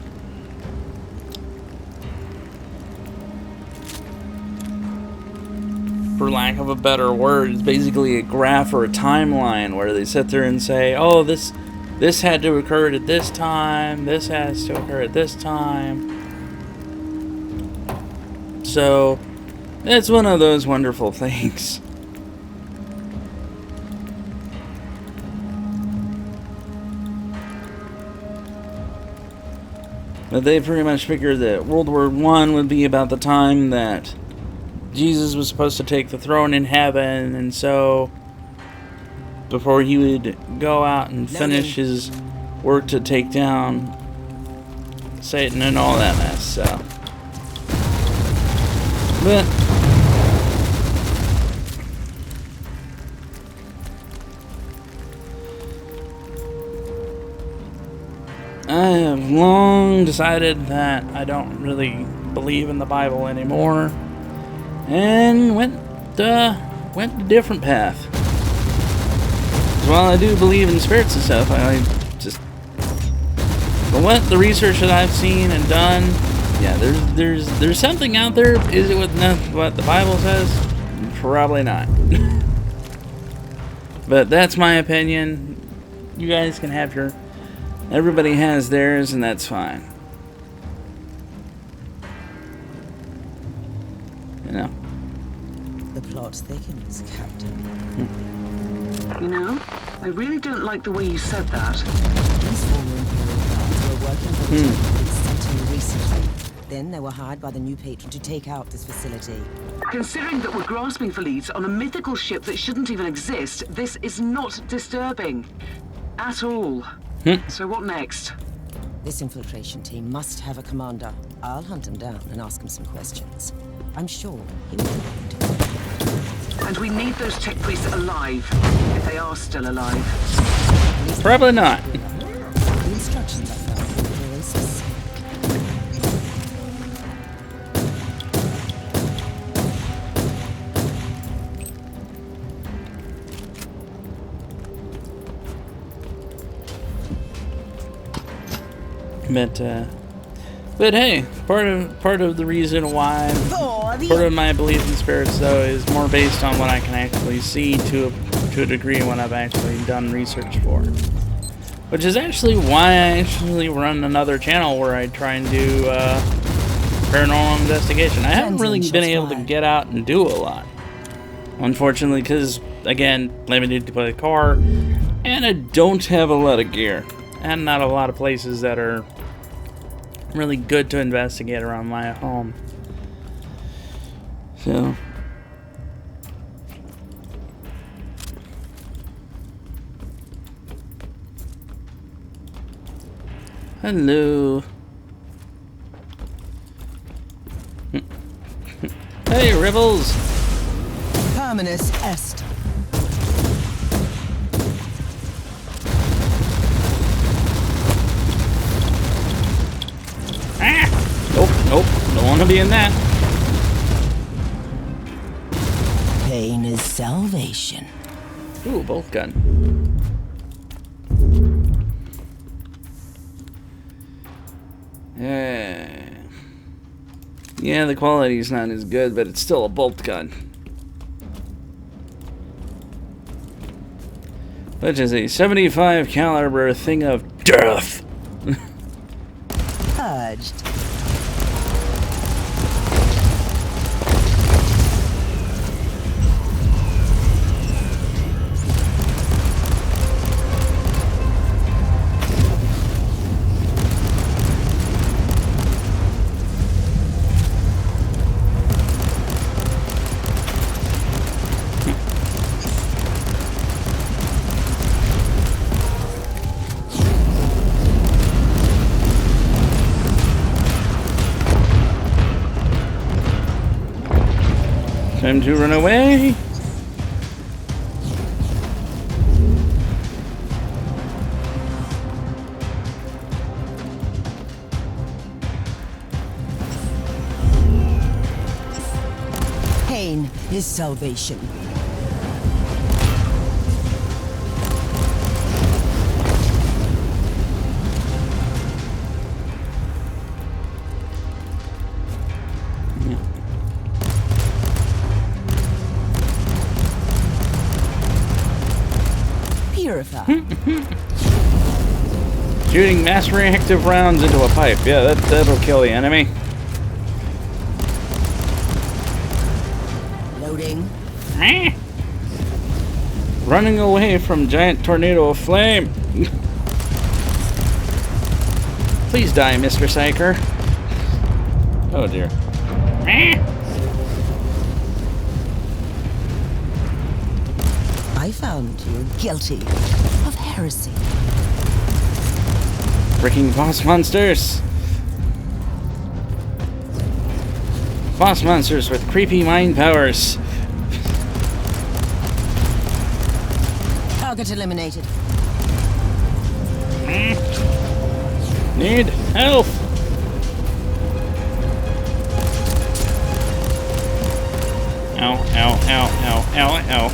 For lack of a better word, it's basically a graph or a timeline where they sit there and say, oh, this had to occur at this time, this has to occur at this time. So, it's one of those wonderful things. But they pretty much figured that World War I would be about the time that Jesus was supposed to take the throne in heaven, and so before he would go out and finish his work to take down Satan and all that mess, so. But I have long decided that I don't really believe in the Bible anymore, and went a different path. While I do believe in spirits and stuff, I just, from what the research that I've seen and done, yeah, there's something out there. Is it what the Bible says? Probably not. But that's my opinion. You guys can have your. Everybody has theirs, and that's fine. You know. The plot thickens, Captain. You know, I really don't like the way you said that. These former Imperial guards were working for the Temple Sentinel recently. Then they were hired by the new patron to take out this facility. Considering that we're grasping for leads on a mythical ship that shouldn't even exist, this is not disturbing. At all. So what next? This infiltration team must have a commander. I'll hunt him down and ask him some questions. I'm sure he will find. And we need those tech priests alive, if they are still alive. Probably not. The instructions I found from the Oasis. But hey, part of the reason why, part of my belief in spirits though is more based on what I can actually see to a degree when I've actually done research for. Which is actually why I actually run another channel where I try and do paranormal investigation. I haven't really been able to get out and do a lot, unfortunately, because again, limited to play the car, and I don't have a lot of gear, and not a lot of places that are really good to investigate around my home. So hello. Hey, Rebels. Terminus Est. Nope, don't want to be in that. Pain is salvation. Ooh, bolt gun. Yeah, the quality's not as good, but it's still a bolt gun. Which is a 75 caliber thing of death. Purged. Time to run away. Pain is salvation. Shooting mass reactive rounds into a pipe. Yeah, that'll kill the enemy. Loading. Running away from giant tornado of flame. Please die, Mr. Psyker. Oh dear. I found you guilty of heresy. Freaking boss monsters! Boss monsters with creepy mind powers. Target eliminated. Need help! Ow, ow, ow, ow, ow, ow.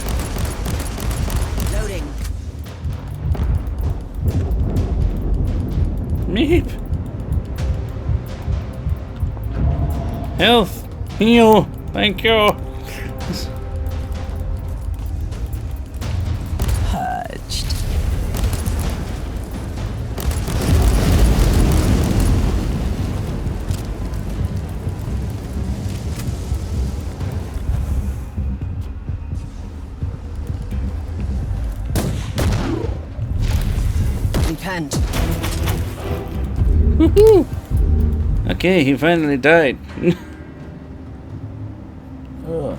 Loading. Meep. Health. Heal. Thank you. Purged. Repent. Woohoo! Okay, he finally died. Ugh.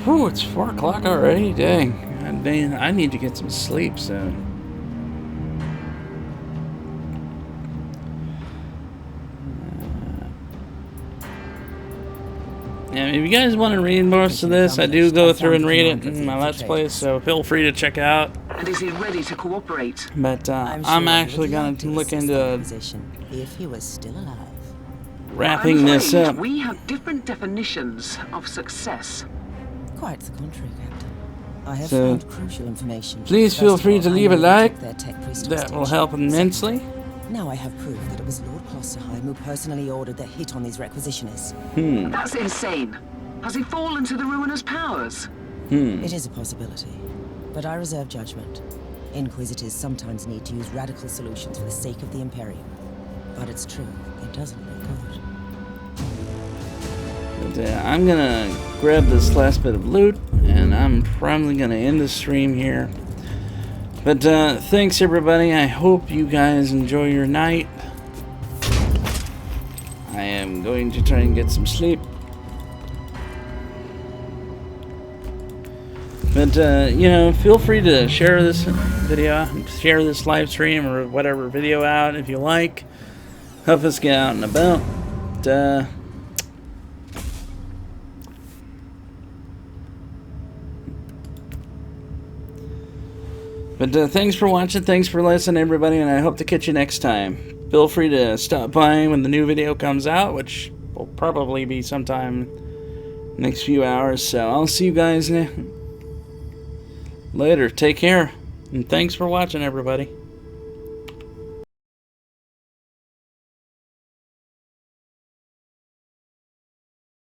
Whew, it's 4 o'clock already? Dang. Man, I need to get some sleep soon. Yeah, if you guys want to read most of this, I do go through and read it in my Let's Plays, so feel free to check out. And is he ready to cooperate? But I'm actually going to look into if he was still alive. wrapping I'm this afraid up. We have different definitions of success. Quite the contrary, Captain. I have So, found crucial information. Please feel First of free all, to I leave a know they like. took their tech priest That will hostage. help immensely. Secondly, now I have proof that it was Lord Klosterheim who personally ordered the hit on these requisitionists. That's insane. Has he fallen to the ruinous powers? It is a possibility, but I reserve judgment. Inquisitors sometimes need to use radical solutions for the sake of the Imperium. But it's true, it doesn't look good. But, I'm gonna grab this last bit of loot, and I'm probably gonna end the stream here. But thanks everybody. I hope you guys enjoy your night. I am going to try and get some sleep. But you know, feel free to share this video, share this live stream or whatever video out if you like. Help us get out and about. But thanks for watching, thanks for listening everybody, and I hope to catch you next time. Feel free to stop by when the new video comes out, which will probably be sometime next few hours. So I'll see you guys later. Take care, and thanks for watching everybody.